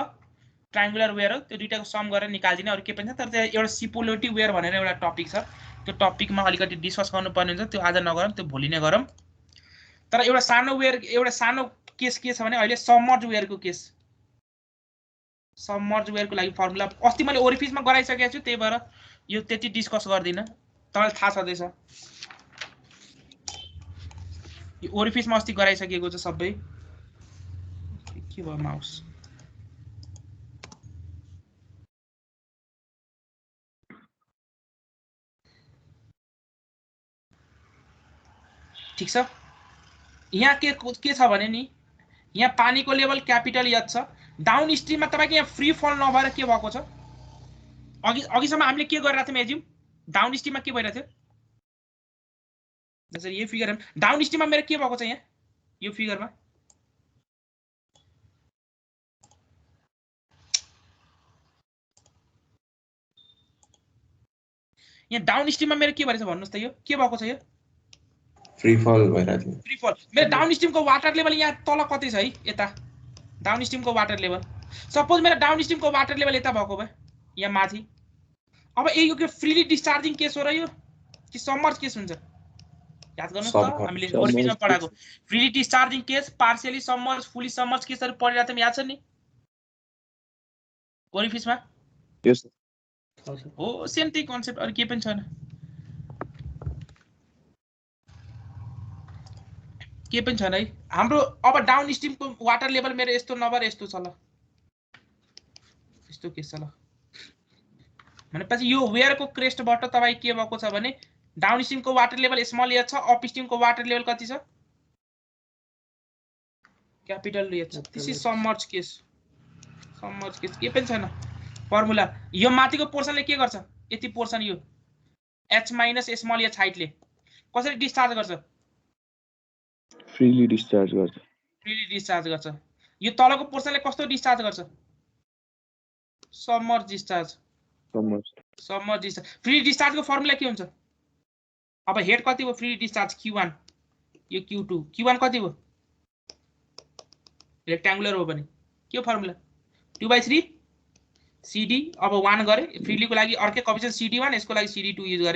Speaker 1: ट्रायंगुलर वेयर हो त्यो दुईटाको सम गरेर निकाल्दिने अरु के पनि छ तर त्यो एउटा सिपोलेटिभ वेयर भनेर एउटा टपिक छ त्यो टपिकमा अलिकति डिस्कस गर्नुपर्ने हुन्छ त्यो आज नगरौँ त्यो भोलि नै गरौँ तर एउटा सानो केस के छ भने अहिले सबमर्ज वेयरको केस सबमर्ज वेयरको लागि फर्मुला अस्ति मैले ओरिफिसमा गराइसकेको छु त्यही भएर यो त्यति डिस्कस गर्दिन तपाईलाई थाहा छदैछ यो ओरिफिसमा अस्ति गराइसकेको छ सबै के भयो माउस ठीक छ यहाँ के छ भने नि यहाँ पानीको लेभल क्यापिटल एच छ डाउन स्ट्रीममा तपाईको यहाँ फ्री फल नभएर के भएको छ अघिसम्म हामीले के गरिरहेको थियौं एज्युम डाउन स्ट्रीममा के भइरहेको थियो जसरी यो फिगर डाउन स्ट्रीममा मेरो के भएको छ यहाँ यो फिगरमा यहाँ डाउन स्ट्रीममा मेरो के भइरहेछ भन्नुस् त यो के भएको छ यो
Speaker 4: फ्री फल भइरहेछ
Speaker 1: फ्री फल मेरो डाउन स्ट्रीमको वाटर लेभल यहाँ तल कति छ है यता डाउन स्ट्रीमको वाटर लेभल सपोज मेरो डाउन स्ट्रीमको वाटर लेभल यता भएको भए यहाँ माथि अब यो के फ्रीली डिस्चार्जिङ केस हो र यो कि सबमर्ज केस हुन्छ याद गर्नुस् त हामीले ओरिफिसमा पढाको फ्रीली डिस्चार्जिङ केस पार्शियली सबमर्ज फुली सबमर्ज केसहरु पढिरहेको थियौं याद छ नि ओरिफिसमा
Speaker 2: यस
Speaker 1: हो सेम त्यही कन्सेप्ट अरु के पनि छैन के पनि छैन है हाम्रो अब डाउन स्ट्रीमको वाटर लेभल मेरो यस्तो नभएर यस्तो छ ल यस्तो केस छ ल भनेपछि यो वेयरको क्रेस्टबाट तपाई के भएको छ भने डाउन स्ट्रीमको वाटर लेभल स्मल एच छ अप स्ट्रीमको वाटर लेभल कति छ क्यापिटल एच छ दिस इज सबमर्ज केस के पनि छैन फर्मुला यो माथिको पोर्सनले के गर्छ यति पोर्सन यो h माइनस स्मल एच हाइटले कसरी डिस्चार्ज गर्छ
Speaker 2: फ्रीली डिस्चार्ज गर्छ यो तलको पोर्सनले कस्तो डिस्चार्ज गर्छ सबमर्ज डिस्चार्ज फ्री डिस्चार्जको फर्मुला के हुन्छ अब हेड कति हो फ्री डिस्चार्ज q1 यो q2 q1 कति हो रेक्ट्याङ्गुलर हो भने के फर्मुला 2/3 cd अब 1 गरे फ्रीली को लागि अर्कै कोएफिसिएन्ट cd1 यसको लागि cd2 युज गरे